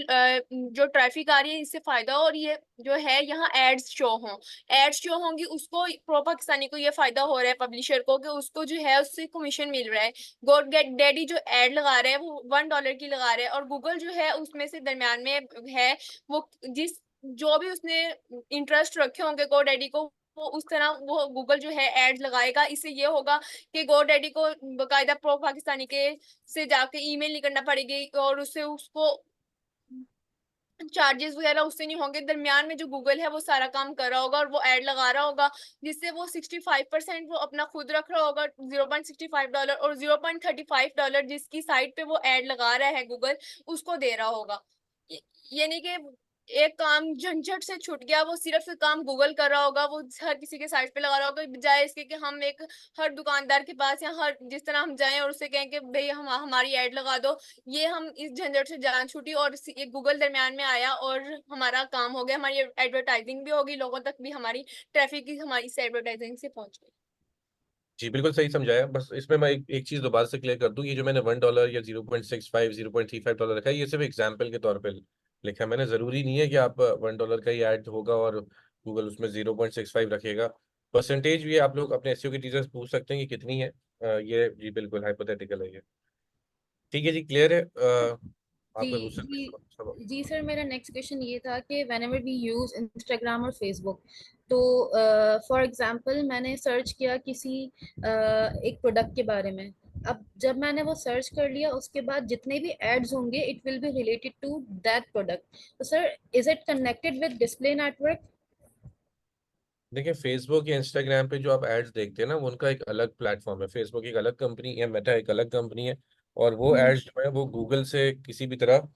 जो ट्रैफिक आ रही है इससे फायदा हो, और ये जो है यहाँ एड्स शो होंगी, उसको प्रो पाकिस्तानी को ये फायदा हो रहा है, पब्लिशर को, कि उसको जो है उससे कमीशन मिल रहा है। GoDaddy जो एड लगा रहा है वो $1 की लगा रहा है, और गूगल जो है उसमें से दरम्यान में है, वो जिस जो भी उसने इंटरेस्ट रखे होंगे GoDaddy को, वो उस तरह वो गूगल जो है एड्स लगाएगा। इससे ये होगा कि GoDaddy को बाकायदा प्रो पाकिस्तानी के से जाके ईमेल नहीं करना पड़ेगी, और उससे उसको चार्जेस वगैरह उससे नहीं होंगे। दरमियान में जो गूगल है वो सारा काम कर रहा होगा और वो ऐड लगा रहा होगा, जिससे वो 65% वो अपना खुद रख रहा होगा, $0.65, और $0.35 जिसकी साइट पे वो ऐड लगा रहा है गूगल, उसको दे रहा होगा। यानी कि एक काम झंझट से छूट गया, वो सिर्फ काम गूगल कर रहा होगा, वो हर किसी के साइट पे लगा रहा होगा, बजाय इसके कि हम एक हर दुकानदार के पास या हर जिस तरह हम जाएं और उससे कहें कि भाई हमारी ऐड लगा दो। ये हम इस झंझट से जान छूटी, और ये गूगल दरमियान में आया और हमारा काम हो गया, हमारी एडवर्टाइजिंग भी होगी, लोगों तक भी हमारी ट्रैफिक की हमारी से एडवर्टाइजिंग से पहुंच गई। जी बिल्कुल सही समझाया। बस इसमें मैं एक चीज दोबारा से क्लियर कर दूं, ये जो मैंने $1 या 0.65, $0.35 रखा है, ये सिर्फ एग्जाम्पल के तौर पे लिखा है मैंने। जरूरी नहीं है कि आप $1 का ही ऐड होगा और गूगल उसमें 0.65 रखेगा। परसेंटेज भी आप लोग अपने एसईओ के टीचर्स पूछ सकते हैं कि कितनी है। ये जी बिल्कुल हाइपोथेटिकल है ये। ठीक है जी, क्लियर है। जी आपका दूसरा जी सवाल। जी सर, मेरा नेक्स्ट क्वेश्चन ये था कि व्हेनेवर वी यूज इंस्टाग्राम और फेसबुक, तो फॉर एग्जांपल मैंने सर्च किया किसी एक प्रोडक्ट के बारे में। अब जब मैंने वो सर्च कर लिया उसके बाद जितने भी एड्स होंगे it will be related to that product. तो sir is it connected with display network? देखिए, फेसबुक या इंस्टाग्राम पे जो आप एड्स देखते हैं ना, वो उनका एक अलग प्लेटफॉर्म है। फेसबुक एक अलग कंपनी है, मेटा एक अलग कंपनी है, और वो एड्स जो है वो गूगल से किसी भी तरह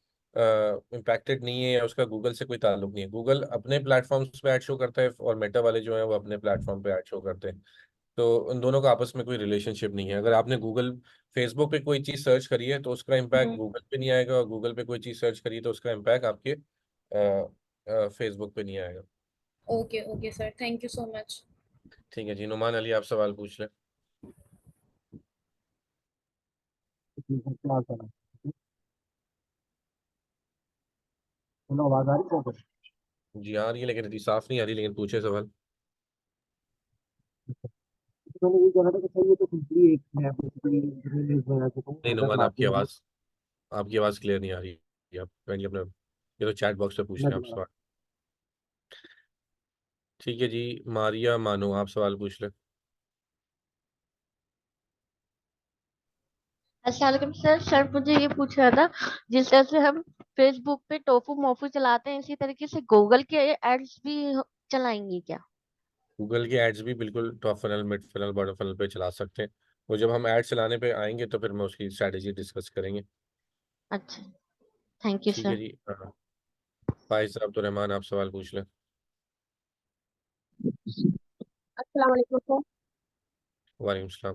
इम्पैक्टेड नहीं है, या उसका गूगल से कोई ताल्लुक नहीं है। गूगल अपने प्लेटफॉर्म्स पे ऐड शो करता है, और मेटा वाले जो है वो अपने प्लेटफॉर्म पे ऐड शो करते हैं। तो उन दोनों का आपस में कोई रिलेशनशिप नहीं है। अगर आपने गूगल फेसबुक पे कोई चीज़ सर्च करी है तो उसका इम्पैक्ट गूगल पे नहीं आएगा, और गूगल पे कोई चीज़ सर्च करी है तो उसका इम्पैक्ट आपके फेसबुक पे नहीं आएगा। Okay okay sir, thank you so much. ठीक है जी, नुमान अली आप सवाल पूछ लें। हेलो, आवाज आ रही है सर? जी आ रही है, लेकिन इतनी साफ नहीं आ रही, लेकिन पूछे सवाल। तो मैंने ये कह रहा था कि सर ये तो सिंपली एक है, बेसिकली न्यूज़ वगैरह से नहीं नजर नुमान, आती है। आपकी आवाज़ क्लियर नहीं आ रही है। आप कहीं अपने ये तो चैट बॉक्स पे पूछ मैं लें आप दोबारा सवाल। ठीक है जी, मारिया मानो आप सवाल पूछ लें। अस्सलाम वालेकुम सर। सर मुझे ये पूछना था, जिस तरह से हम फेसबुक पे टोफू मोफू चलाते हैं इसी तरीके से गूगल के एड्स भी चलाएंगे क्या? गूगल के एड्स भी बिल्कुल top funnel, mid funnel, bottom funnel पे चला सकते हैं। वो जब हम एड चलाने पे आएंगे तो फिर मैं उसकी स्ट्रैटेजी डिस्कस करेंगे। अच्छा, थैंक यू ठीक है सर। जी। हाँ, फाइज अब्दुल रहमान आप सवाल पूछ लें। अस्सलाम वालेकुम सर। वालेकुम सलाम।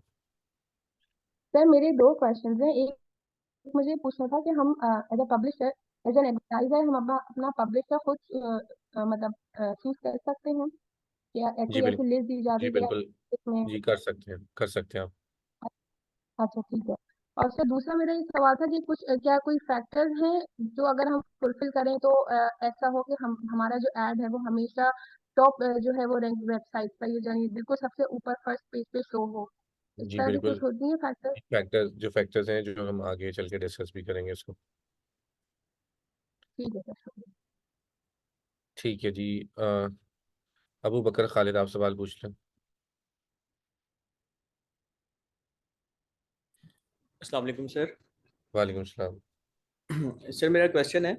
सर मेरे दो क्वेश्चंस हैं। एक मुझे पूछना था कि हम as a publisher, as an advertiser, हम अपना अपना पब्लिशर खुद मतलब चूज कर सकते हैं या जी कोई बिल्कुल। ऐसी लिस्ट दी जाती जी है कि बिल्कुल। इसमें? जी कर सकते हैं, कर सकते हैं आप। अच्छा ठीक है। और सर दूसरा मेरा ये सवाल था कि कुछ क्या कोई फैक्टर्स हैं जो अगर हम फुलफिल करें तो ऐसा हो कि हम हमारा जो ऐड है वो हमेशा टॉप जो है वो रैंक वेबसाइट पर, ये जानी बिल्कुल सबसे ऊपर फर्स्ट पेज पे शो हो। इस जी तरह की बिल्कुल। कुछ होती है फैक्टर? फैक्टर्स हैं जो हम आगे चल के डिस्कस भी करेंगे इसको। ठीक है सर, शुक्रिया। ठीक है जी। अबू बकर खालिद आप सवाल पूछ लें। अस्सलाम वालेकुम सर। वालेकुम सलाम। सर मेरा क्वेश्चन है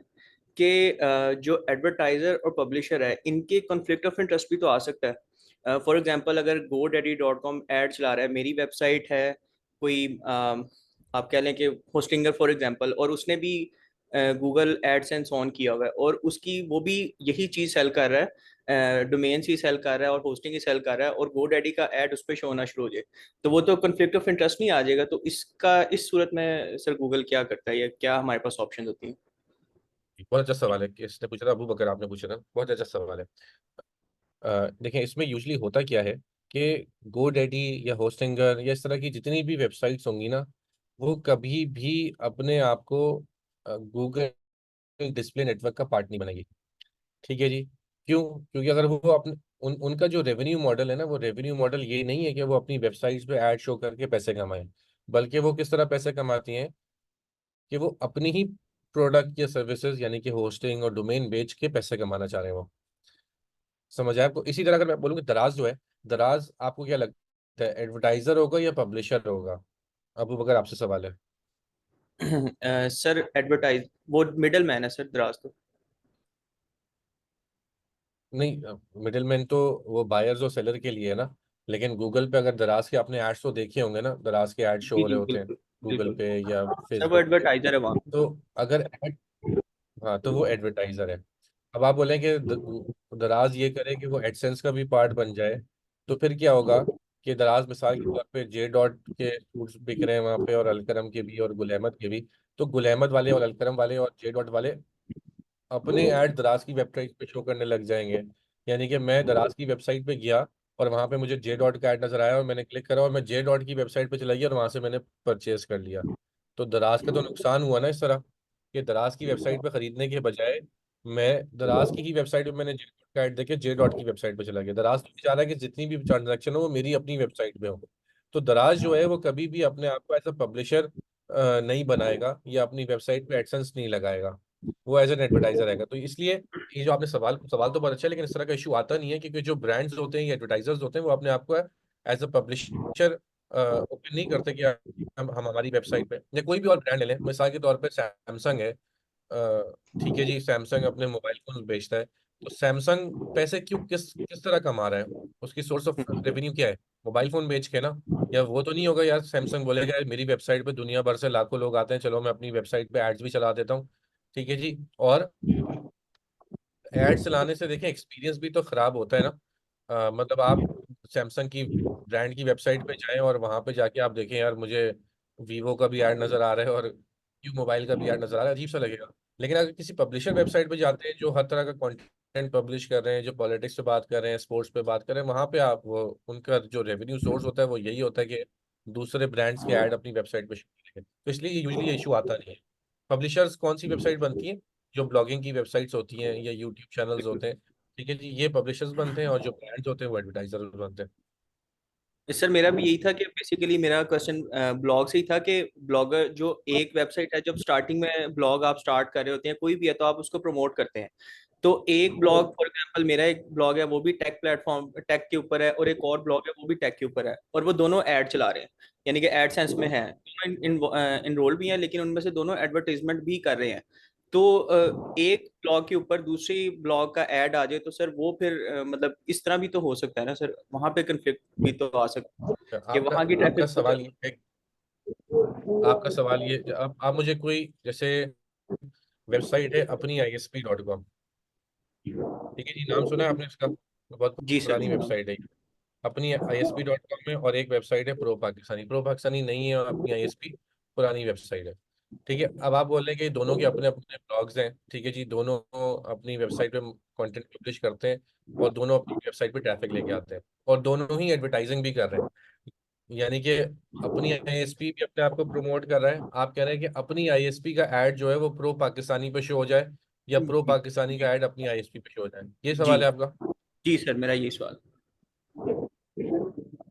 कि जो एडवर्टाइजर और पब्लिशर है इनके कॉन्फ्लिक्ट ऑफ इंटरेस्ट भी तो आ सकता है। फॉर एग्जांपल अगर GoDaddy.com ऐड चला रहा है, मेरी वेबसाइट है कोई आप कह लें कि होस्टिंगर फॉर एग्जांपल, और उसने भी गूगल एडसेंस ऑन किया हुआ है और उसकी वो भी यही चीज़ सेल कर रहा है, डोमेन्स ही सेल कर रहा है और होस्टिंग ही सेल कर रहा है, और GoDaddy का ऐड उस पर शो होना शुरू हो जाए, तो वो तो कॉन्फ्लिक्ट ऑफ इंटरेस्ट नहीं आ जाएगा? तो इसका इस सूरत में सर गूगल क्या करता है या क्या हमारे पास ऑप्शन होती हैं? बहुत अच्छा सवाल है, किसने पूछा था? अबू बकर आपने पूछा था, बहुत अच्छा सवाल है। देखें, इसमें यूजली होता क्या है कि GoDaddy या होस्टिंगर या इस तरह की जितनी भी वेबसाइट्स होंगी ना, वो कभी भी अपने आप को गूगल डिस्प्ले नेटवर्क का पार्ट नहीं बनाएगी। ठीक है जी। क्यों? क्योंकि अगर वो अपने उनका जो रेवेन्यू मॉडल है ना, वो रेवेन्यू मॉडल ये नहीं है कि वो अपनी वेबसाइट्स पे ऐड शो करके पैसे कमाएं, बल्कि वो किस तरह पैसे कमाती हैं कि वो अपनी ही प्रोडक्ट या सर्विसेज यानी कि होस्टिंग और डोमेन बेच के पैसे कमाना चाह रहे हैं वो। समझ आया आपको? इसी तरह अगर मैं बोलूँ कि दराज जो है, दराज आपको क्या लगता है, एडवर्टाइजर होगा या पब्लिशर होगा? अबू बकर आपसे सवाल है। सर एडवर्टाइज, वो मिडल मैन है सर दराज तो। नहीं, मिडिल मैन तो वो बायर्स और सेलर के लिए है ना। लेकिन गूगल पे अगर दराज के आपने एड्स तो देखे होंगे ना, दराज के एड शो जी हो रहे जी होते हैं बिल्कुल गूगल बिल्कुल। पे या सर वो फेसबुक पे। एडवर्टाइजर है वहाँ। तो अगर हाँ, तो वो एडवर्टाइजर है। अब आप बोलें कि दराज ये करे कि वो एडसेंस का भी पार्ट बन जाए, तो फिर क्या होगा कि दराज मिसाल के तौर पे जे डॉट के सूट्स बिक रहे हैं वहाँ पे, और अलकरम के भी और गुल अहमद के भी। तो गुल अहमद वाले और अलकरम वाले और जे डॉट वाले अपने ऐड दराज की वेबसाइट पे शो करने लग जाएंगे। यानी कि मैं दराज की वेबसाइट पे गया और वहाँ पे मुझे जे डॉट का ऐड नजर आया और मैंने क्लिक करा और मैं जे डॉट की वेबसाइट पे चला गया और वहाँ से मैंने परचेज कर लिया। तो दराज का तो नुकसान हुआ ना इस तरह, कि दराज की वेबसाइट पे खरीदने के बजाय मैं दराज की ही वेबसाइट पे मैंने जे डॉट का ऐड देखे जे डॉट की वेबसाइट पे चला गया। दराज तो चाह रहा है कि जितनी भी ट्रांजेक्शन हो वो मेरी अपनी वेबसाइट पे हो। तो दराज जो है वो कभी भी अपने आप को एज अ पब्लिशर नहीं बनाएगा या अपनी वेबसाइट पे एडसेंस नहीं लगाएगा। वो एज एन एडवर्टाइजर रहेगा। तो इसलिए ये जो आपने सवाल सवाल तो बहुत अच्छा है, लेकिन इस तरह का इशू आता नहीं है, क्योंकि जो ब्रांड्स होते हैं या एडवर्टाइजर्स होते हैं वो अपने आप को एज अ पब्लिशर ओपन नहीं करते कि हम हमारी वेबसाइट पे, या कोई भी और ब्रांड ले लें, मिसाल के तौर पे सैमसंग है, ठीक है जी, सैमसंग अपने मोबाइल फोन बेचता है, तो सैमसंग पैसे क्यों किस किस तरह कमा रहा है, उसकी सोर्स ऑफ रेवेन्यू क्या है, मोबाइल फोन बेच के ना। या वो तो नहीं होगा यार सैमसंग बोलेगा यार मेरी वेबसाइट पे दुनिया भर से लाखों लोग आते हैं, चलो मैं अपनी वेबसाइट पे एड्स भी चला देता हूँ, ठीक है जी। और एड चलाने से देखें एक्सपीरियंस भी तो खराब होता है ना। मतलब आप सैमसंग की ब्रांड की वेबसाइट पे जाएं और वहां पे जाके आप देखें यार मुझे वीवो का भी ऐड नजर आ रहा है और क्यू मोबाइल का भी ऐड नजर आ रहा है, अजीब सा लगेगा। लेकिन अगर किसी पब्लिशर वेबसाइट पे जाते हैं जो हर तरह का कंटेंट पब्लिश कर रहे हैं, जो पॉलिटिक्स पे बात कर रहे हैं, स्पोर्ट्स पे बात कर रहे हैं, वहां पे आप वो उनका जो रेवेन्यू सोर्स होता है वो यही होता है कि दूसरे ब्रांड्स के ऐड अपनी वेबसाइट पे शो करेंगे। तो इसलिए यूजली ये इशू आता नहीं है। पब्लिशर्स कौन सी वेबसाइट बनती है, जो ब्लॉगिंग की वेबसाइट्स होती हैं या यूट्यूब चैनल्स होते हैं, ठीक है जी, ये पब्लिशर्स बनते हैं, और जो ब्रांड्स होते हैं वो एडवर्टाइजर्स बनते हैं। सर मेरा भी यही था कि बेसिकली मेरा क्वेश्चन ब्लॉग से ही था कि ब्लॉगर जो एक वेबसाइट है, जब स्टार्टिंग में ब्लॉग आप स्टार्ट कर रहे होते हैं कोई भी है तो आप उसको प्रमोट करते हैं। तो एक ब्लॉग फॉर एग्जांपल मेरा एक ब्लॉग है वो भी टेक प्लेटफॉर्म टेक के ऊपर है, और एक और ब्लॉग है वो भी टेक के ऊपर है, और वो दोनों ऐड चला रहे हैं, यानी कि एडसेंस में है, इनरोल भी हैं, लेकिन उनमें से दोनों एडवर्टाइजमेंट भी कर रहे हैं। तो एक ब्लॉग के ऊपर दूसरी ब्लॉग का ऐड आ जाए तो सर वो फिर मतलब इस तरह भी तो हो सकता है ना सर, वहां पे कंफ्लिक्ट भी तो आ सकता है कि आपका वहां की आपका ट्रैफिक सवाल ये है, आपका सवाल ये, आप मुझे कोई जैसे वेबसाइट है अपनी isp.com, ठीक है जी, नाम सुना है आपने इसका, बहुत जी सर। पुरानी वेबसाइट है। अपनी isp.com है, और एक वेबसाइट है प्रो पाकिस्तानी। प्रो पाकिस्तानी नहीं है, और अपनी ISP पुरानी वेबसाइट है, ठीक है। अब आप बोल रहे हैं कि दोनों के अपने अपने ब्लॉग्स हैं, ठीक है जी, दोनों अपनी वेबसाइट पे कंटेंट पब्लिश करते हैं, और दोनों अपनी वेबसाइट पे ट्रैफिक लेके आते हैं, और दोनों ही एडवर्टाइजिंग भी कर रहे हैं, यानी कि अपनी ISP भी अपने आप को प्रमोट कर रहा है। आप कह रहे हैं कि अपनी ISP का ऐड जो है वो प्रो पाकिस्तानी पे शो हो जाए, या प्रो पाकिस्तानी का ऐड अपनी ISP पे शो हो जाए, ये जी सवाल है आपका। जी सर, मेरा यही सवाल।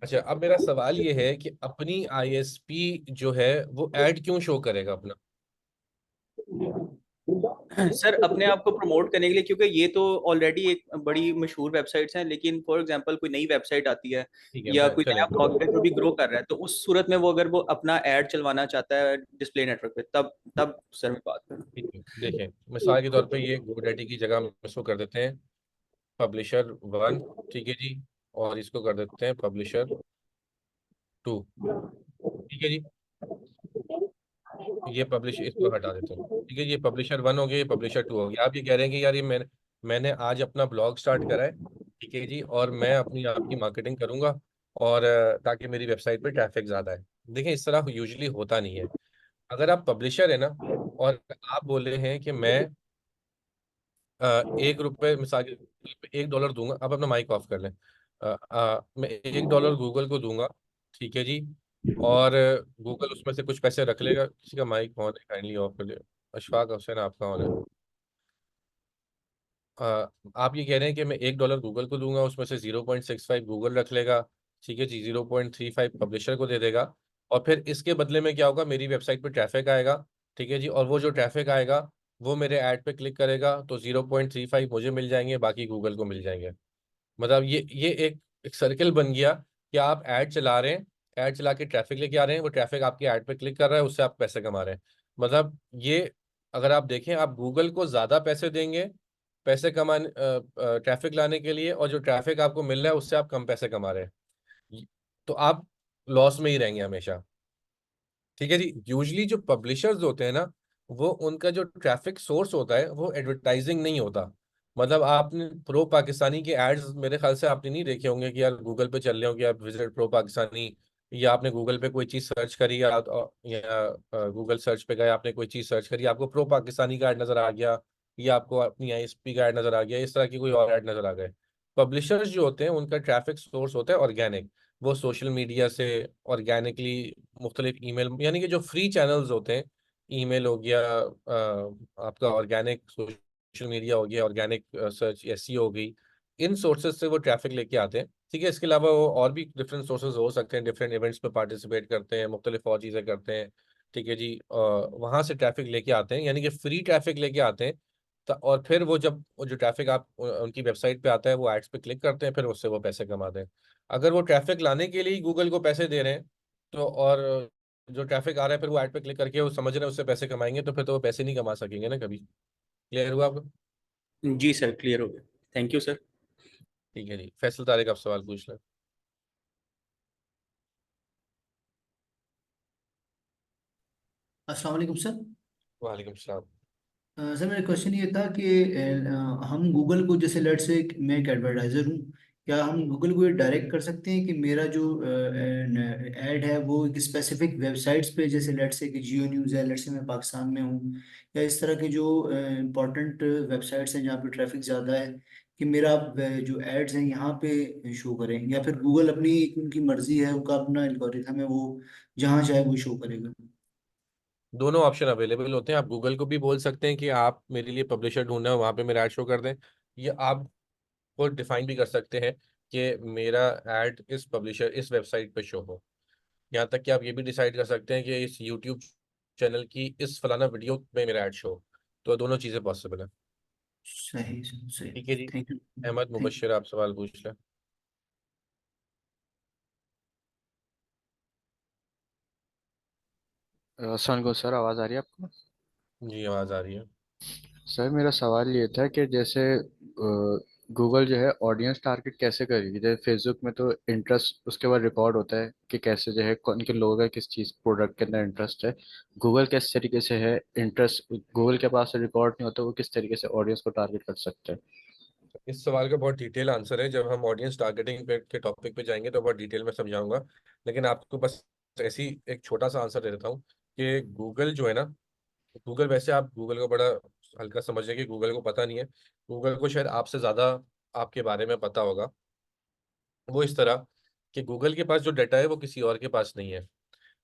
अच्छा, अब मेरा सवाल ये है कि अपनी ISP जो है वो ऐड क्यों शो करेगा अपना। सर अपने आप को प्रमोट करने के लिए, क्योंकि ये तो ऑलरेडी एक बड़ी मशहूर वेबसाइट्स हैं, लेकिन फॉर एग्जांपल कोई नई वेबसाइट आती है ठीक है, या मैं कोई चलें, नया ब्लॉग है जो भी ग्रो कर रहा है, तो उस सूरत में वो अगर वो अपना ऐड चलवाना चाहता है डिस्प्ले नेटवर्क पे, तब तब सर मैं बात करूँ। ठीक है, देखें मिसाल के तौर पे ये GoDaddy की जगह हम इसको कर देते हैं पब्लिशर 1, ठीक है जी, और इसको कर देते हैं पब्लिशर 2, ठीक है जी। ये पब्लिश इसको हटा देते हैं, ठीक है, ये पब्लिशर 1 हो गया, ये पब्लिशर 2 हो गया। आप ये कह रहे हैं कि यार ये मैंने आज अपना ब्लॉग स्टार्ट करा है, ठीक है जी, और मैं अपनी आपकी मार्केटिंग करूंगा, और ताकि मेरी वेबसाइट पे ट्रैफिक ज़्यादा है। देखिए इस तरह यूजली होता नहीं है। अगर आप पब्लिशर है ना, और आप बोल रहे हैं कि मैं 1 रुपये मिसाल के $1 दूंगा, आप अपना माइक ऑफ कर लें, मैं $1 गूगल को दूंगा, ठीक है जी, और गूगल उसमें से कुछ पैसे रख लेगा। किसी का माइक ऑन है, काइंडली ऑफ कर ले। अशफाक हुसैन आपका ऑन है। आप ये कह रहे हैं कि मैं $1 गूगल को दूंगा, उसमें से 0.65 गूगल रख लेगा, ठीक है जी, 0.35 पब्लिशर को दे देगा, और फिर इसके बदले में क्या होगा, मेरी वेबसाइट पे ट्रैफिक आएगा, ठीक है जी, और वो जो ट्रैफिक आएगा वो मेरे ऐड पे क्लिक करेगा, तो 0.35 मुझे मिल जाएंगे, बाकी गूगल को मिल जाएंगे। मतलब ये एक सर्कल बन गया कि आप ऐड चला रहे हैं, ऐड चला के ट्रैफिक लेके आ रहे हैं, वो ट्रैफिक आपके ऐड पे क्लिक कर रहा है, उससे आप पैसे कमा रहे हैं। मतलब ये, अगर आप देखें, आप गूगल को ज़्यादा पैसे देंगे पैसे कमाने ट्रैफिक लाने के लिए, और जो ट्रैफिक आपको मिल रहा है उससे आप कम पैसे कमा रहे हैं, तो आप लॉस में ही रहेंगे हमेशा, ठीक है जी। यूजली जो पब्लिशर्स होते हैं ना, वो उनका जो ट्रैफिक सोर्स होता है वो एडवर्टाइजिंग नहीं होता। मतलब आपने प्रो पाकिस्तानी के एड्स मेरे ख्याल से आपने नहीं देखे होंगे कि यार गूगल पे चल रहे हो कि आप विजिट प्रो पाकिस्तानी, या आपने गूगल पे कोई चीज़ सर्च करी, या गूगल सर्च पे गए, आपने कोई चीज़ सर्च करी, आपको प्रो पाकिस्तानी का ऐड नज़र आ गया, या आपको अपनी ISP का ऐड नज़र आ गया, इस तरह की कोई और ऐड नज़र आ गए। पब्लिशर्स जो होते हैं उनका ट्रैफिक सोर्स होता है ऑर्गेनिक, वो सोशल मीडिया से ऑर्गेनिकली, मुख्तलिफ ईमेल, यानी कि जो फ्री चैनल्स होते हैं, ईमेल हो गया, आपका ऑर्गेनिक सोशल मीडिया हो गया, ऑर्गेनिक सर्च SEO हो गई, इन सोर्सेज से वो ट्रैफिक लेके आते हैं, ठीक है। इसके अलावा वो और भी डिफरेंट सोर्सेज हो सकते हैं, डिफरेंट इवेंट्स पे पार्टिसिपेट करते हैं, मुख्तलिफ और चीज़ें करते हैं, ठीक है जी, वहां से ट्रैफिक लेके आते हैं, यानी कि फ्री ट्रैफिक लेके आते हैं। और फिर वो जब वो जो ट्रैफिक आप उनकी वेबसाइट पे आता है, वो एड्स पे क्लिक करते हैं, फिर उससे वो पैसे कमाते हैं। अगर वो ट्रैफिक लाने के लिए ही गूगल को पैसे दे रहे हैं, तो और जो ट्रैफिक आ रहा है फिर वो ऐड पे क्लिक करके वो समझ रहे हैं उससे पैसे कमाएंगे, तो फिर तो वो पैसे नहीं कमा सकेंगे ना कभी। क्लियर हुआ आपको? जी सर, क्लियर हो गया, थैंक यू सर। ठीक है जी, फैसल तारिक आप सवाल पूछ लें। अस्सलाम वालेकुम सर। वालेकुम सलाम। सर मेरा क्वेश्चन ये था कि हम गूगल को, जैसे लेट से मैं एक एडवर्टाइजर हूँ, क्या हम गूगल को ये डायरेक्ट कर सकते हैं कि मेरा जो ऐड है वो एक स्पेसिफिक वेबसाइट्स पे, जैसे लेट से कि जियो न्यूज़ है, लेट से मैं पाकिस्तान में हूँ, या इस तरह के जो इम्पोर्टेंट वेबसाइट्स हैं जहाँ पे ट्रैफिक ज़्यादा है, कि मेरा जो एड्स हैं यहाँ पे शो करें, या फिर गूगल अपनी उनकी मर्जी है, उनका अपना एल्गोरिथम है, वो जहाँ चाहे वो शो करेगा? दोनों ऑप्शन अवेलेबल होते हैं। आप गूगल को भी बोल सकते हैं कि आप मेरे लिए पब्लिशर ढूंढना है, वहां पे मेरा ऐड शो कर दें। या आप वो डिफाइन भी कर सकते हैं कि मेरा ऐड इस पब्लिशर इस वेबसाइट पे शो हो। यहाँ तक कि आप ये भी डिसाइड कर सकते हैं कि इस यूट्यूब चैनल की इस फलाना वीडियो में मेरा ऐड शो हो। तो दोनों चीज़ें पॉसिबल है। सही सही। ठीक है जी। Thank you. Ahmad thank Mubashar आप सवाल पूछ लें। सन को सर, आवाज़ आ रही है आपको? जी आवाज़ आ रही है। सर मेरा सवाल ये था कि जैसे गूगल जो है ऑडियंस टारगेट कैसे करेगी? जैसे फेसबुक में तो इंटरेस्ट उसके बाद रिकॉर्ड होता है कि कैसे जो है कौन के लोगों का किस चीज़ प्रोडक्ट के अंदर इंटरेस्ट है। गूगल किस तरीके से है इंटरेस्ट, गूगल के पास रिकॉर्ड नहीं होता, वो किस तरीके से ऑडियंस को टारगेट कर सकते हैं? इस सवाल का बहुत डिटेल आंसर है, जब हम ऑडियंस टारगेटिंग पे के टॉपिक पे जाएंगे तो बहुत डिटेल में समझाऊंगा। लेकिन आपको बस ऐसी एक छोटा सा आंसर दे देता हूँ कि गूगल जो है ना, गूगल वैसे आप गूगल को बड़ा हल्का समझें कि गूगल को पता नहीं है। गूगल को शायद आपसे ज़्यादा आपके बारे में पता होगा। वो इस तरह कि गूगल के पास जो डाटा है वो किसी और के पास नहीं है।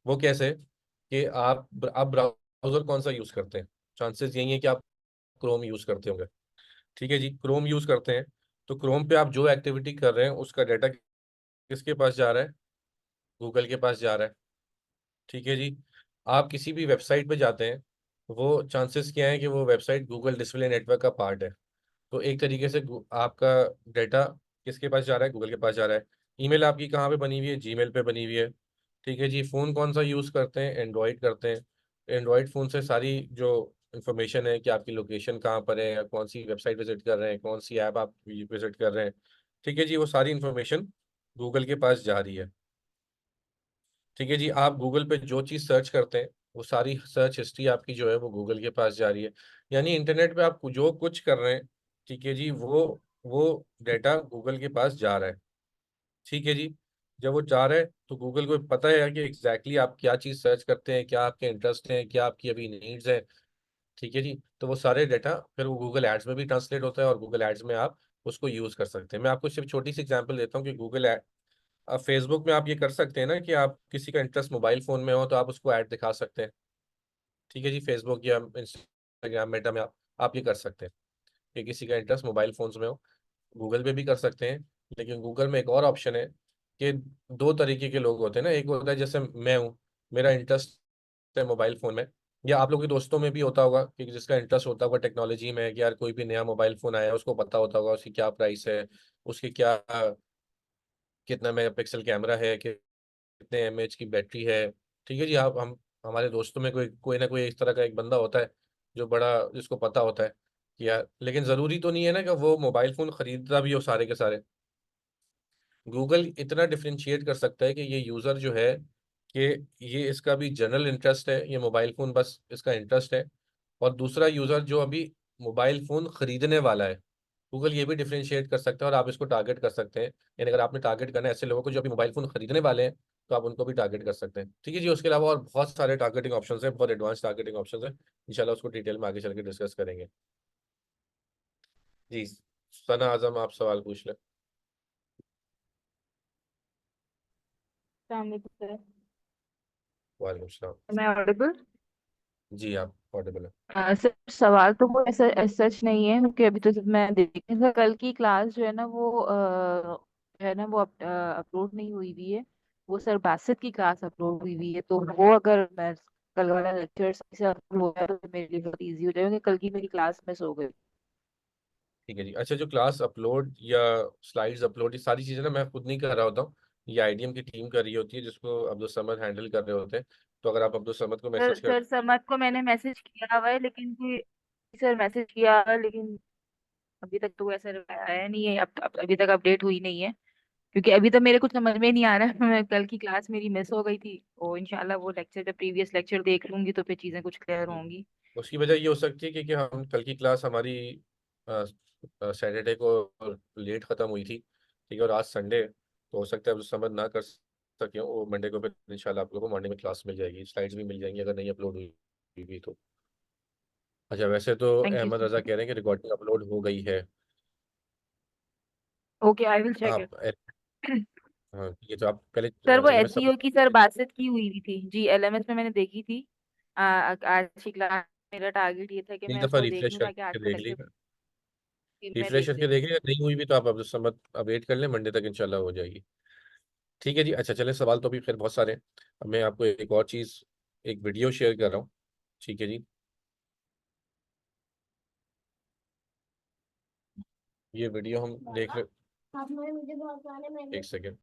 वो कैसे कि आप ब्राउज़र कौन सा यूज़ करते हैं? चांसेस यही है कि आप क्रोम यूज़ करते होंगे। ठीक है जी, क्रोम यूज़ करते हैं। तो क्रोम पे आप जो एक्टिविटी कर रहे हैं उसका डाटा किसके पास जा रहा है? गूगल के पास जा रहा है। ठीक है जी। आप किसी भी वेबसाइट पे जाते हैं, वो चांसेस क्या है कि वो वेबसाइट गूगल डिस्प्ले नेटवर्क का पार्ट है। तो एक तरीके से आपका डाटा किसके पास जा रहा है? गूगल के पास जा रहा है। ईमेल आपकी कहाँ पे बनी हुई है? जीमेल पे बनी हुई है। ठीक है जी। फ़ोन कौन सा यूज़ करते हैं? एंड्रॉयड करते हैं। एंड्रॉयड फ़ोन से सारी जो इंफॉर्मेशन है कि आपकी लोकेशन कहाँ पर है, कौन सी वेबसाइट विजिट कर रहे हैं, कौन सी ऐप आप विजिट कर रहे हैं, ठीक है जी, वो सारी इंफॉर्मेशन गूगल के पास जा रही है। ठीक है जी। आप गूगल पे जो चीज़ सर्च करते हैं वो सारी सर्च हिस्ट्री आपकी जो है वो गूगल के पास जा रही है। यानी इंटरनेट पे आप जो कुछ कर रहे हैं, ठीक है जी, वो डाटा गूगल के पास जा रहा है। ठीक है जी। जब वो जा रहा है तो गूगल को पता है कि एग्जैक्टली आप क्या चीज़ सर्च करते हैं, क्या आपके इंटरेस्ट हैं, क्या आपकी अभी नीड्स हैं। ठीक है जी। तो वो सारे डाटा फिर वो गूगल एड्स में भी ट्रांसलेट होता है और गूगल एड्स में आप उसको यूज़ कर सकते हैं। मैं आपको सिर्फ छोटी सी एग्जांपल देता हूँ कि गूगल एड, अब फेसबुक में आप ये कर सकते हैं ना कि आप किसी का इंटरेस्ट मोबाइल फ़ोन में हो तो आप उसको ऐड दिखा सकते हैं। ठीक है जी। फेसबुक या इंस्टाग्राम मेटा में आप ये कर सकते हैं कि किसी का इंटरेस्ट मोबाइल फ़ोन्स में हो। गूगल पे भी कर सकते हैं। लेकिन गूगल में एक और ऑप्शन है कि दो तरीके के लोग होते हैं ना। एक होता है जैसे मैं हूँ, मेरा इंटरेस्ट है मोबाइल फ़ोन में, या आप लोगों के दोस्तों में भी होता होगा कि जिसका इंटरेस्ट होता होगा टेक्नोलॉजी में, कि यार कोई भी नया मोबाइल फ़ोन आया है उसको पता होता होगा उसकी क्या प्राइस है, उसकी क्या कितना मेगापिक्सल कैमरा है, कितने एमएच की बैटरी है। ठीक है जी। आप हम हमारे दोस्तों में कोई कोई ना कोई इस तरह का एक बंदा होता है जो बड़ा जिसको पता होता है कि यार, लेकिन ज़रूरी तो नहीं है ना कि वो मोबाइल फ़ोन ख़रीदता भी हो सारे के सारे। गूगल इतना डिफरेंशिएट कर सकता है कि ये यूज़र जो है कि ये इसका भी जनरल इंटरेस्ट है, ये मोबाइल फ़ोन बस इसका इंटरेस्ट है, और दूसरा यूज़र जो अभी मोबाइल फ़ोन ख़रीदने वाला है, गूगल ये भी डिफरेंशिएट कर सकता है और आप इसको टारगेट कर सकते हैं। यानी अगर आपने टारगेट करना है ऐसे लोगों को जो अभी मोबाइल फ़ोन खरीदने वाले हैं, तो आप उनको भी टारगेट कर सकते हैं। ठीक है जी। उसके अलावा और बहुत सारे टारगेटिंग ऑप्शंस हैं, बहुत एडवांस टारगेटिंग ऑप्शंस हैं। इंशाल्लाह उसको डिटेल में आगे चल के डिस्कस करेंगे। जी। सना आजम आप सवाल पूछ लें। सर, वालेकुम सलाम। मैं ऑडिबल? जी आप ऑडिबल है। सर सवाल तो कोई ऐसा सच नहीं है, क्योंकि अभी तो जब मैं देखी था कल की क्लास जो है ना वो है ना वो अपलोड नहीं हुई हुई है। वो सर बासित की क्लास अपलोड हुई हुई है, तो वो अगर मैं कल वाला लेक्चर से अपलोड हो गया तो मेरे लिए बहुत इजी हो जाएगा, क्योंकि कल की मेरी क्लास मिस हो गई। ठीक है जी। अच्छा, जो क्लास अपलोड या स्लाइड्स अपलोड, ये सारी चीज़ें ना मैं खुद नहीं कर रहा होता हूँ, ये आईडीएम की टीम कर रही होती है, जिसको अब्दुल समद हैंडल कर रहे होते हैं। तो अगर आप अब्दुल समद को सर मैसेज कर सर समद को मैंने मैसेज किया हुआ है, लेकिन कोई सर मैसेज किया हुआ है, लेकिन अभी तक तो ऐसा आया नहीं है। अब अभी तक अपडेट हुई नहीं है, क्योंकि अभी तो मेरे कुछ समझ में नहीं आ रहा है। मैं कल की क्लास मेरी मिस हो गई थी, और इंशाल्लाह वो लेक्चर जब प्रीवियस लेक्चर देख लूंगी तो फिर चीजें कुछ क्लियर होंगी। उसकी वजह ये हो सकती है कि हम कल की क्लास हमारी सैटरडे को लेट ख़त्म हुई थी, ठीक है, और आज संडे, तो हो सकता है अब्दुल समद ना कर सके हो। वो मंडे को फिर इंशाल्लाह आप लोगों को मॉर्निंग में क्लास मिल जाएगी, स्लाइड्स भी मिल जाएंगी अगर नहीं अपलोड हुई भी तो। अच्छा, वैसे तो थैंक यू अहमद सर। रजा कह रहे हैं कि रिकॉर्डिंग अपलोड हो गई है। ओके, आई विल चेक आप इट। हाँ, ये तो आप पहले सर वो एक मैं सब एसईओ की सर बातचीत की हुई भी थी जी, एलएमएस में मैंने देखी थी। आज की क्लास मेरा टारगेट ये था कि एक मैं दफ़ा उसको देख रिफ्रेश लूँ, ताकि आज करके का देख लेक्चर लीजिए। मैं रिफ्रेश देख करके लेती देख हूँ। लीजिए, नहीं हुई भी तो आप अब्दुल समद अब वेट कर लें, मंडे तक इंशाल्लाह हो जाएगी। ठीक है जी। अच्छा, चले, सवाल तो अभी खैर बहुत सारे हैं। अब मैं आपको एक और चीज़, एक वीडियो शेयर कर रहा हूँ, ठीक है जी। ये वीडियो हम देख रहे, एक सेकेंड।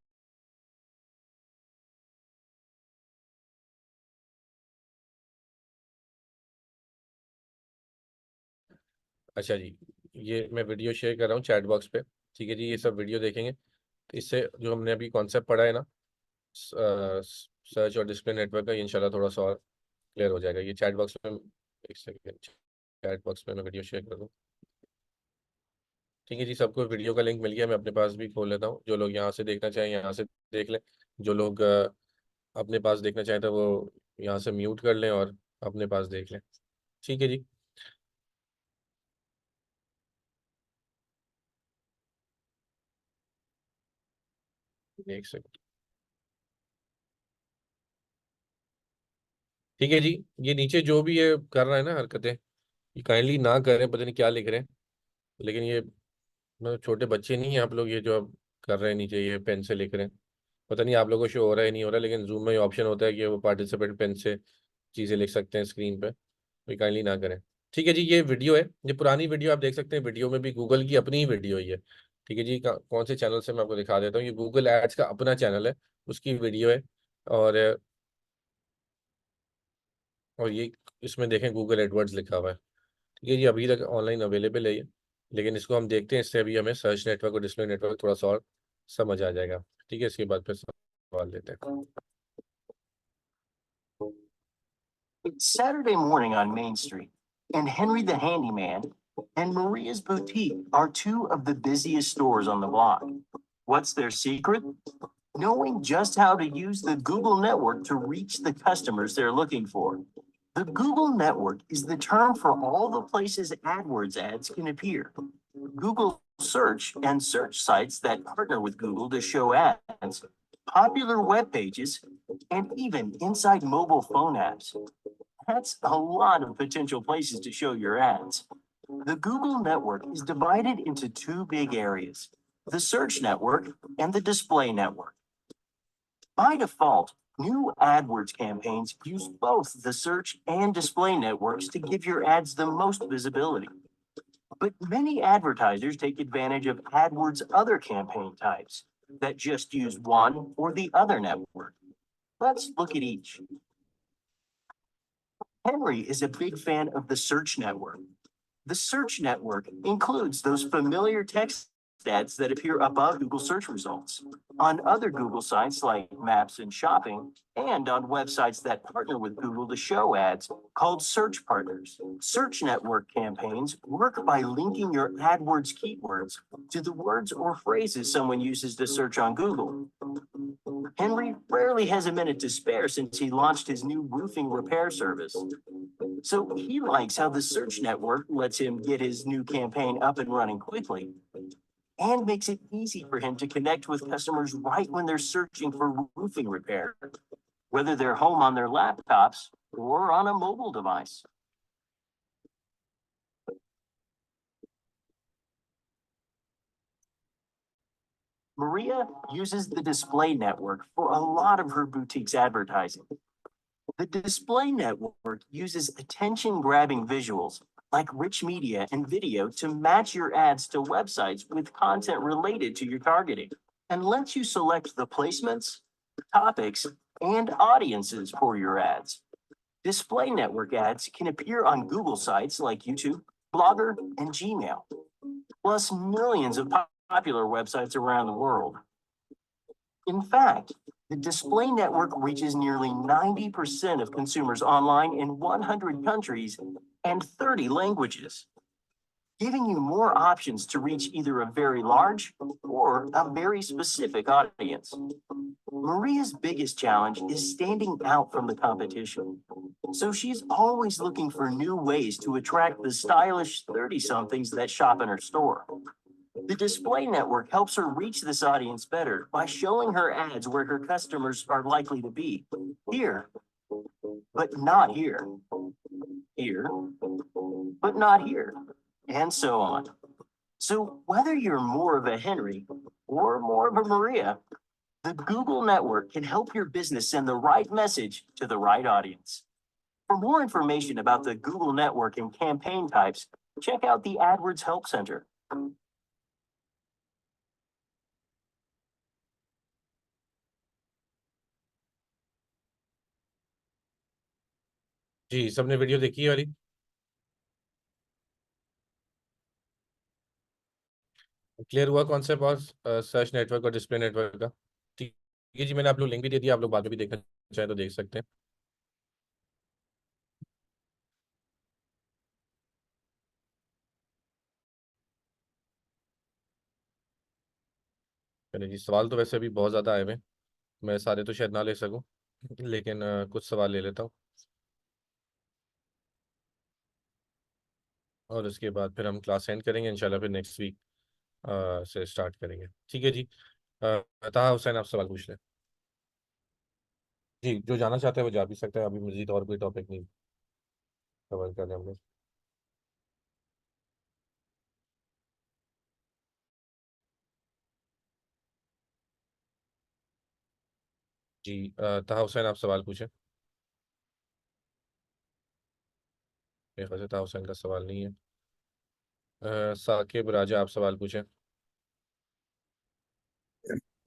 अच्छा जी, ये मैं वीडियो शेयर कर रहा हूँ चैट बॉक्स पे, ठीक है जी। ये सब वीडियो देखेंगे तो इससे जो हमने अभी कॉन्सेप्ट पढ़ा है ना, सर्च और डिस्प्ले नेटवर्क का, ये इंशाल्लाह थोड़ा सा और क्लियर हो जाएगा। ये चैट बॉक्स में, एक सेकेंड, चैट बॉक्स में मैं वीडियो शेयर कर दूँ। ठीक है जी, सबको वीडियो का लिंक मिल गया। मैं अपने पास भी खोल लेता हूँ, जो लोग यहाँ से देखना चाहें यहाँ से देख लें, जो लोग अपने पास देखना चाहें तो वो यहाँ से म्यूट कर लें और अपने पास देख लें। ठीक है जी। एक सेकेंड। ठीक है जी, ये नीचे जो भी ये कर रहा है ना हरकतें, ये काइंडली ना करें, पता नहीं क्या लिख रहे हैं, लेकिन ये मतलब छोटे बच्चे नहीं हैं आप लोग, ये जो अब कर रहे हैं नीचे, ये पेन से लिख रहे हैं। पता नहीं आप लोगों को शो हो रहा है नहीं हो रहा है, लेकिन जूम में ऑप्शन होता है कि वो पार्टिसिपेंट पेन से चीज़ें लिख सकते हैं स्क्रीन पे, तो काइंडली ना करें। ठीक है जी, ये वीडियो है, ये पुरानी वीडियो आप देख सकते हैं, वीडियो में भी गूगल की अपनी ही वीडियो ही है। ठीक है जी, कौन से चैनल से मैं आपको दिखा देता हूँ, ये गूगल एड्स का अपना चैनल है, उसकी वीडियो है। और ये इसमें देखें गूगल एडवर्ड्स लिखा हुआ है। ठीक है जी, अभी तक ऑनलाइन अवेलेबल है ये, लेकिन इसको हम देखते हैं, इससे अभी हमें सर्च नेटवर्क और डिस्प्ले नेटवर्क थोड़ा सा और समझ आ जाएगा। ठीक है, इसके बाद फिर सवाल लेते हैं। It's Saturday morning on Main Street, and Henry the Handyman and Maria's Boutique are two of the busiest stores on the block. What's their secret? Knowing just how to use the Google network to reach the customers they're looking for. The Google network is the term for all the places AdWords ads can appear. Google search and search sites that partner with Google to show ads, popular web pages, and even inside mobile phone apps. That's a lot of potential places to show your ads. The Google network is divided into two big areas, the search network and the display network. By default, new AdWords campaigns use both the search and display networks to give your ads the most visibility. But many advertisers take advantage of AdWords' other campaign types that just use one or the other network. Let's look at each. Henry is a big fan of the search network. The search network includes those familiar text ads that appear above Google search results, on other Google sites like Maps and Shopping, and on websites that partner with Google to show ads called search partners. Search network campaigns work by linking your AdWords keywords to the words or phrases someone uses to search on Google. Henry rarely has a minute to spare since he launched his new roofing repair service. So he likes how the search network lets him get his new campaign up and running quickly and makes it easy for him to connect with customers right when they're searching for roofing repair, whether they're home on their laptops or on a mobile device. Maria uses the display network for a lot of her boutique's advertising. The display network uses attention-grabbing visuals like rich media and video to match your ads to websites with content related to your targeting and lets you select the placements, topics, and audiences for your ads. Display network ads can appear on Google sites like YouTube, Blogger, and Gmail, plus millions of popular websites around the world. In fact, the display network reaches nearly 90% of consumers online in 100 countries and 30 languages, giving you more options to reach either a very large or a very specific audience. Maria's biggest challenge is standing out from the competition. So she's always looking for new ways to attract the stylish 30-somethings that shop in her store. The display network helps her reach this audience better by showing her ads where her customers are likely to be. Here, but not here. Here, but not here. And so on. So whether you're more of a Henry or more of a Maria, the Google network can help your business send the right message to the right audience. For more information about the Google network and campaign types, check out the AdWords Help Center. जी, सबने video देखी है वाली? Clear हुआ concept और search network और display network का? ठीक है जी, मैंने आप लोग लिंक भी दे दिया, आप लोग बाद में भी देखना चाहे तो देख सकते हैं। चलिए जी, सवाल तो वैसे अभी बहुत ज़्यादा आए हुए हैं, मैं सारे तो शायद ना ले सकूं, लेकिन कुछ सवाल ले लेता हूँ और उसके बाद फिर हम क्लास एंड करेंगे इंशाल्लाह, फिर नेक्स्ट वीक से स्टार्ट करेंगे। ठीक है जी। ताहा हुसैन, आप सवाल पूछ लें। जी, जो जाना चाहते हैं वो जा भी सकते हैं, अभी मजीद और कोई टॉपिक नहीं कवर कर रहे हम लोग। जी, ताहा हुसैन, आप सवाल पूछें। मेरे ख्याल से ताहा हुसैन का सवाल नहीं है। साकिब राजा, आप सवाल पूछें।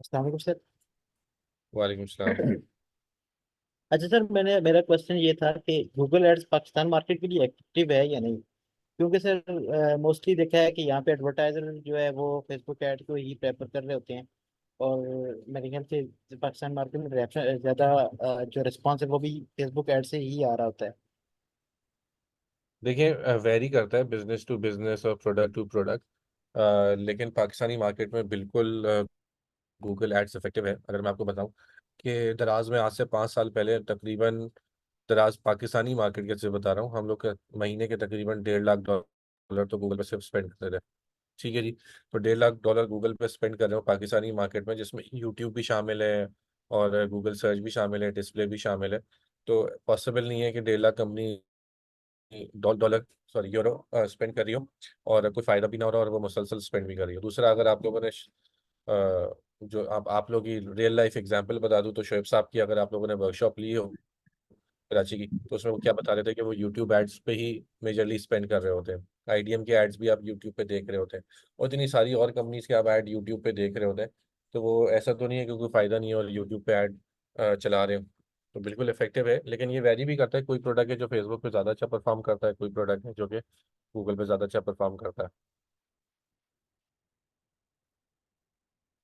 अस्सलाम वालेकुम सर। वालेकुम सलाम। अच्छा सर, मेरा क्वेश्चन ये था कि गूगल एड्स पाकिस्तान मार्केट के लिए एक्टिव है या नहीं, क्योंकि सर मोस्टली देखा है कि यहाँ पे एडवर्टाइजर जो है वो फेसबुक ऐड को ही प्रेफर कर रहे होते हैं, और मेरे ख्याल से पाकिस्तान मार्केट में ज़्यादा जो रिस्पॉन्स है वो भी फेसबुक ऐड से ही आ रहा होता है। देखिए, वेरी करता है बिजनेस टू बिजनेस और प्रोडक्ट टू प्रोडक्ट, लेकिन पाकिस्तानी मार्केट में बिल्कुल गूगल एड्स इफेक्टिव है। अगर मैं आपको बताऊं कि दराज में आज से 5 साल पहले तकरीबन, दराज पाकिस्तानी मार्केट के से बता रहा हूँ, हम लोग के महीने के तकरीबन $1.5 तो गूगल पे सिर्फ स्पेंड करते थे। ठीक है जी, तो $1.5 गूगल पे स्पेंड कर रहे हो पाकिस्तानी मार्केट में, जिसमें यूट्यूब भी शामिल है और गूगल सर्च भी शामिल है, डिस्प्ले भी शामिल है। तो पॉसिबल नहीं है कि 1.5 lakh company dollar, sorry euro spend कर रही हो और कोई फ़ायदा भी ना हो रहा और वो मुसलसल स्पेंड भी कर रही हो। दूसरा, अगर आप लोगों ने जो आप लोग की रियल लाइफ एग्जांपल बता दूं, तो शोएब साहब की अगर आप लोगों ने वर्कशॉप ली हो कराची की, तो उसमें वो क्या बता रहे थे कि वो यूट्यूब एड्स पे ही मेजरली स्पेंड कर रहे होते हैं। आईडीएम के एड्स भी आप यूट्यूब पे देख रहे होते हैं और इतनी सारी और कंपनीज के आप ऐड यूट्यूब पे देख रहे होते हैं। तो वो ऐसा तो नहीं है कि कोई फ़ायदा नहीं है और यूट्यूब पे ऐड चला रहे हो। तो बिल्कुल इफेक्टिव है, लेकिन ये वेरी भी करता है, कोई प्रोडक्ट है जो फेसबुक पे ज़्यादा अच्छा परफॉर्म करता है, कोई प्रोडक्ट है जो कि गूगल पे ज़्यादा अच्छा परफॉर्म करता है।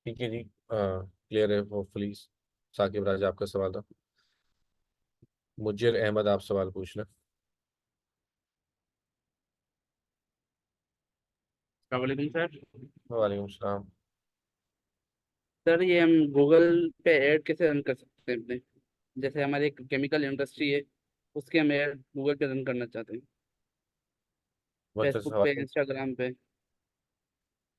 ठीक है जी, क्लियर है होपफुली। साकिब राजा, आपका सवाल था। मुज्जिर अहमद, आप सवाल पूछ लें। वालेकुम सर। वालेकुम सलाम। सर ये हम गूगल पे ऐड कैसे रन कर सकते हैं अपने, जैसे हमारी एक केमिकल इंडस्ट्री है, उसके हम ऐड गूगल पे रन करना चाहते हैं, बहुत अच्छा फेसबुक पे, सवाल। इंस्टाग्राम पे।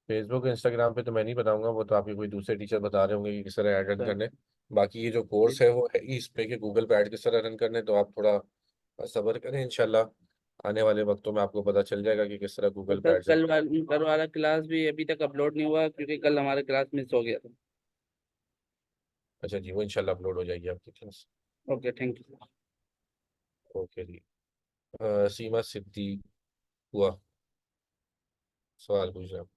फेसबुक इंस्टाग्राम पे तो मैं नहीं बताऊंगा, वो तो आपके कोई दूसरे टीचर बता रहे होंगे कि किस तरह ऐड रन सर करने। बाकी ये जो कोर्स है वो है ही इस पे कि गूगल पे ऐड किस तरह रन करने, तो आप थोड़ा सब्र करें, इंशाल्लाह आने वाले वक्तों में आपको पता चल जाएगा कि किस तरह तो गूगल पे सर ऐड रन। कल वाला क्लास भी अभी तक अपलोड नहीं हुआ, क्योंकि कल हमारा क्लास मिस हो गया था। अच्छा जी, वो इंशाल्लाह अपलोड हो जाएगी आपकी class. Okay, thank you. Okay जी। सीमा सिद्दी हुआ सवाल पूछ रहा हूँ।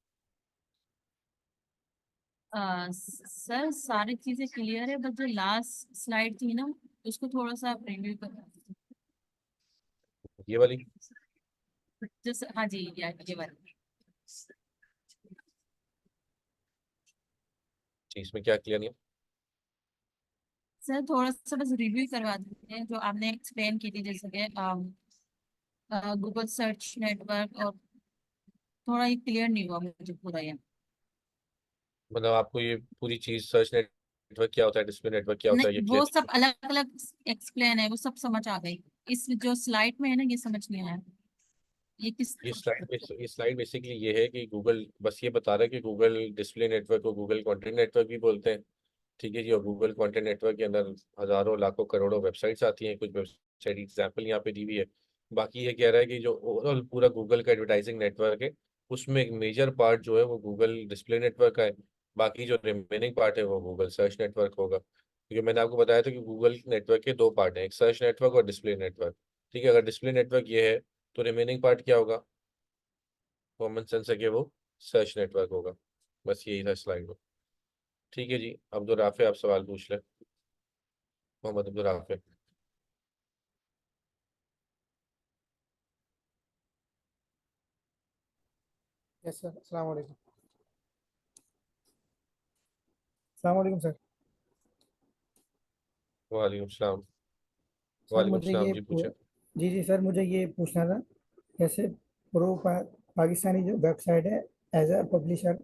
सर सारी चीजें क्लियर है, बस जो लास्ट स्लाइड थी ना उसको थोड़ा सा आप रिव्यू कर ये वाली जैसे। हाँ जी, ये वाली। जी, इसमें क्या क्लियर नहीं है? सर थोड़ा सा बस रिव्यू करवा दीजिए जो आपने एक्सप्लेन की थी, जैसे कि गूगल सर्च नेटवर्क, और थोड़ा ये क्लियर नहीं हुआ मुझे पूरा ये। मतलब आपको ये पूरी चीज सर्च नेटवर्क क्या होता है, डिस्प्ले नेटवर्क क्या होता है, ये नहीं, वो क्लियर? सब अलग अलग एक्सप्लेन है, वो सब समझ आ गई। इस जो स्लाइड में है ना, ये समझ नहीं आया ये किस। ये स्लाइड बेसिकली ये है कि गूगल बस ये बता रहा है कि गूगल डिस्प्ले नेटवर्क को गूगल कंटेंट नेटवर्क भी बोलते हैं। ठीक है जी। और गूगल कंटेंट नेटवर्क के अंदर हजारों लाखों करोड़ों वेबसाइट्स आती हैं। कुछ वेबसाइट एग्जाम्पल यहाँ पे दी हुई है। बाकी ये कह रहा है कि जो ओवरऑल पूरा गूगल का एडवर्टाइजिंग नेटवर्क है उसमें एक मेजर पार्ट जो है वो गूगल डिस्प्ले नेटवर्क का है। बाकी जो रिमेनिंग पार्ट है वो गूगल सर्च नेटवर्क होगा, क्योंकि मैंने आपको बताया था कि गूगल नेटवर्क के दो पार्ट हैं, एक सर्च नेटवर्क और डिस्प्ले नेटवर्क। ठीक है, अगर डिस्प्ले नेटवर्क ये है तो रिमेनिंग पार्ट क्या होगा? कॉमन सेंस है कि वो सर्च नेटवर्क होगा। बस यही था स्लाइड में। ठीक है जी। अब्दुल राफे आप सवाल पूछ लें। मोहम्मद अब्दुल राफे। यस सर, अस्सलाम वालेकुम। अस्सलाम वालेकुम सर। वालेकुम सलाम। सर वालेकुम मुझे सलाम ये जी, पूछे। जी जी सर, मुझे ये पूछना था, जैसे पाकिस्तानी जो वेबसाइट है, एज अ पब्लिशर,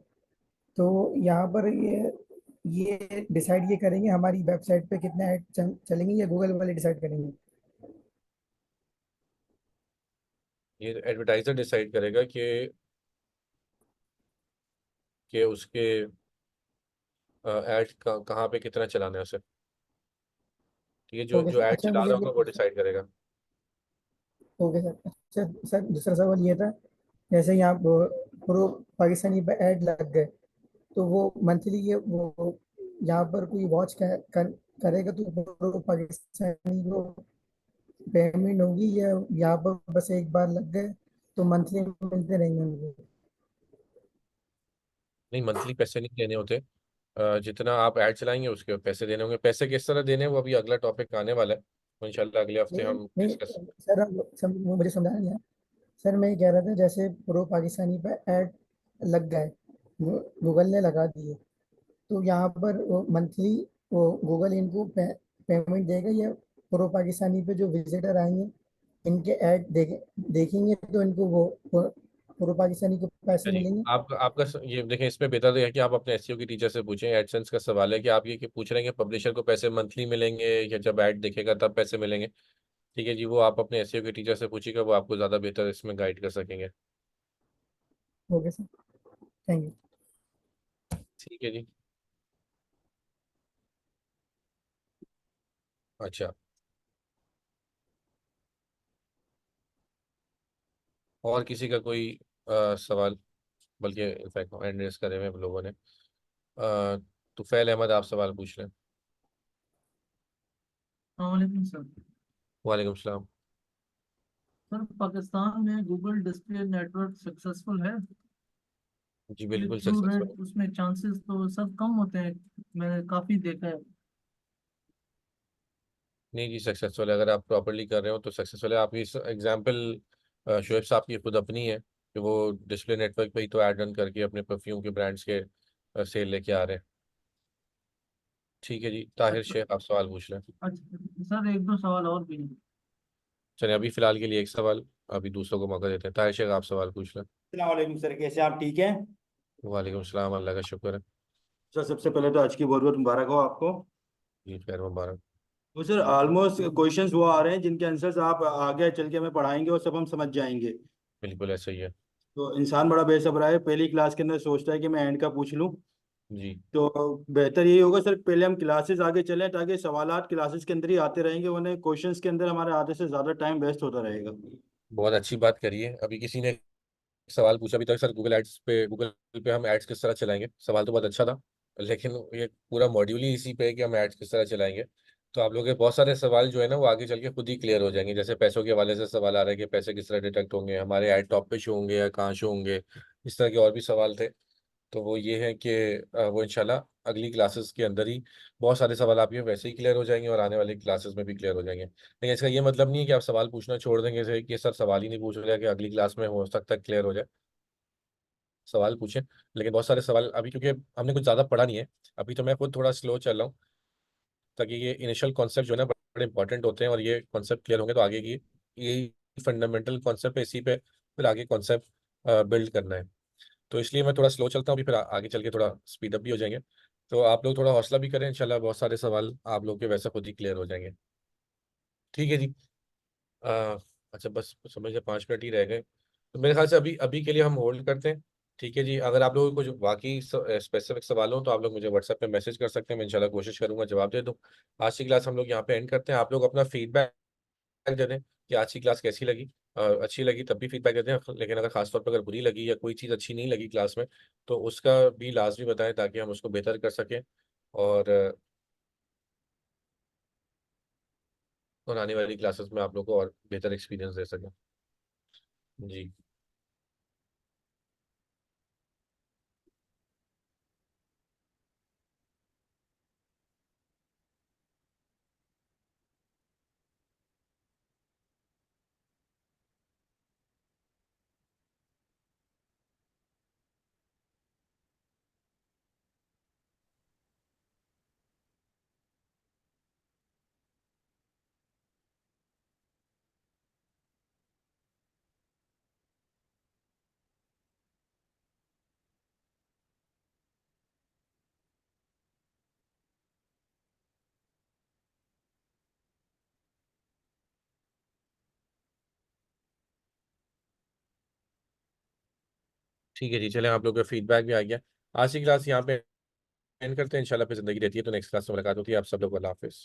तो यहाँ पर ये डिसाइड ये करेंगे हमारी वेबसाइट पे कितने ऐड चलेंगे, या गूगल वाले डिसाइड करेंगे? ये एडवर्टाइजर डिसाइड करेगा कि उसके ऐड कहाँ पे कितना चलाना है उसे। ठीक है, जो ओके जो सर। ऐड अच्छा चला मुझे रहा ये होगा वो डिसाइड करेगा। Okay sir. अच्छा सर, दूसरा सवाल ये था, जैसे यहाँ प्रो पाकिस्तानी पे ऐड लग गए, तो वो मंथली ये वो यहाँ पर कोई वॉच करेगा तो प्रो पाकिस्तानी को पेमेंट होगी, या यहाँ पर बस एक बार लग गए तो मंथली मिलते रहेंगे उनको? नहीं, मंथली पैसे नहीं देने होते। जितना आप ऐड चलाएंगे उसके पैसे देने होंगे। पैसे किस तरह देने हैं वो अभी अगला टॉपिक आने वाला है, तो इंशाल्लाह अगले हफ्ते नहीं हम नहीं डिस्कस। सर, वो मुझे समझा नहीं है। सर मैं ये कह रहा था, जैसे प्रो पाकिस्तानी पे ऐड लग गए, गूगल ने लगा दिए, तो यहाँ पर मंथली वो गूगल इनको पेमेंट देगा, या प्रो पाकिस्तानी पे जो विजिटर आएंगे इनके ऐड देखेंगे तो इनको वो प्रो पाकिस्तानी को पैसे चलिए, मिलेंगे? ये देखें, इसमें बेहतर है कि आप अपने एसईओ की टीचर से पूछें। एडसेंस का सवाल है कि आप ये कि पूछ रहे हैं कि पब्लिशर को पैसे मंथली मिलेंगे या जब ऐड दिखेगा तब पैसे मिलेंगे। ठीक है जी, वो आप अपने एसईओ के टीचर से पूछिएगा, वो आपको ज़्यादा बेहतर इसमें गाइड कर सकेंगे। Okay sir, thank you. ठीक है जी। अच्छा, और किसी का कोई सवाल? बल्कि इनफैक्ट एड्रेस करे हुए लोगों ने। तुफैल अहमद आप सवाल पूछ लें। वालेकुम सर। वालेकुम सलाम। सर पाकिस्तान में गूगल डिस्प्ले नेटवर्क सक्सेसफुल है? जी क्लिक बिल्कुल थ्रू सक्सेसफुल। रेट उसमें चांसेस तो सब कम होते हैं, मैंने काफी देखा है। नहीं जी, सक्सेसफुल है। अगर आप प्रॉपरली कर रहे हो तो सक्सेसफुल है। आपकी एग्जाम्पल शुएब साहब की खुद अपनी है कि वो डिस्प्ले नेटवर्क पे ही तो ऐड रन करके अपने परफ्यूम के ब्रांड्स के सेल लेके आ रहे हैं। ठीक है जी। ताहिर अच्छा शेख आप सवाल पूछ लें। अच्छा सर, एक दो सवाल और भी हैं। चलिए, अभी फिलहाल के लिए एक सवाल, अभी दूसरों को मौका देते हैं। ताहिर शेख आप सवाल पूछ लें। अस्सलाम वालेकुम सर, कैसे आप? ठीक है वालेकुम सलाम, अल्लाह का शुक्र है। सर। सबसे पहले तो आज की बहुत बहुत मुबारक हो आपको। जी खैर मुबारक। तो सर ऑलमोस्ट क्वेश्चंस वो आ रहे हैं जिनके आंसर्स आप आगे चल के हमें पढ़ाएंगे और सब हम समझ जाएंगे। बिल्कुल ऐसा ही है। तो इंसान बड़ा बेसब्र है, पहली क्लास के अंदर सोचता है कि मैं एंड का पूछ लूं। जी तो बेहतर यही होगा सर, पहले हम क्लासेस आगे चलें ताकि सवालात क्लासेस के अंदर ही आते रहेंगे, वरना क्वेश्चंस के अंदर हमारे आधे से ज़्यादा टाइम वेस्ट होता रहेगा। बहुत अच्छी बात करिए। अभी किसी ने सवाल पूछा अभी तक, सर गूगल पे हम एड्स किस तरह चलाएंगे। सवाल तो बहुत अच्छा था, लेकिन ये पूरा मॉड्यूल ही इसी पे है कि हम एड्स किस तरह चलाएंगे। तो आप लोगों के बहुत सारे सवाल जो है ना वो आगे चल के खुद ही क्लियर हो जाएंगे। जैसे पैसों के हवाले से सवाल आ रहा है कि पैसे किस तरह डिटेक्ट होंगे, हमारे ऐड टॉप पे शो होंगे या कहाँ शो होंगे, इस तरह के और भी सवाल थे। तो वो ये है कि वो इंशाल्लाह अगली क्लासेस के अंदर ही बहुत सारे सवाल आपके वैसे ही क्लियर हो जाएंगे और आने वाली क्लासेस में भी क्लियर हो जाएंगे। लेकिन इसका ये मतलब नहीं है कि आप सवाल पूछना छोड़ देंगे जैसे कि सर सवाल ही नहीं पूछ रहे, कि अगली क्लास में हो सकता है क्लियर हो जाए। सवाल पूछें, लेकिन बहुत सारे सवाल अभी क्योंकि हमने कुछ ज़्यादा पढ़ा नहीं है, अभी तो मैं खुद थोड़ा स्लो चल रहा हूँ, ताकि ये इनिशियल कॉन्सेप्ट जो है ना बड़े इंपॉर्टेंट होते हैं, और ये कॉन्सेप्ट क्लियर होंगे तो आगे की यही फंडामेंटल कॉन्सेप्ट है, इसी पे फिर आगे कॉन्सेप्ट बिल्ड करना है। तो इसलिए मैं थोड़ा स्लो चलता हूँ, अभी फिर आगे चल के थोड़ा स्पीड अप भी हो जाएंगे। तो आप लोग थोड़ा हौसला भी करें, इंशाल्लाह बहुत सारे सवाल आप लोग के वैसे खुद ही क्लियर हो जाएंगे। ठीक है जी। अ, अच्छा बस समझ लें 5 मिनट ही रह गए, तो मेरे ख्याल से अभी अभी के लिए हम होल्ड करते हैं। ठीक है जी, अगर आप लोगों को कुछ वाकई स्पेसिफिक सवाल हो तो आप लोग मुझे व्हाट्सएप पे मैसेज कर सकते हैं, मैं इंशाल्लाह कोशिश करूंगा जवाब दे दूँ। आज की क्लास हम लोग यहाँ पे एंड करते हैं। आप लोग अपना फीडबैक दे दें कि आज की क्लास कैसी लगी। अच्छी लगी तब भी फीडबैक देते हैं, लेकिन अगर खासतौर पर अगर बुरी लगी या कोई चीज़ अच्छी नहीं लगी क्लास में तो उसका भी लाजमी बताएं, ताकि हम उसको बेहतर कर सकें और आने वाली क्लासेस में आप लोग को और बेहतर एक्सपीरियंस दे सकें। जी। ठीक है जी, चलें आप लोग का फीडबैक भी आ गया। आज की क्लास यहाँ पे एंड करते हैं, इंशाल्लाह फिर जिंदगी रहती है तो नेक्स्ट क्लास में मुलाकात होती है। आप सब लोग को अल्लाह हाफिज़।